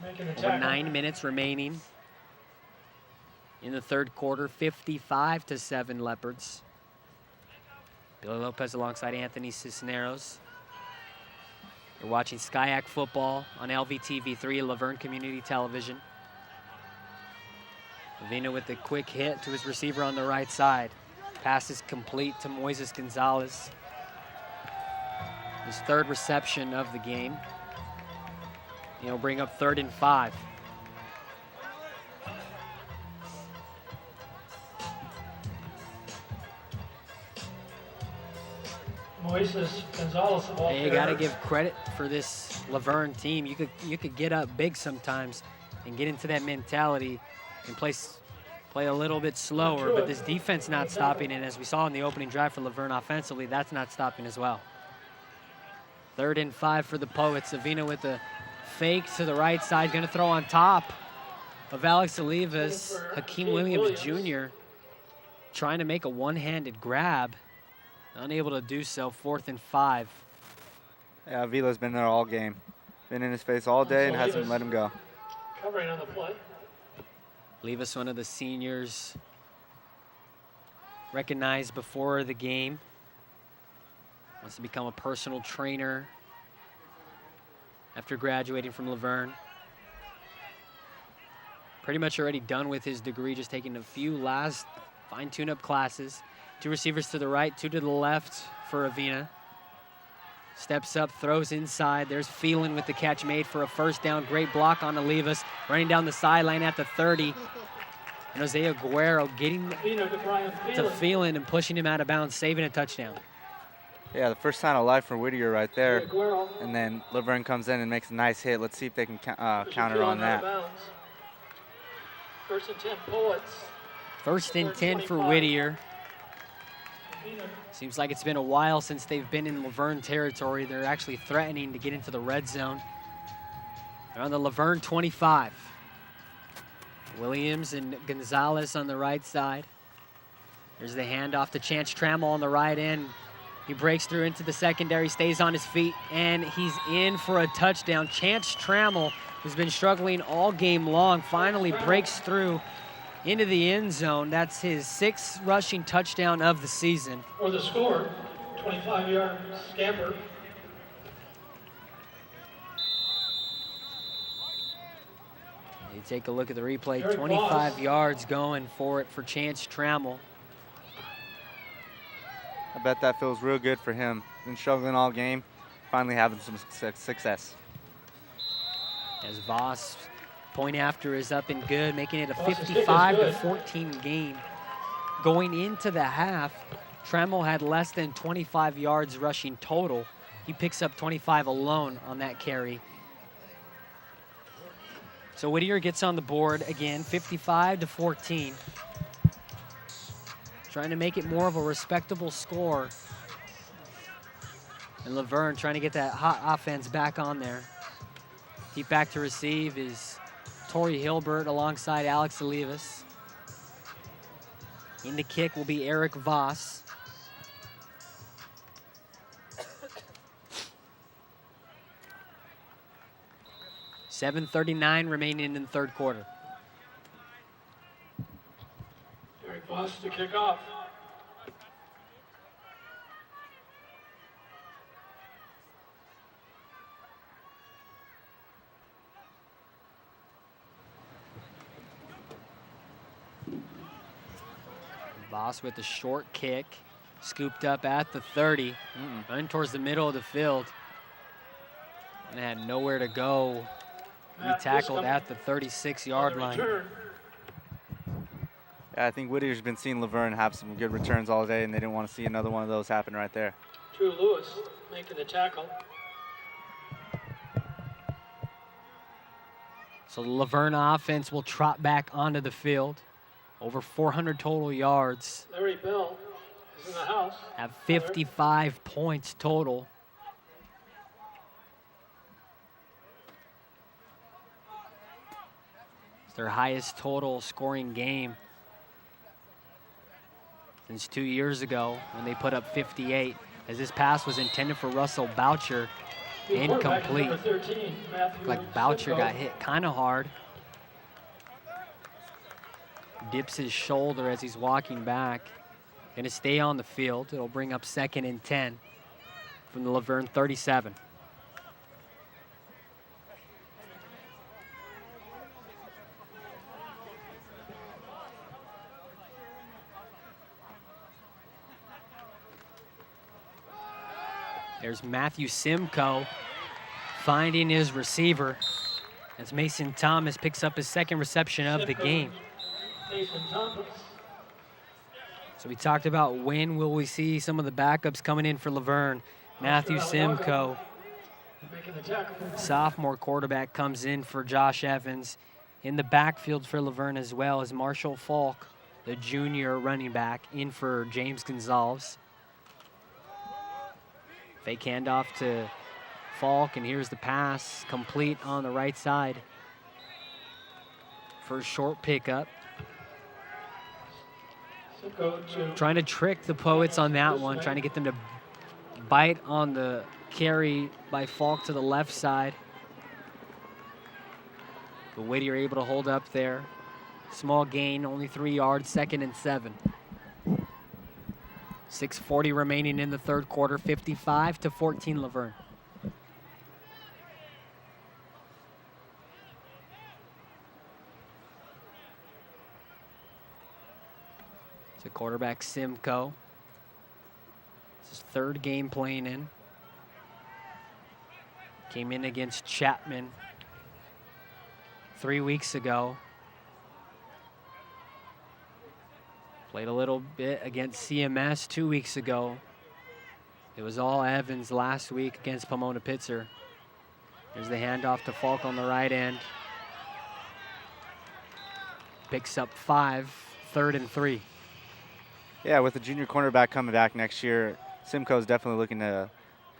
making the Over tackle. 9 minutes remaining in the 3rd quarter. 55-7 Leopards. Billy Lopez alongside Anthony Cisneros. You're watching SCIAC football on LVTV3, Laverne Community Television. Avina with the quick hit to his receiver on the right side. Pass is complete to Moises Gonzalez. His 3rd reception of the game. He'll bring up 3rd and 5. Moises Gonzalez, the ball Hey, you got to give credit for this Laverne team. You could get up big sometimes and get into that mentality and play a little bit slower, but this defense not stopping, and as we saw in the opening drive for Laverne offensively, that's not stopping as well. 3rd and 5 for the Poets. Avina with the fake to the right side, going to throw on top of Alex Olivas. Hakeem Williams Jr. trying to make a one-handed grab. Unable to do so. 4th and 5. Yeah, Avila's been there all game. Been in his face all day and hasn't let him go. Covering on the play. Olivas, one of the seniors recognized before the game. Wants to become a personal trainer after graduating from Laverne. Pretty much already done with his degree, just taking a few last fine tune-up classes. 2 receivers to the right, 2 to the left for Avina. Steps up, throws inside. There's Phelan with the catch made for a 1st down. Great block on Olivas. Running down the sideline at the 30. And Jose Aguero getting Pino to Brian to Phelan. Phelan and pushing him out of bounds, saving a touchdown. Yeah, the first sign of life for Whittier right there. Aguero. And then Laverne comes in and makes a nice hit. Let's see if they can counter Phelan on that. out of bounds. First and 10 Poets. First and 10 for 25. Whittier. Seems like it's been a while since they've been in Laverne territory. They're actually threatening to get into the red zone. They're on the Laverne 25. Williams and Gonzalez on the right side. There's the handoff to Chance Trammell on the right end. He breaks through into the secondary, stays on his feet, and he's in for a touchdown. Chance Trammell, who's been struggling all game long, finally breaks through into the end zone. That's his 6th rushing touchdown of the season. Or the score, 25-yard scamper. You take a look at the replay, Jared 25 Voss. yards going for it for Chance Trammell. I bet that feels real good for him. Been struggling all game, finally having some success. As Voss, point after is up and good, making it a Voss's kick is 55-14 game. Going into the half, Trammell had less than 25 yards rushing total. He picks up 25 alone on that carry. So Whittier gets on the board again, 55-14. Trying to make it more of a respectable score. And Laverne trying to get that hot offense back on there. Deep back to receive is Torrey Hilbert alongside Alex Olivas. In the kick will be Eric Voss. $7:39 remaining in the third quarter. Derek Voss to kick off. Voss with the short kick, scooped up at the 30, running towards the middle of the field, and had nowhere to go. He tackled at the 36-yard line. Yeah, I think Whittier's been seeing Laverne have some good returns all day, and they didn't want to see another one of those happen right there. Drew Lewis making the tackle. So the Laverne offense will trot back onto the field. Over 400 total yards. Larry Bell is in the house. Have 55 points total. It's their highest total scoring game since 2 years ago when they put up 58, as this pass was intended for Russell Boucher. Incomplete. Number 13, Matthew Like Boucher Simcoe. got hit kind of hard. Dips his shoulder as he's walking back. Gonna stay on the field. It'll bring up 2nd and 10 from the Laverne 37. There's Matthew Simcoe finding his receiver as Mason Thomas picks up his 2nd reception of the game. Mason Thomas. So we talked about when will we see some of the backups coming in for Laverne. Matthew Simcoe, Making the tackle. sophomore quarterback, comes in for Josh Evans. In the backfield for Laverne as well as Marshall Falk, the junior running back, in for James Gonzalez. Fake handoff to Falk, and here's the pass, complete on the right side for a short pickup. Trying to trick the Poets on that one, trying to get them to bite on the carry by Falk to the left side. But Whittier able to hold up there. Small gain, only 3 yards, 2nd and 7. 6:40 remaining in the third quarter, 55-14 Laverne. So quarterback Simcoe. It's his 3rd game playing in. Came in against Chapman 3 weeks ago. Played a little bit against CMS 2 weeks ago. It was all Evans last week against Pomona Pitzer. There's the handoff to Falk on the right end. Picks up 5, 3rd and 3. Yeah, with the junior cornerback coming back next year, Simcoe's definitely looking to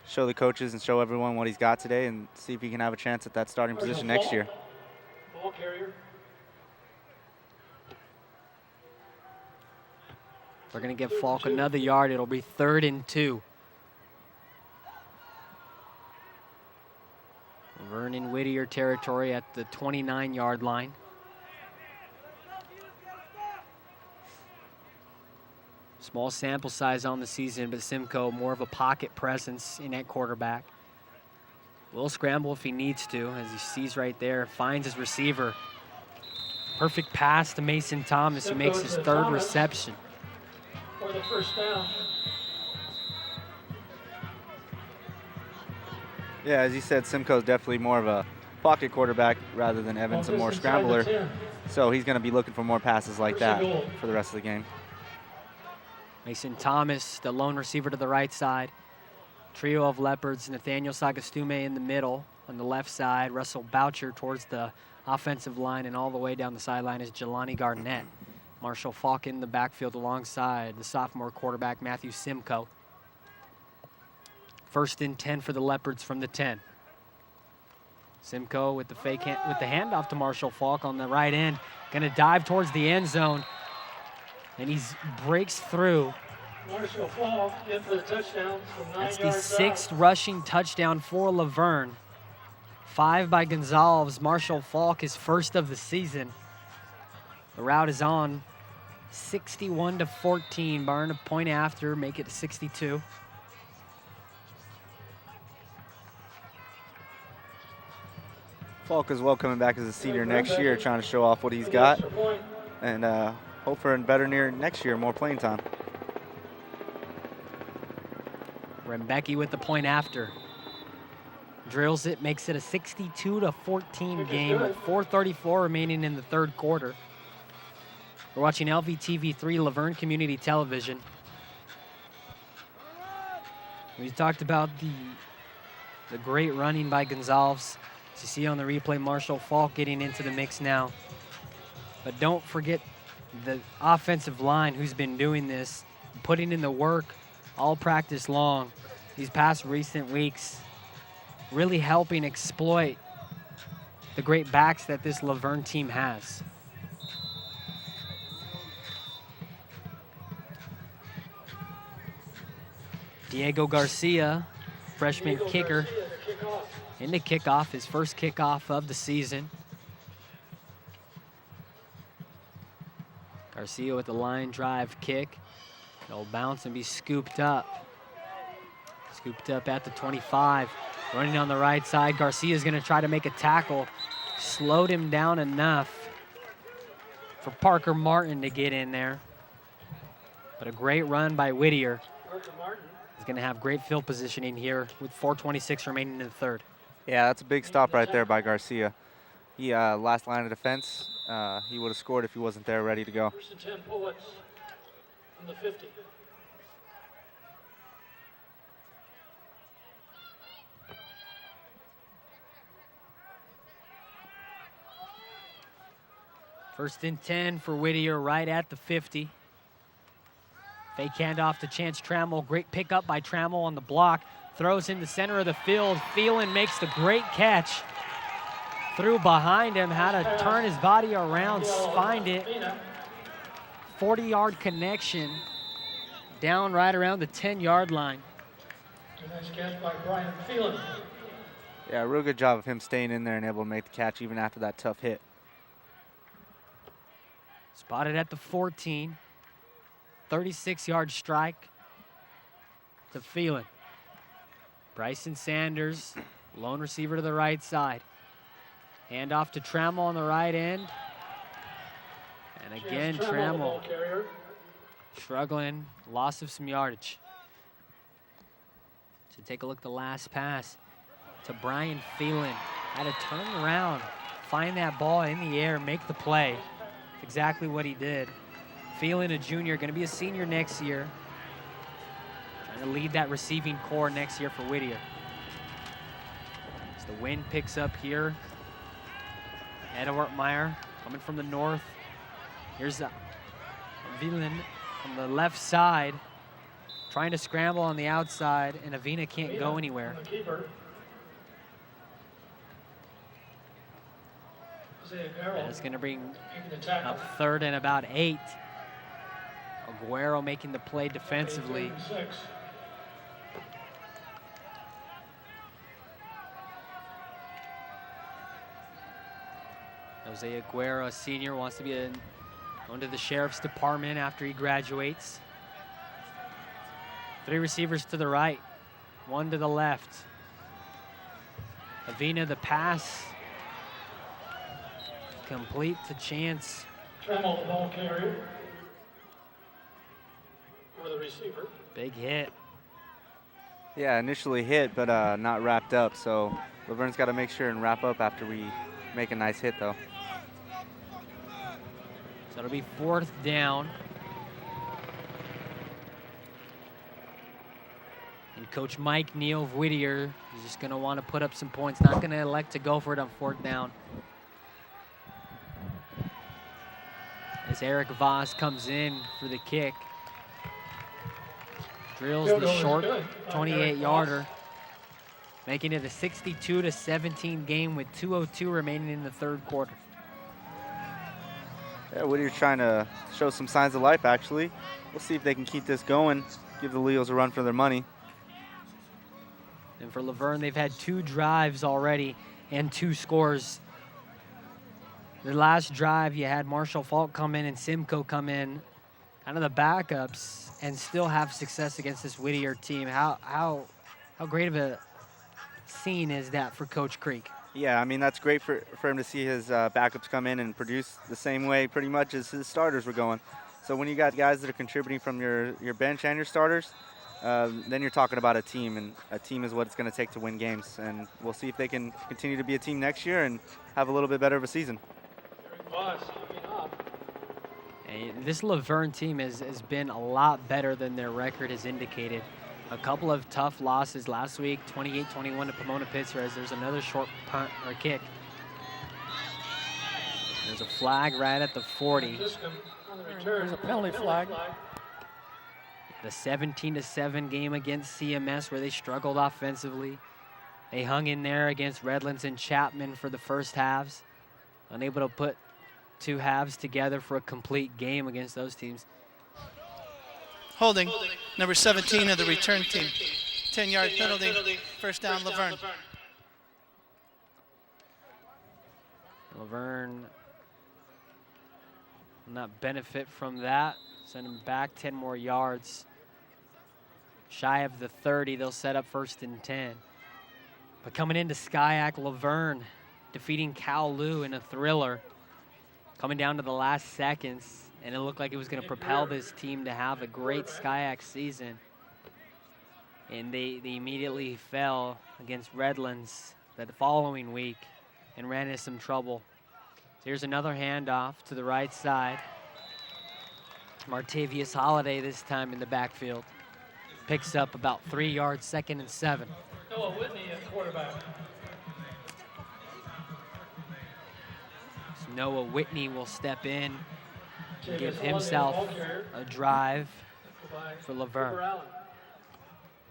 show the coaches and show everyone what he's got today and see if he can have a chance at that starting position next year. Ball carrier. They're going to give Falk another yard. It'll be 3rd and 2. Vernon Whittier territory at the 29-yard line. Small sample size on the season, but Simcoe more of a pocket presence in at quarterback. Will scramble if he needs to, as he sees right there, finds his receiver. Perfect pass to Mason Thomas, who makes his 3rd reception. For the first down. Yeah, as you said, Simcoe's definitely more of a pocket quarterback rather than Evans, a more scrambler. So he's going to be looking for more passes like that for the rest of the game. Mason Thomas, the lone receiver to the right side. Trio of Leopards, Nathaniel Sagastume in the middle. On the left side, Russell Boucher towards the offensive line, and all the way down the sideline is Jelani Garnett. Marshall Falk in the backfield alongside the sophomore quarterback, Matthew Simcoe. 1st and 10 for the Leopards from the 10. Simcoe with the with the handoff to Marshall Falk on the right end. Gonna dive towards the end zone. And he breaks through. Marshall Falk in for the touchdown from 9 yards out. That's the 6th rushing touchdown for Laverne. 5 by Gonzalez. Marshall Falk, his 1st of the season. The route is on 61-14. Barring a point after, make it 62. Falk as well coming back as a senior next year, trying to show off what he's got. And hope for a better next year, more playing time. Rembecki with the point after. Drills it, makes it a 62-14 game with 4:34 remaining in the 3rd quarter. We're watching LVTV3 Laverne Community Television. We talked about the great running by Gonzalez. As you see on the replay, Marshall Falk getting into the mix now. But don't forget the offensive line who's been doing this, putting in the work all practice long these past recent weeks, really helping exploit the great backs that this Laverne team has. Diego Garcia, freshman kicker, in the kickoff, his 1st kickoff of the season. Garcia with the line drive kick. It'll bounce and be scooped up. Scooped up at the 25. Running on the right side, Garcia's gonna try to make a tackle. Slowed him down enough for Parker Martin to get in there. But a great run by Whittier. He's gonna have great field positioning here with 4:26 remaining in the 3rd. Yeah, that's a big stop right there by Garcia. He, last line of defense, he would have scored if he wasn't there ready to go. 1st and 10 Pullets from the 50. First and 10 for Whittier right at the 50. Fake handoff to Chance Trammell. Great pickup by Trammell on the block. Throws in the center of the field. Phelan makes the great catch. Threw behind him, had to turn his body around, find it. 40-yard connection down right around the 10-yard line. Nice catch by Brian Phelan. Yeah, real good job of him staying in there and able to make the catch even after that tough hit. Spotted at the 14. 36-yard strike to Phelan. Bryson Sanders, lone receiver to the right side. Handoff to Trammell on the right end. And again, Trammell struggling, loss of some yardage. So take a look at the last pass to Brian Phelan. Had to turn around, find that ball in the air, make the play. Exactly what he did. Phelan, a junior, going to be a senior next year. Trying to lead that receiving core next year for Whittier. As the wind picks up here. Edward Meyer coming from the north. Here's Phelan on the left side, trying to scramble on the outside, and Avina can't go anywhere. That's going to bring up 3rd and about 8. Aguero making the play defensively. Jose Aguero, a senior, wants to be going to the sheriff's department after he graduates. 3 receivers to the right, 1 to the left. Avina, the pass. Complete to Chance. Trammell, the ball carrier. For the receiver. Big hit. Yeah, initially hit, but not wrapped up. So Laverne's got to make sure and wrap up after we make a nice hit, though. So it'll be 4th down. And Coach Mike Neal of Whittier is just going to want to put up some points. Not going to elect to go for it on 4th down. As Eric Voss comes in for the kick. Drills the short 28-yarder. Making it a 62-17 game with 2:02 remaining in the 3rd quarter. Yeah, Whittier's trying to show some signs of life, actually. We'll see if they can keep this going, give the Leos a run for their money. And for Laverne, they've had 2 drives already and 2 scores. The last drive, you had Marshall Falk come in and Simcoe come in, kind of the backups, and still have success against this Whittier team. How great of a scene is that for Coach Creek? Yeah, I mean, that's great for him to see his backups come in and produce the same way pretty much as his starters were going. So when you got guys that are contributing from your bench and your starters, then you're talking about a team, and a team is what it's going to take to win games. And we'll see if they can continue to be a team next year and have a little bit better of a season. And this Laverne team has been a lot better than their record has indicated. A couple of tough losses last week, 28-21 to Pomona Pitzer, as there's another short punt or kick. There's a flag right at the 40. There's a penalty flag. The 17-7 game against CMS where they struggled offensively. They hung in there against Redlands and Chapman for the first halves. Unable to put 2 halves together for a complete game against those teams. Holding, number 17 of the return team. 10-yard penalty, 1st down, Laverne. Laverne will not benefit from that. Send him back 10 more yards. Shy of the 30, they'll set up 1st and 10. But coming into Skyac, Laverne defeating Kowloon in a thriller. Coming down to the last seconds, and it looked like it was going to propel this team to have a great Skyac season. And they immediately fell against Redlands the following week and ran into some trouble. So here's another handoff to the right side. Martavius Holiday this time in the backfield. Picks up about 3 yards, 2nd and 7. Noah Whitney at quarterback. So Noah Whitney will step in and give himself a drive for Laverne.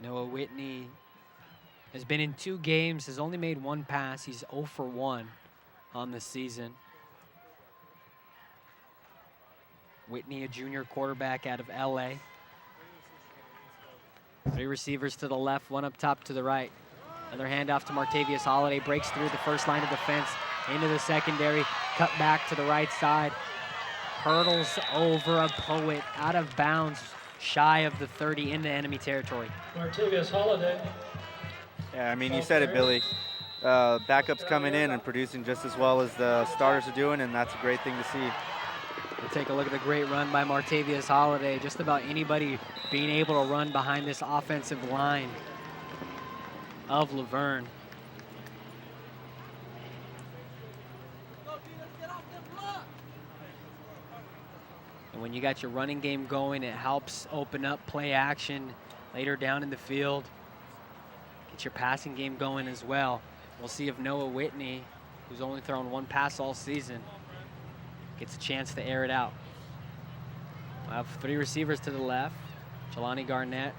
Noah Whitney has been in 2 games, has only made 1 pass. He's 0 for 1 on the season. Whitney, a junior quarterback out of LA. 3 receivers to the left, 1 up top to the right. Another handoff to Martavius Holiday, breaks through the first line of defense, into the secondary, cut back to the right side. Hurdles over a Poet, out of bounds, shy of the 30 into enemy territory. Martavius Holiday. Yeah, I mean, you said it, Billy. Backups coming in and producing just as well as the starters are doing, and that's a great thing to see. We'll take a look at the great run by Martavius Holiday. Just about anybody being able to run behind this offensive line of Laverne. And when you got your running game going, it helps open up play action later down in the field. Get your passing game going as well. We'll see if Noah Whitney, who's only thrown one pass all season, gets a chance to air it out. We'll have three receivers to the left. Jelani Garnett,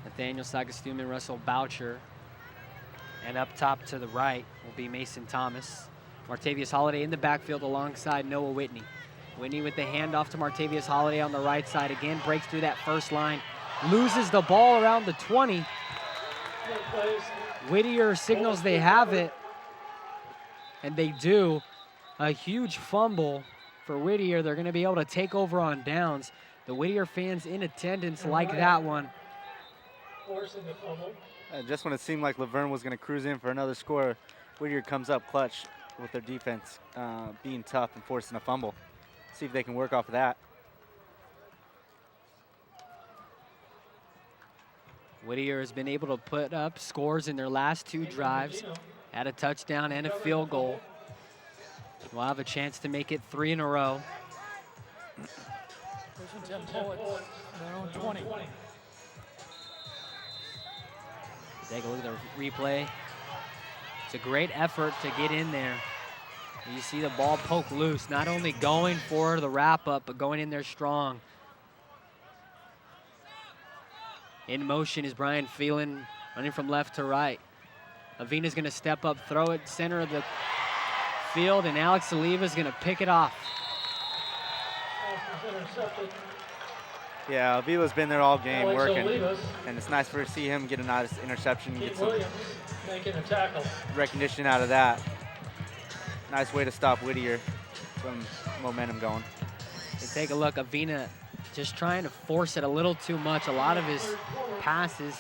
Nathaniel Sagastume, Russell Boucher. And up top to the right will be Mason Thomas. Martavius Holiday in the backfield alongside Noah Whitney. Whitney with the handoff to Martavius Holiday on the right side. Again, breaks through that first line. Loses the ball around the 20. Whittier signals they have it. And they do. A huge fumble for Whittier. They're going to be able to take over on downs. The Whittier fans in attendance like that one. Forcing the fumble. Just when it seemed like Laverne was going to cruise in for another score, Whittier comes up clutch with their defense being tough and forcing a fumble. See if they can work off of that. Whittier has been able to put up scores in their last two drives. Had a touchdown and a field goal. We'll have a chance to make it 3 in a row. Division 10 Poets in their own 20. Take a look at the replay. It's a great effort to get in there. You see the ball poke loose, not only going for the wrap-up, but going in there strong. In motion is Brian Phelan, running from left to right. Avina's gonna step up, throw it center of the field, and Alex Oliva's gonna pick it off. Yeah, Avila's been there all game Alex working, Olivas. and it's nice to see him get a nice interception, get some Williams making a tackle. recognition out of that. Nice way to stop Whittier, some momentum going. And take a look, Avina just trying to force it a little too much. A lot of his passes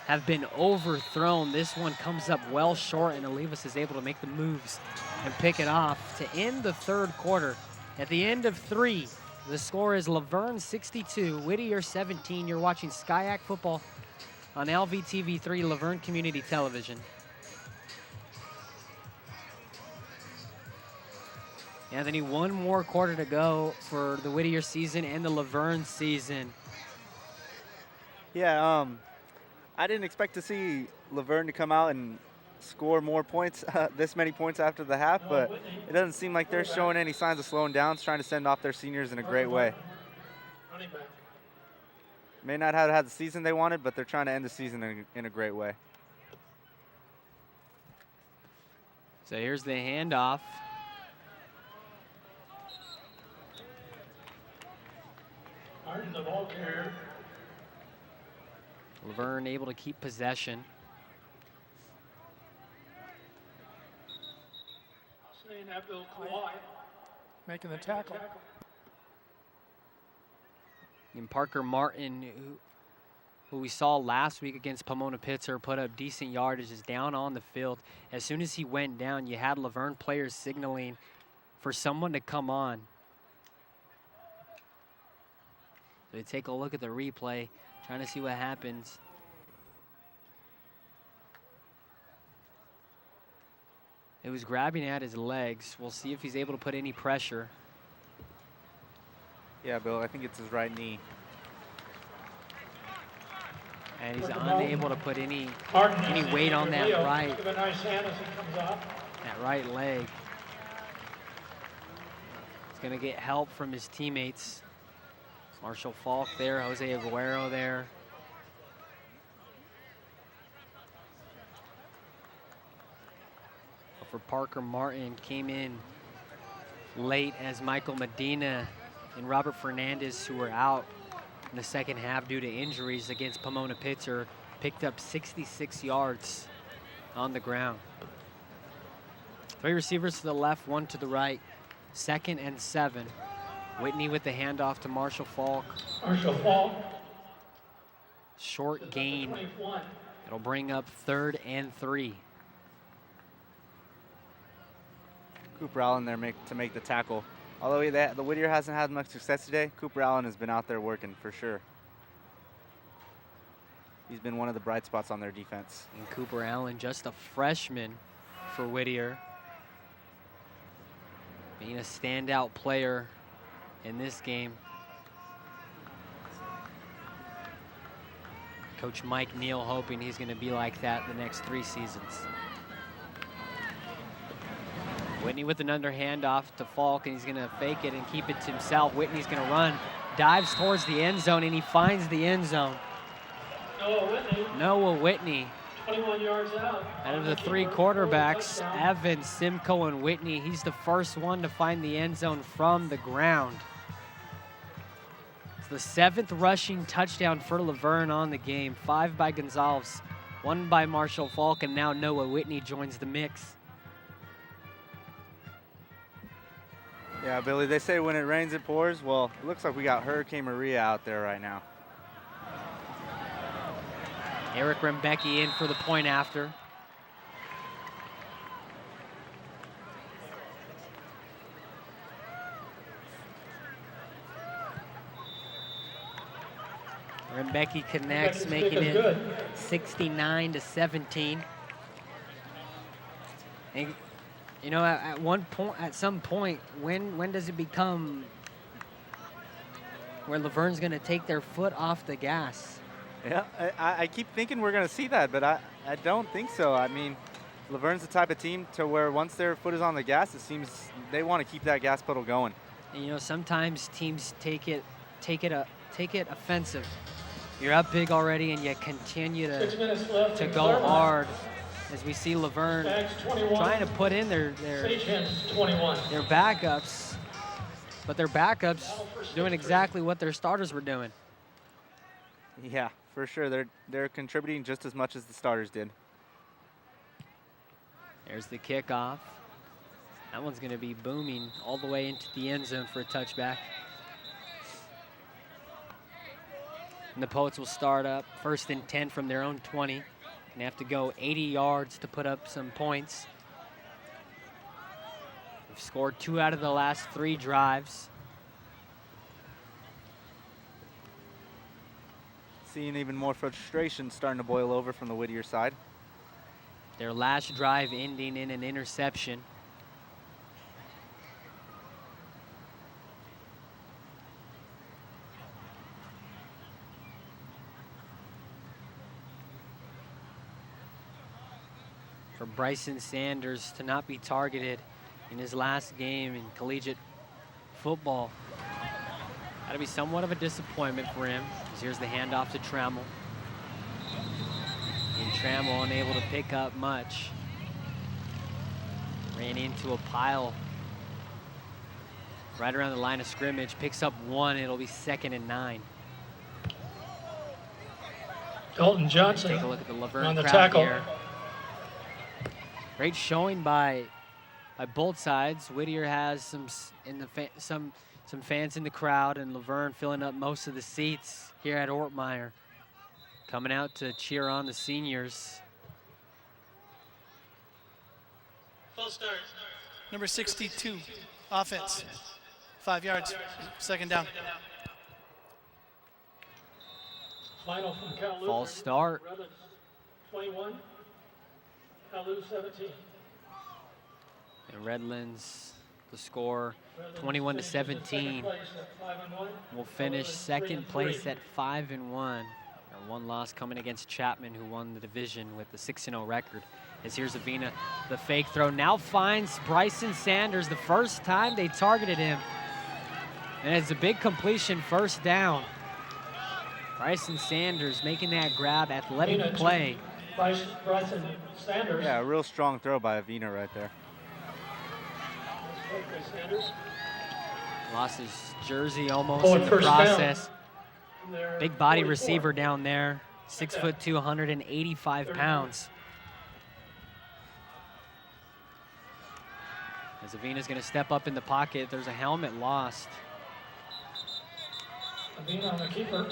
have been overthrown. This one comes up well short, and Olivas is able to make the moves and pick it off to end the third quarter. At the end of 3, the score is Laverne 62, Whittier 17. You're watching SCIAC football on LVTV3, Laverne Community Television. Anthony, one more quarter to go for the Whittier season and the Laverne season. Yeah, I didn't expect to see Laverne to come out and score more points, this many points after the half, but it doesn't seem like they're showing any signs of slowing down. It's trying to send off their seniors in a great way. May not have had the season they wanted, but they're trying to end the season in a great way. So here's the handoff. Martin, the ball carrier. Laverne able to keep possession. Hussein Abdul Kawai. Making the tackle. And Parker Martin, who we saw last week against Pomona Pitzer, put up decent yardage, is down on the field. As soon as he went down, you had Laverne players signaling for someone to come on. So we take a look at the replay, trying to see what happens. It was grabbing at his legs. We'll see if he's able to put any pressure. Yeah, Bill, I think it's his right knee. And he's unable to put any weight on that right. Give a nice hand as it comes off. That right leg. He's gonna get help from his teammates. Marshall Falk there, Jose Aguero there. For Parker Martin, came in late as Michael Medina and Robert Fernandez, who were out in the second half due to injuries against Pomona Pitzer, picked up 66 yards on the ground. 3 receivers to the left, 1 to the right. 2nd and 7. Whitney with the handoff to Marshall Falk. Marshall Falk. Short gain. It'll bring up 3rd and 3. Cooper Allen there to make the tackle. Although the Whittier hasn't had much success today, Cooper Allen has been out there working for sure. He's been one of the bright spots on their defense. And Cooper Allen, just a freshman for Whittier, being a standout player in this game. Coach Mike Neal hoping he's going to be like that the next 3 seasons. Whitney with an underhand off to Falk, and he's going to fake it and keep it to himself. Whitney's going to run, dives towards the end zone, and he finds the end zone. Noah Whitney. 21 yards out. Out of the 3 quarterbacks, Evans, Simcoe, and Whitney, he's the first one to find the end zone from the ground. It's the 7th rushing touchdown for Laverne on the game. 5 by Gonzalez, 1 by Marshall Falk, and now Noah Whitney joins the mix. Yeah, Billy, they say when it rains, it pours. Well, it looks like we got Hurricane Maria out there right now. Eric Rembecki in for the point after. Rembecki connects, making it 69-17. And you know, at one point, at some point, when does it become where Laverne's going to take their foot off the gas? Yeah, I keep thinking we're going to see that, but I don't think so. I mean, Laverne's the type of team to where once their foot is on the gas, it seems they want to keep that gas pedal going. And you know, sometimes teams take it offensive. You're up big already, and you continue to go hard. As we see Laverne trying to put in their backups, but their backups doing exactly what their starters were doing. Yeah, for sure. They're contributing just as much as the starters did. There's the kickoff. That one's going to be booming all the way into the end zone for a touchback. And the Poets will start up 1st and 10 from their own 20. And have to go 80 yards to put up some points. They've scored 2 out of the last 3 drives. Seeing even more frustration starting to boil over from the Whittier side. Their last drive ending in an interception. For Bryson Sanders to not be targeted in his last game in collegiate football. That'll be somewhat of a disappointment for him. As here's the handoff to Trammell. And Trammell unable to pick up much. Ran into a pile right around the line of scrimmage. Picks up 1. It'll be 2nd and 9. Dalton Johnson Take a look at the Laverne on the crowd tackle. here. Great showing by both sides. Whittier has some fans in the crowd, and Laverne filling up most of the seats here at Ortmeyer, coming out to cheer on the seniors. False start. Number 62, offense. 5 yards, 2nd down. Final from Cal Lutheran. False start. Redlands 21, Cal 17. And Redlands, the score 21-17. Will finish 2nd place at 5-1. Their 1 loss coming against Chapman, who won the division with the 6-0 record. As here's Avina, the fake throw now finds Bryson Sanders. The first time they targeted him, and it's a big completion, 1st down. Bryson Sanders making that grab, athletic play. Bryson Sanders. Yeah, a real strong throw by Avina right there. Sanders. Lost his jersey almost in the process. Big body receiver down there, 6'2", 185 pounds. As Avina's going to step up in the pocket, there's a helmet lost. Avina on the keeper.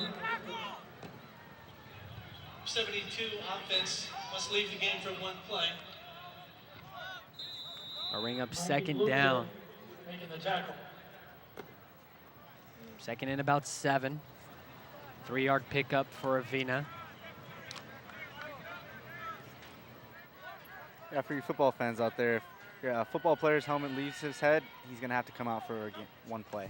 72 offense must leave the game for 1 play. A ring up 2nd down. Making the tackle. 2nd and about 7. 3-yard pickup for Avina. Yeah, for you football fans out there, if your football player's helmet leaves his head, he's going to have to come out for 1 play.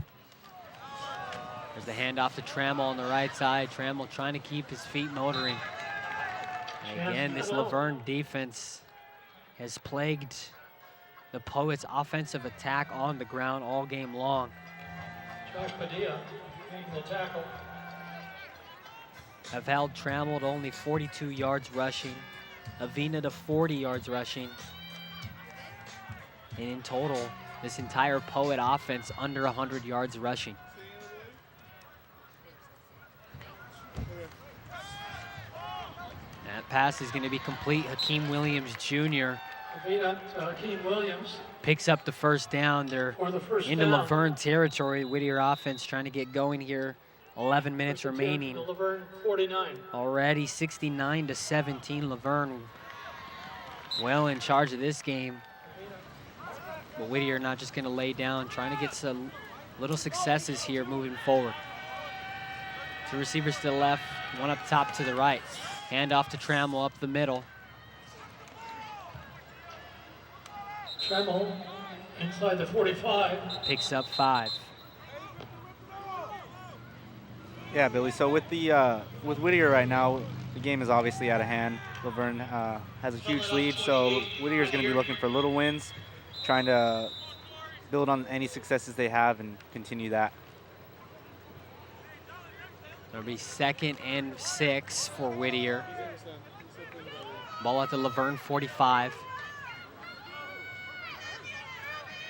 There's the handoff to Trammell on the right side. Trammell trying to keep his feet motoring. And again, this Laverne defense has plagued the Poets' offensive attack on the ground all game long. Josh Padilla making the tackle. Have held Trammell to only 42 yards rushing, Avina to 40 yards rushing. And in total, this entire Poet offense under 100 yards rushing. That pass is going to be complete. Hakeem Williams Jr. Avina to Hakeem Williams. Picks up the first down. They're For the first into down. Laverne territory. Whittier offense trying to get going here. 11 minutes remaining. Laverne 49. Already 69-17. Laverne well in charge of this game. But Whittier not just going to lay down, trying to get some little successes here moving forward. Two receivers to the left, one up top to the right. Hand off to Trammell up the middle. Trammell inside the 45. Picks up 5. Yeah, Billy. So with Whittier right now, the game is obviously out of hand. Laverne has a huge lead, so Whittier's going to be looking for little wins, trying to build on any successes they have and continue that. It'll be 2nd and 6 for Whittier. Ball at the Laverne 45.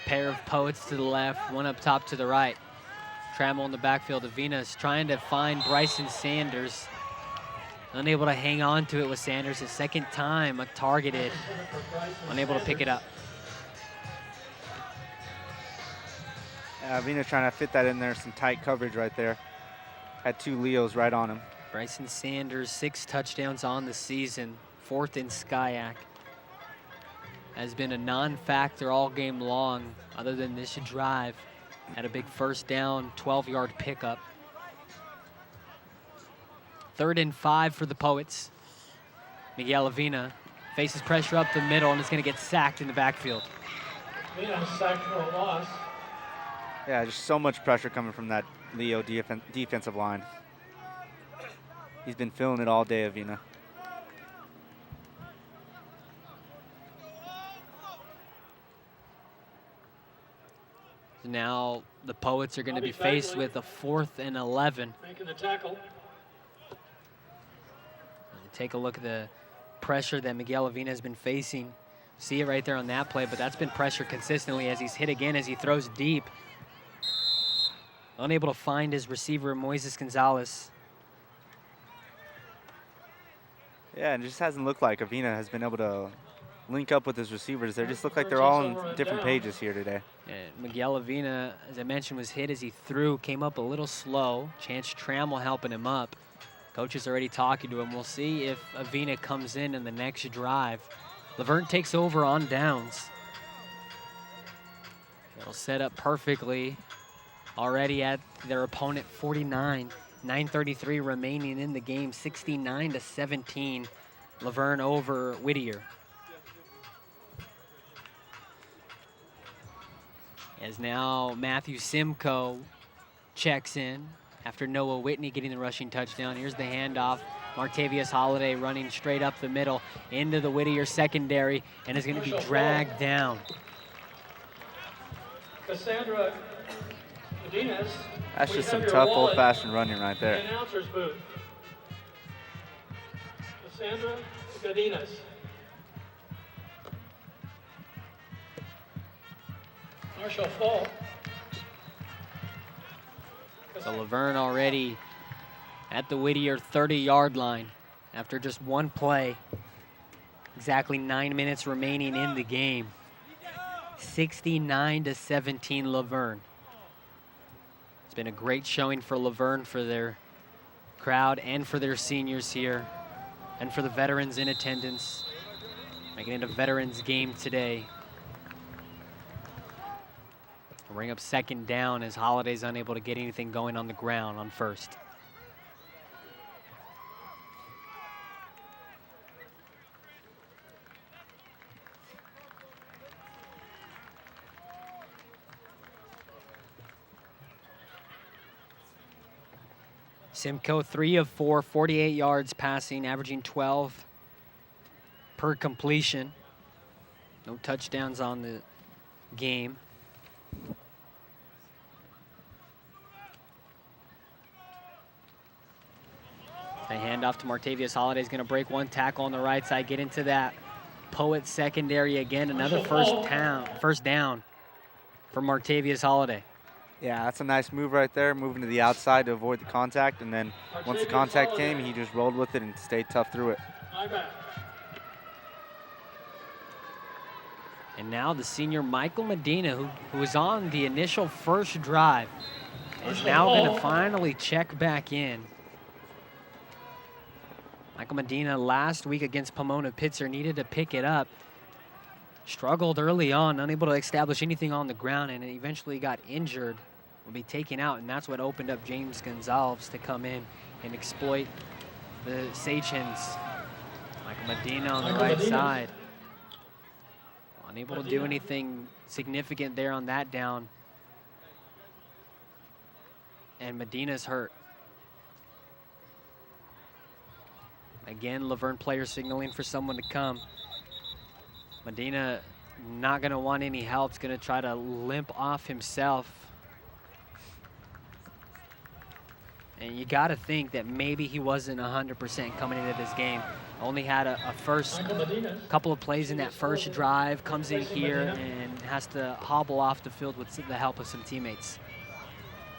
Pair of Poets to the left, one up top to the right. Trammell in the backfield. Avina is trying to find Bryson Sanders. Unable to hang on to it with Sanders. His second time targeted. Unable to pick it up. Avina trying to fit that in there, some tight coverage right there. Had 2 Leos right on him. Bryson Sanders, 6 touchdowns on the season, 4th in SCIAC. Has been a non-factor all game long, other than this drive. Had a big first down, 12-yard pickup. 3rd and 5 for the Poets. Miguel Avina faces pressure up the middle and is going to get sacked in the backfield. Avina sacked for a loss. Yeah, just so much pressure coming from that Leo defensive line. He's been feeling it all day, Avina. Now the Poets are going to be faced with a 4th and 11. Making the tackle. Take a look at the pressure that Miguel Avina has been facing. See it right there on that play, but that's been pressure consistently as he's hit again, as he throws deep. Unable to find his receiver, Moises Gonzalez. Yeah, and it just hasn't looked like Avina has been able to link up with his receivers. They just look like they're all on different pages here today. And Miguel Avina, as I mentioned, was hit as he threw, came up a little slow. Chance Trammell helping him up. Coach is already talking to him. We'll see if Avina comes in the next drive. Laverne takes over on downs. It'll set up perfectly. Already at their opponent 49. 9:33 remaining in the game. 69-17. Laverne over Whittier. As now Matthew Simcoe checks in after Noah Whitney getting the rushing touchdown. Here's the handoff. Martavius Holiday running straight up the middle into the Whittier secondary and is going to be dragged down. Cassandra Medina. That's just some tough old-fashioned running right The there. announcer's booth. Cassandra Gadinas. Marshall Fall. So Laverne already at the Whittier 30-yard line after just one play. Exactly 9 minutes remaining in the game. 69-17 Laverne. It's been a great showing for Laverne, for their crowd and for their seniors here and for the veterans in attendance. Making it a veterans game today. Bring up 2nd down as Holiday's unable to get anything going on the ground on 1st. Simcoe, 3 of 4, 48 yards passing, averaging 12 per completion. No touchdowns on the game. The handoff to Martavius Holiday is going to break one tackle on the right side, get into that Poet secondary again. Another first down for Martavius Holiday. Yeah, that's a nice move right there, moving to the outside to avoid the contact. And then once the contact came, he just rolled with it and stayed tough through it. And now the senior Michael Medina, who was on the initial first drive, is now going to finally check back in. Michael Medina last week against Pomona Pitzer needed to pick it up. Struggled early on, unable to establish anything on the ground, and eventually got injured. Will be taken out, and that's what opened up James Gonzalez to come in and exploit the Sage Hens. Michael Medina on the right side. Unable to do anything significant there on that down. And Medina's hurt. Again, Laverne player signaling for someone to come. Medina not going to want any help. He's going to try to limp off himself. And you got to think that maybe he wasn't 100% coming into this game. Only had a first couple of plays in that first drive, comes in here and has to hobble off the field with the help of some teammates.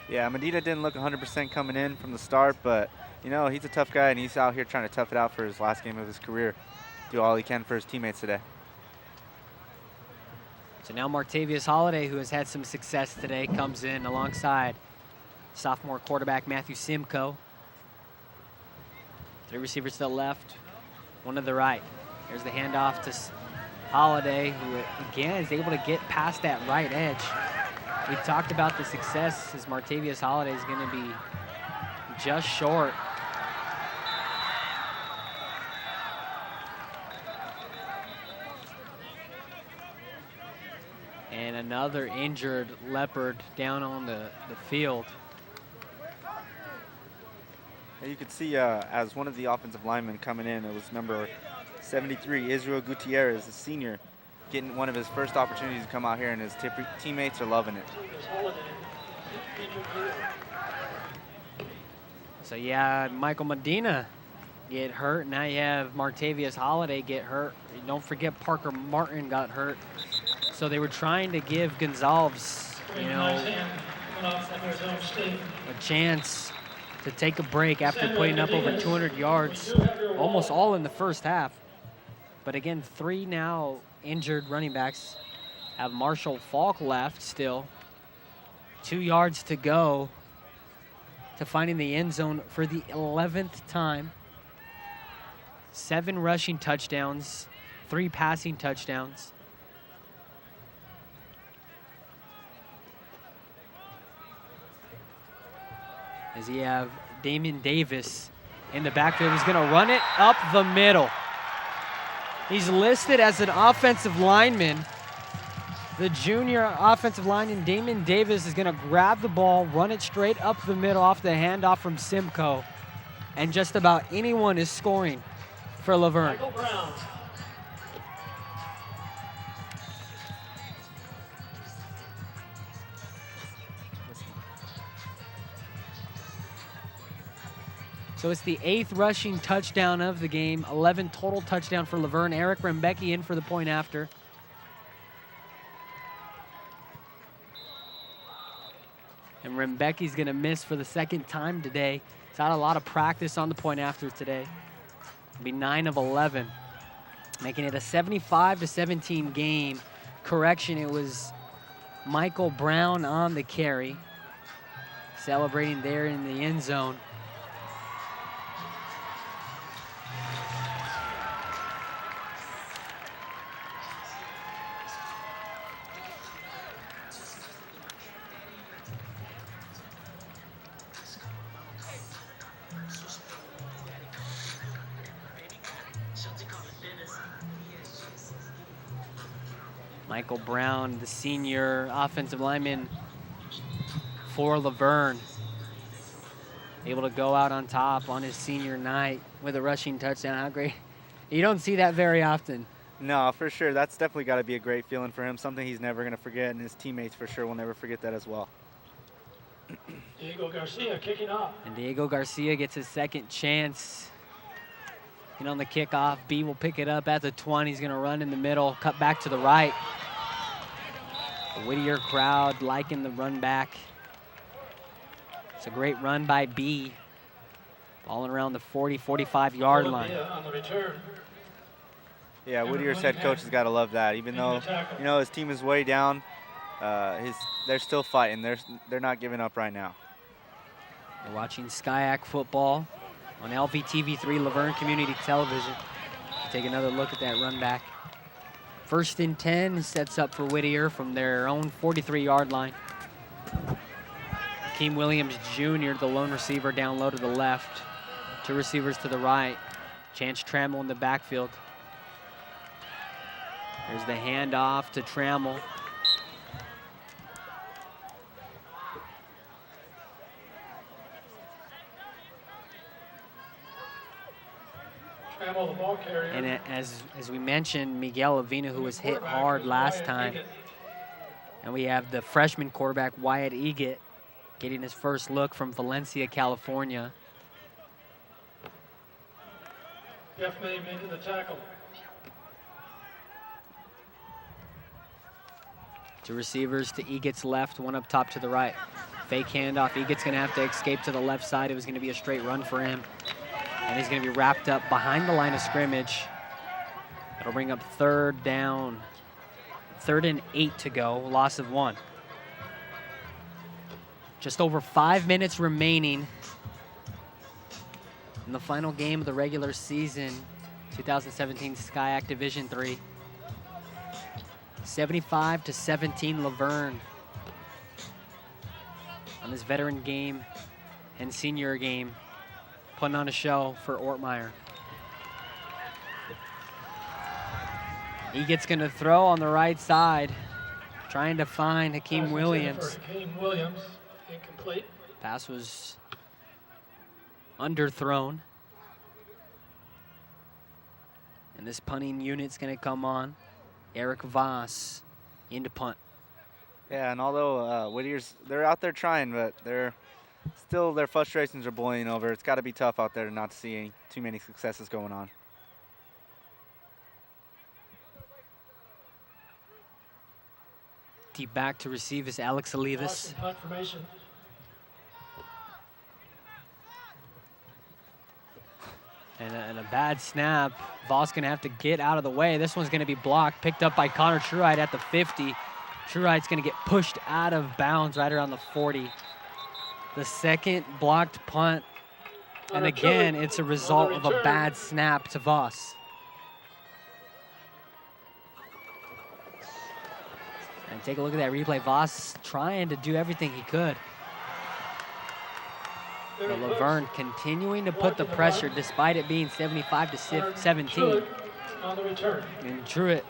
Yeah, Medina didn't look 100% coming in from the start, but you know, he's a tough guy, and he's out here trying to tough it out for his last game of his career. Do all he can for his teammates today. So now Martavius Holiday, who has had some success today, comes in alongside sophomore quarterback Matthew Simcoe. 3 receivers to the left, 1 to the right. Here's the handoff to Holiday, who again is able to get past that right edge. We talked about the success as Martavius Holiday is going to be just short. And another injured Leopard down on the field. You could see as one of the offensive linemen coming in, it was number 73, Israel Gutierrez, a senior, getting one of his first opportunities to come out here, and his teammates are loving it. So yeah, Michael Medina get hurt. Now you have Martavius Holiday get hurt. Don't forget Parker Martin got hurt. So they were trying to give Gonzalez, you know, a chance to take a break after putting up over 200 yards, almost all in the first half. But again, 3 now injured running backs. Have Marshall Falk left still. 2 yards to go to finding the end zone for the 11th time. 7 rushing touchdowns, 3 passing touchdowns. As you have Damon Davis in the backfield, he's going to run it up the middle. He's listed as an offensive lineman. The junior offensive lineman, Damon Davis, is going to grab the ball, run it straight up the middle off the handoff from Simcoe. And just about anyone is scoring for Laverne. Michael Brown. So it's the 8th rushing touchdown of the game, 11 total touchdown for Laverne. Eric Rembecki in for the point after. And Rembecki's going to miss for the 2nd time today. He's had a lot of practice on the point after today. It'll be 9 of 11, making it a 75-17 game. Correction, it was Michael Brown on the carry, celebrating there in the end zone. Michael Brown, the senior offensive lineman for Laverne. able to go out on top on his senior night with a rushing touchdown. How great. You don't see that very often. No, for sure. That's definitely got to be a great feeling for him, something he's never going to forget, and his teammates for sure will never forget that as well. Diego Garcia kicking off. And Diego Garcia gets his second chance. And on the kickoff, B will pick it up at the 20. He's going to run in the middle, cut back to the right. The Whittier crowd liking the run back. It's a great run by B. Balling around the 40, 45-yard line. On the return. Yeah, Whittier's head coach has got to love that. Even though, you know, his team is way down, they're still fighting. They're not giving up right now. You're watching SCIAC football on LVTV3 Laverne Community Television. Take another look at that run back. 1st and 10 sets up for Whittier from their own 43-yard line. Keem Williams Jr., the lone receiver, down low to the left. 2 receivers to the right. Chance Trammell in the backfield. There's the handoff to Trammell. Trammell, the ball carrier. And as we mentioned, Miguel Avina, who was hit hard last time. And we have the freshman quarterback, Wyatt Egett, getting his first look from Valencia, California. Jeff May making the tackle. 2 receivers to Egett's left, 1 up top to the right. Fake handoff. Egett's going to have to escape to the left side. It was going to be a straight run for him. And he's going to be wrapped up behind the line of scrimmage. That'll bring up 3rd down. 3rd and 8 to go, loss of 1. Just over 5 minutes remaining in the final game of the regular season, 2017 SCIAC Division III. 75-17 Laverne on this veteran game and senior game, putting on a show for Ortmeyer. Egett's going to throw on the right side, trying to find Hakeem Williams. Hakeem Williams, incomplete. Pass was underthrown. And this punting unit's going to come on. Eric Voss into punt. Yeah, and although they're out there trying, but their frustrations are boiling over. It's got to be tough out there not to see too many successes going on. Deep back to receive is Alex Olivas. Punt formation. And a bad snap. Voss gonna have to get out of the way. This one's gonna be blocked, picked up by Connor Truitt at the 50. Truitt's gonna get pushed out of bounds right around the 40. The second blocked punt. And again, it's a result of a bad snap to Voss. And take a look at that replay. Voss trying to do everything he could. But Laverne continuing to put the pressure despite it being 75-17. On the return. And Truitt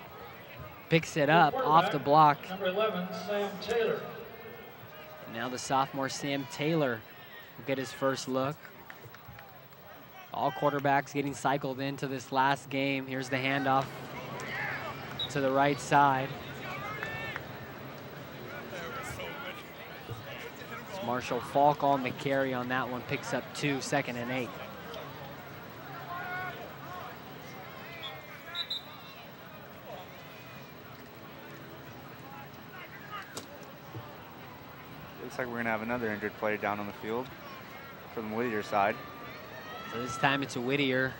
picks it up off the block. Number 11, Sam Taylor. And now the sophomore Sam Taylor will get his first look. All quarterbacks getting cycled into this last game. Here's the handoff to the right side. Marshall Falk on the carry on that one, picks up 2, 2nd and 8. Looks like we're going to have another injured player down on the field from the Whittier side. So this time it's a Whittier.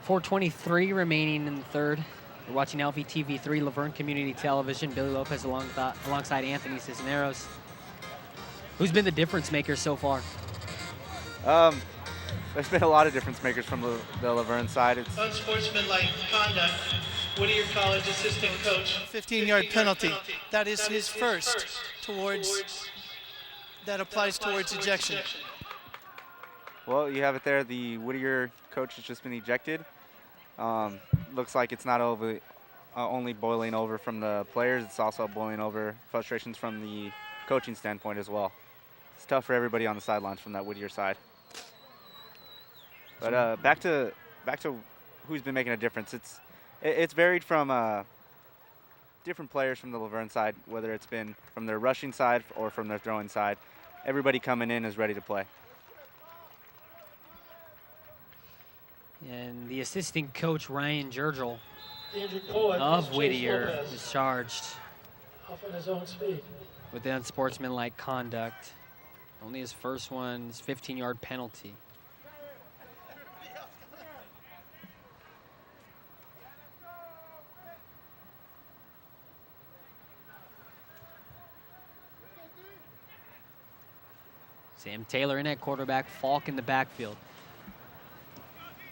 4:23 remaining in the 3rd. You're watching LVTV3 Laverne Community Television. Billy Lopez alongside Anthony Cisneros. Who's been the difference maker so far? There's been a lot of difference makers from the Laverne side. It's unsportsmanlike conduct. Whittier College assistant coach. 15-yard penalty. That is his first that applies towards ejection. Well, you have it there. The Whittier coach has just been ejected. Looks like it's not only boiling over from the players, it's also boiling over frustrations from the coaching standpoint as well. it's tough for everybody on the sidelines from that Whittier side. But back to who's been making a difference. It's varied from different players from the Laverne side, whether it's been from their rushing side or from their throwing side. Everybody coming in is ready to play. And the assistant coach, Ryan Jergel Andrew Poet of Chase Whittier, Lopez. is charged Off on his own speed. with the unsportsmanlike conduct. Only his first one, his 15-yard penalty. Sam Taylor in at quarterback, Falk in the backfield.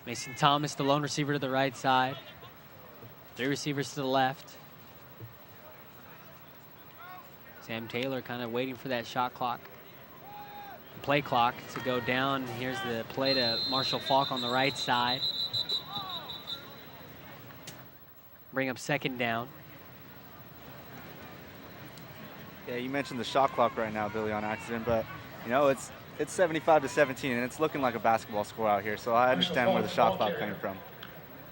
Mason Thomas, the lone receiver to the right side. 3 receivers to the left. Sam Taylor kind of waiting for that shot clock, play clock to go down. Here's the play to Marshall Falk on the right side. Bring up 2nd down. Yeah, you mentioned the shot clock right now, Billy, on accident, but you know, it's 75-17, and it's looking like a basketball score out here, so I understand where the shot clock came from.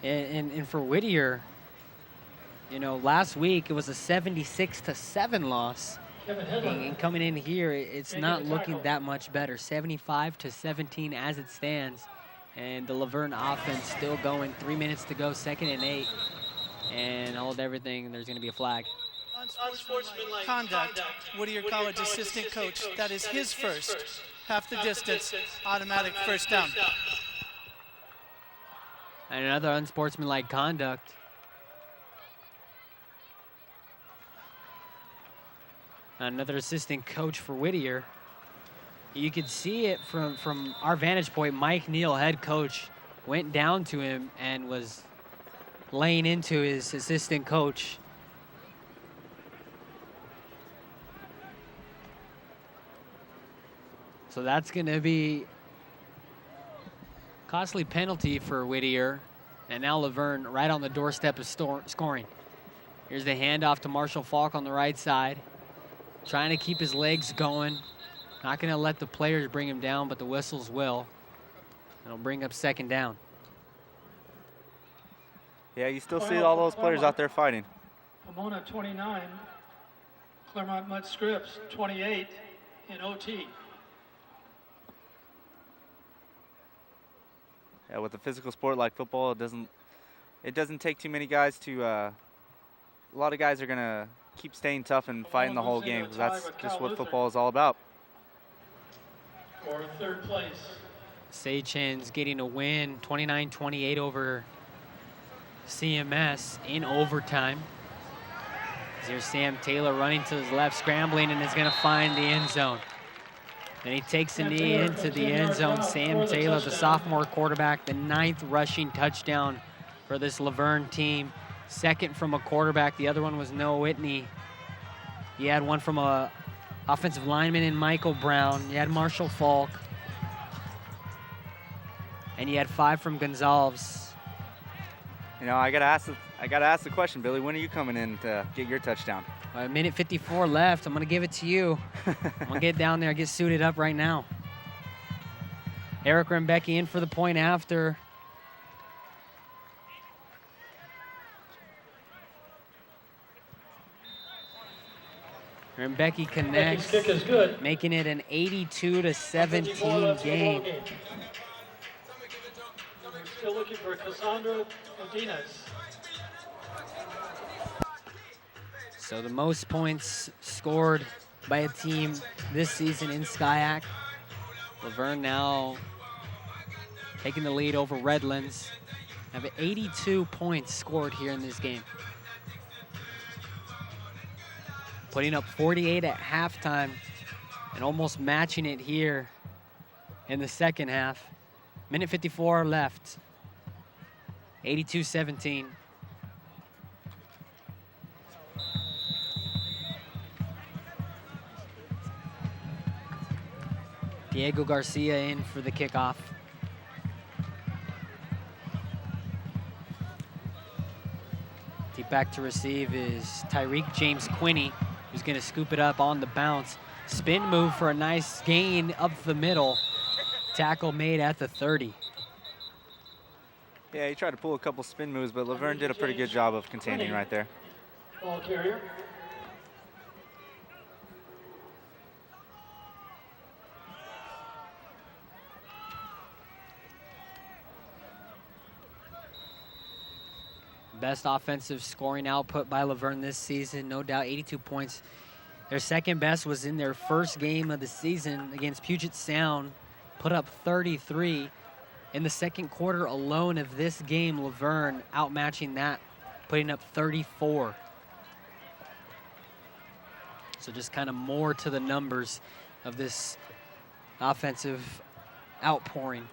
And for Whittier, you know, last week it was a 76-7 loss. And coming in here, it's not looking that much better. 75-17 as it stands. And the Laverne offense still going. 3 minutes to go, 2nd and 8. And hold everything, there's going to be a flag. Unsportsmanlike conduct, Whittier College assistant coach. That is his first. Half the distance, automatic first down. And another unsportsmanlike conduct. Another assistant coach for Whittier. You could see it from our vantage point. Mike Neal, head coach, went down to him and was laying into his assistant coach. So that's going to be costly penalty for Whittier. And now Laverne right on the doorstep of scoring. Here's the handoff to Marshall Falk on the right side. Trying to keep his legs going. Not going to let the players bring him down, but the whistles will. It'll bring up 2nd down. Yeah, you still see all those players out there fighting. Pomona 29, Claremont Mudd Scripps 28 in OT. Yeah, with a physical sport like football, it doesn't take too many guys to. A lot of guys are gonna keep staying tough and fighting the whole game, because that's just what football is all about. For 3rd place. Sachen's getting a win, 29-28 over CMS in overtime. Here's Sam Taylor running to his left, scrambling, and is gonna find the end zone. And he takes a knee into the end zone. Sam Taylor, the sophomore quarterback, the 9th rushing touchdown for this Laverne team. 2nd from a quarterback. The other one was Noah Whitney. He had one from a offensive lineman in Michael Brown. He had Marshall Falk. And he had 5 from Gonzalez. You know, I gotta ask the question, Billy. When are you coming in to get your touchdown? A minute 54 left. I'm gonna give it to you. I'm gonna get down there, get suited up right now. Eric Rembecki in for the point after. Rembecki connects, Kick is good. making it an 82-17 game. Still looking for Cassandra Medina. So the most points scored by a team this season in SCIAC. Laverne now taking the lead over Redlands. Have 82 points scored here in this game. Putting up 48 at halftime and almost matching it here in the 2nd half. Minute 54 left. 82-17. Diego Garcia in for the kickoff. Deep back to receive is Tyreek James Quinney, who's going to scoop it up on the bounce. Spin move for a nice gain up the middle. Tackle made at the 30. Yeah, he tried to pull a couple spin moves, but Laverne did a pretty good job of containing right there. Ball carrier. Best offensive scoring output by Laverne this season, no doubt, 82 points. Their second best was in their first game of the season against Puget Sound, put up 33. In the second quarter alone of this game, Laverne outmatching that, putting up 34. So just kind of more to the numbers of this offensive outpouring.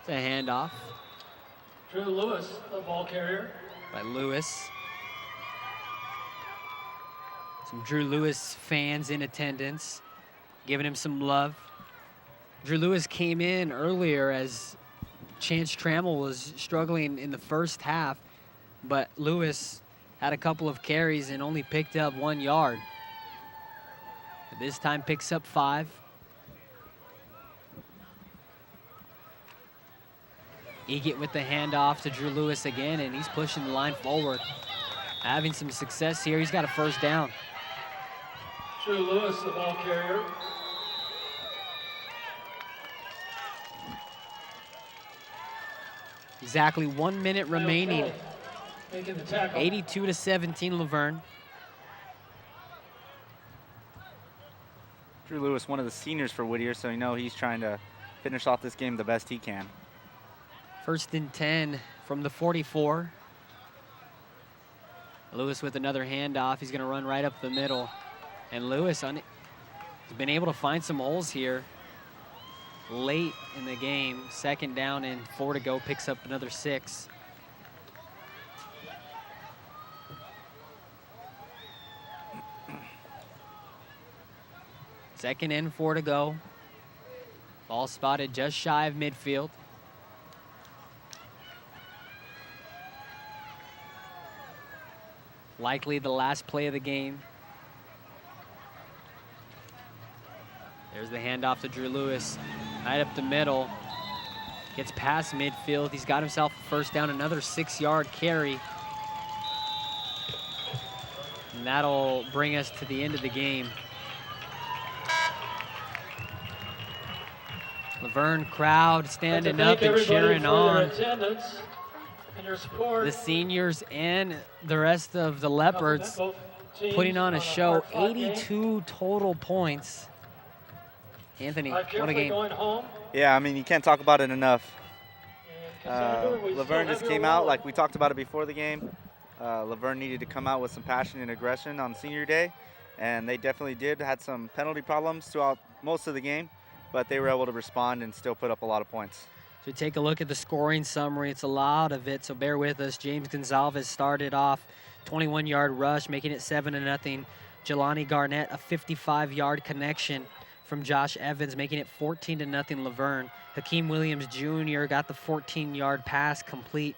It's a handoff. Drew Lewis, the ball carrier. By Lewis. Some Drew Lewis fans in attendance, giving him some love. Drew Lewis came in earlier as Chance Trammell was struggling in the first half, but Lewis had a couple of carries and only picked up 1 yard. But this time picks up 5. Egett with the handoff to Drew Lewis again, and he's pushing the line forward. Having some success here, he's got a first down. Drew Lewis, the ball carrier. Exactly 1 minute remaining. Making the tackle. 82-17 Laverne. Drew Lewis, one of the seniors for Whittier, so you know he's trying to finish off this game the best he can. 1st and 10 from the 44. Lewis with another handoff. He's going to run right up the middle. And Lewis has been able to find some holes here late in the game. 2nd down and 4 to go, picks up another 6. Second and 4 to go. Ball spotted just shy of midfield. Likely the last play of the game. There's the handoff to Drew Lewis. Right up the middle. Gets past midfield. He's got himself a first down, another 6-yard carry. And that'll bring us to the end of the game. Laverne crowd standing up and cheering on. The seniors and the rest of the Leopards putting on a show. 82 total points. Anthony, what a game. Yeah, I mean, you can't talk about it enough. Laverne just came out, like we talked about it before the game. Laverne needed to come out with some passion and aggression on senior day, and they definitely did. Had some penalty problems throughout most of the game, but they were able to respond and still put up a lot of points. So take a look at the scoring summary. It's a lot of it, so bear with us. James Gonzalez started off 21-yard rush, making it 7-0. Jelani Garnett, a 55-yard connection from Josh Evans, making it 14-0 Laverne. Hakeem Williams Jr. got the 14-yard pass complete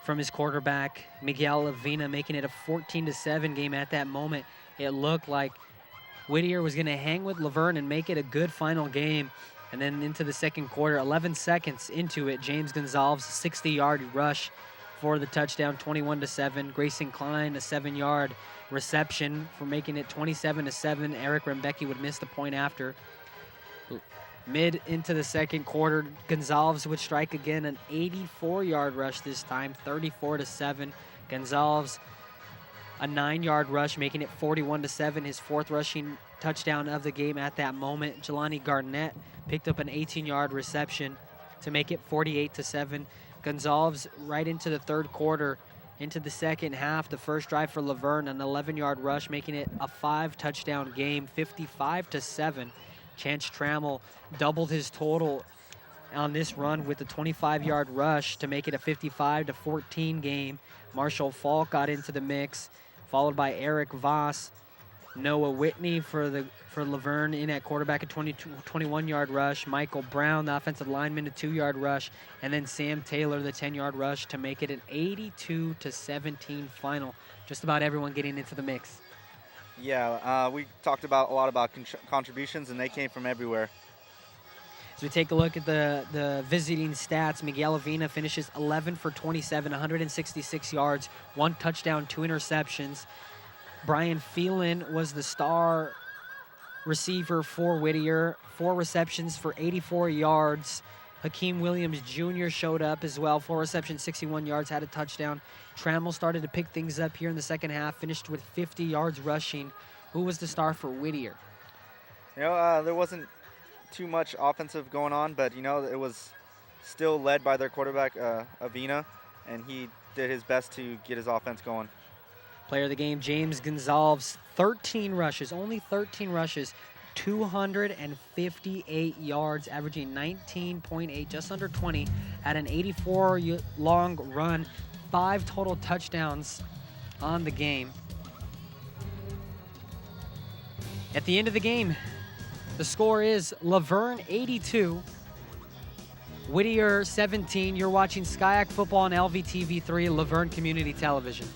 from his quarterback, Miguel Lavina, making it a 14-7 game. At that moment, it looked like Whittier was going to hang with Laverne and make it a good final game. And then into the second quarter, 11 seconds into it, James Gonzalez, 60-yard rush for the touchdown, 21-7. Grayson Klein, a 7-yard reception for making it 27-7. Eric Rembecki would miss the point after. Mid into the second quarter, Gonzalez would strike again, an 84-yard rush this time, 34-7. Gonzalez, a 9-yard rush, making it 41-7, his 4th rushing touchdown of the game at that moment. Jelani Garnett picked up an 18-yard reception to make it 48-7. Gonzalez right into the third quarter, into the second half, the first drive for Laverne, an 11-yard rush, making it a 5-touchdown game, 55-7. Chance Trammell doubled his total on this run with the 25-yard rush to make it a 55-14 game. Marshall Falk got into the mix, followed by Eric Voss. Noah Whitney for Laverne in at quarterback, a 21-yard rush. Michael Brown, the offensive lineman, a 2-yard rush. And then Sam Taylor, the 10-yard rush to make it an 82-17 final. Just about everyone getting into the mix. Yeah, we talked about a lot about contributions, and they came from everywhere. As we take a look at the visiting stats, Miguel Avina finishes 11 for 27, 166 yards, 1 touchdown, 2 interceptions. Brian Phelan was the star receiver for Whittier, 4 receptions for 84 yards. Hakeem Williams Jr. showed up as well, 4 receptions, 61 yards, had a touchdown. Trammell started to pick things up here in the second half, finished with 50 yards rushing. Who was the star for Whittier? You know, there wasn't too much offensive going on, but, you know, it was still led by their quarterback, Avina, and he did his best to get his offense going. Player of the game, James Gonzalez, 13 rushes, only 13 rushes, 258 yards, averaging 19.8, just under 20, had an 84-long run, 5 total touchdowns on the game. At the end of the game, the score is Laverne 82, Whittier 17. You're watching SCIAC football on LVTV3, Laverne Community Television.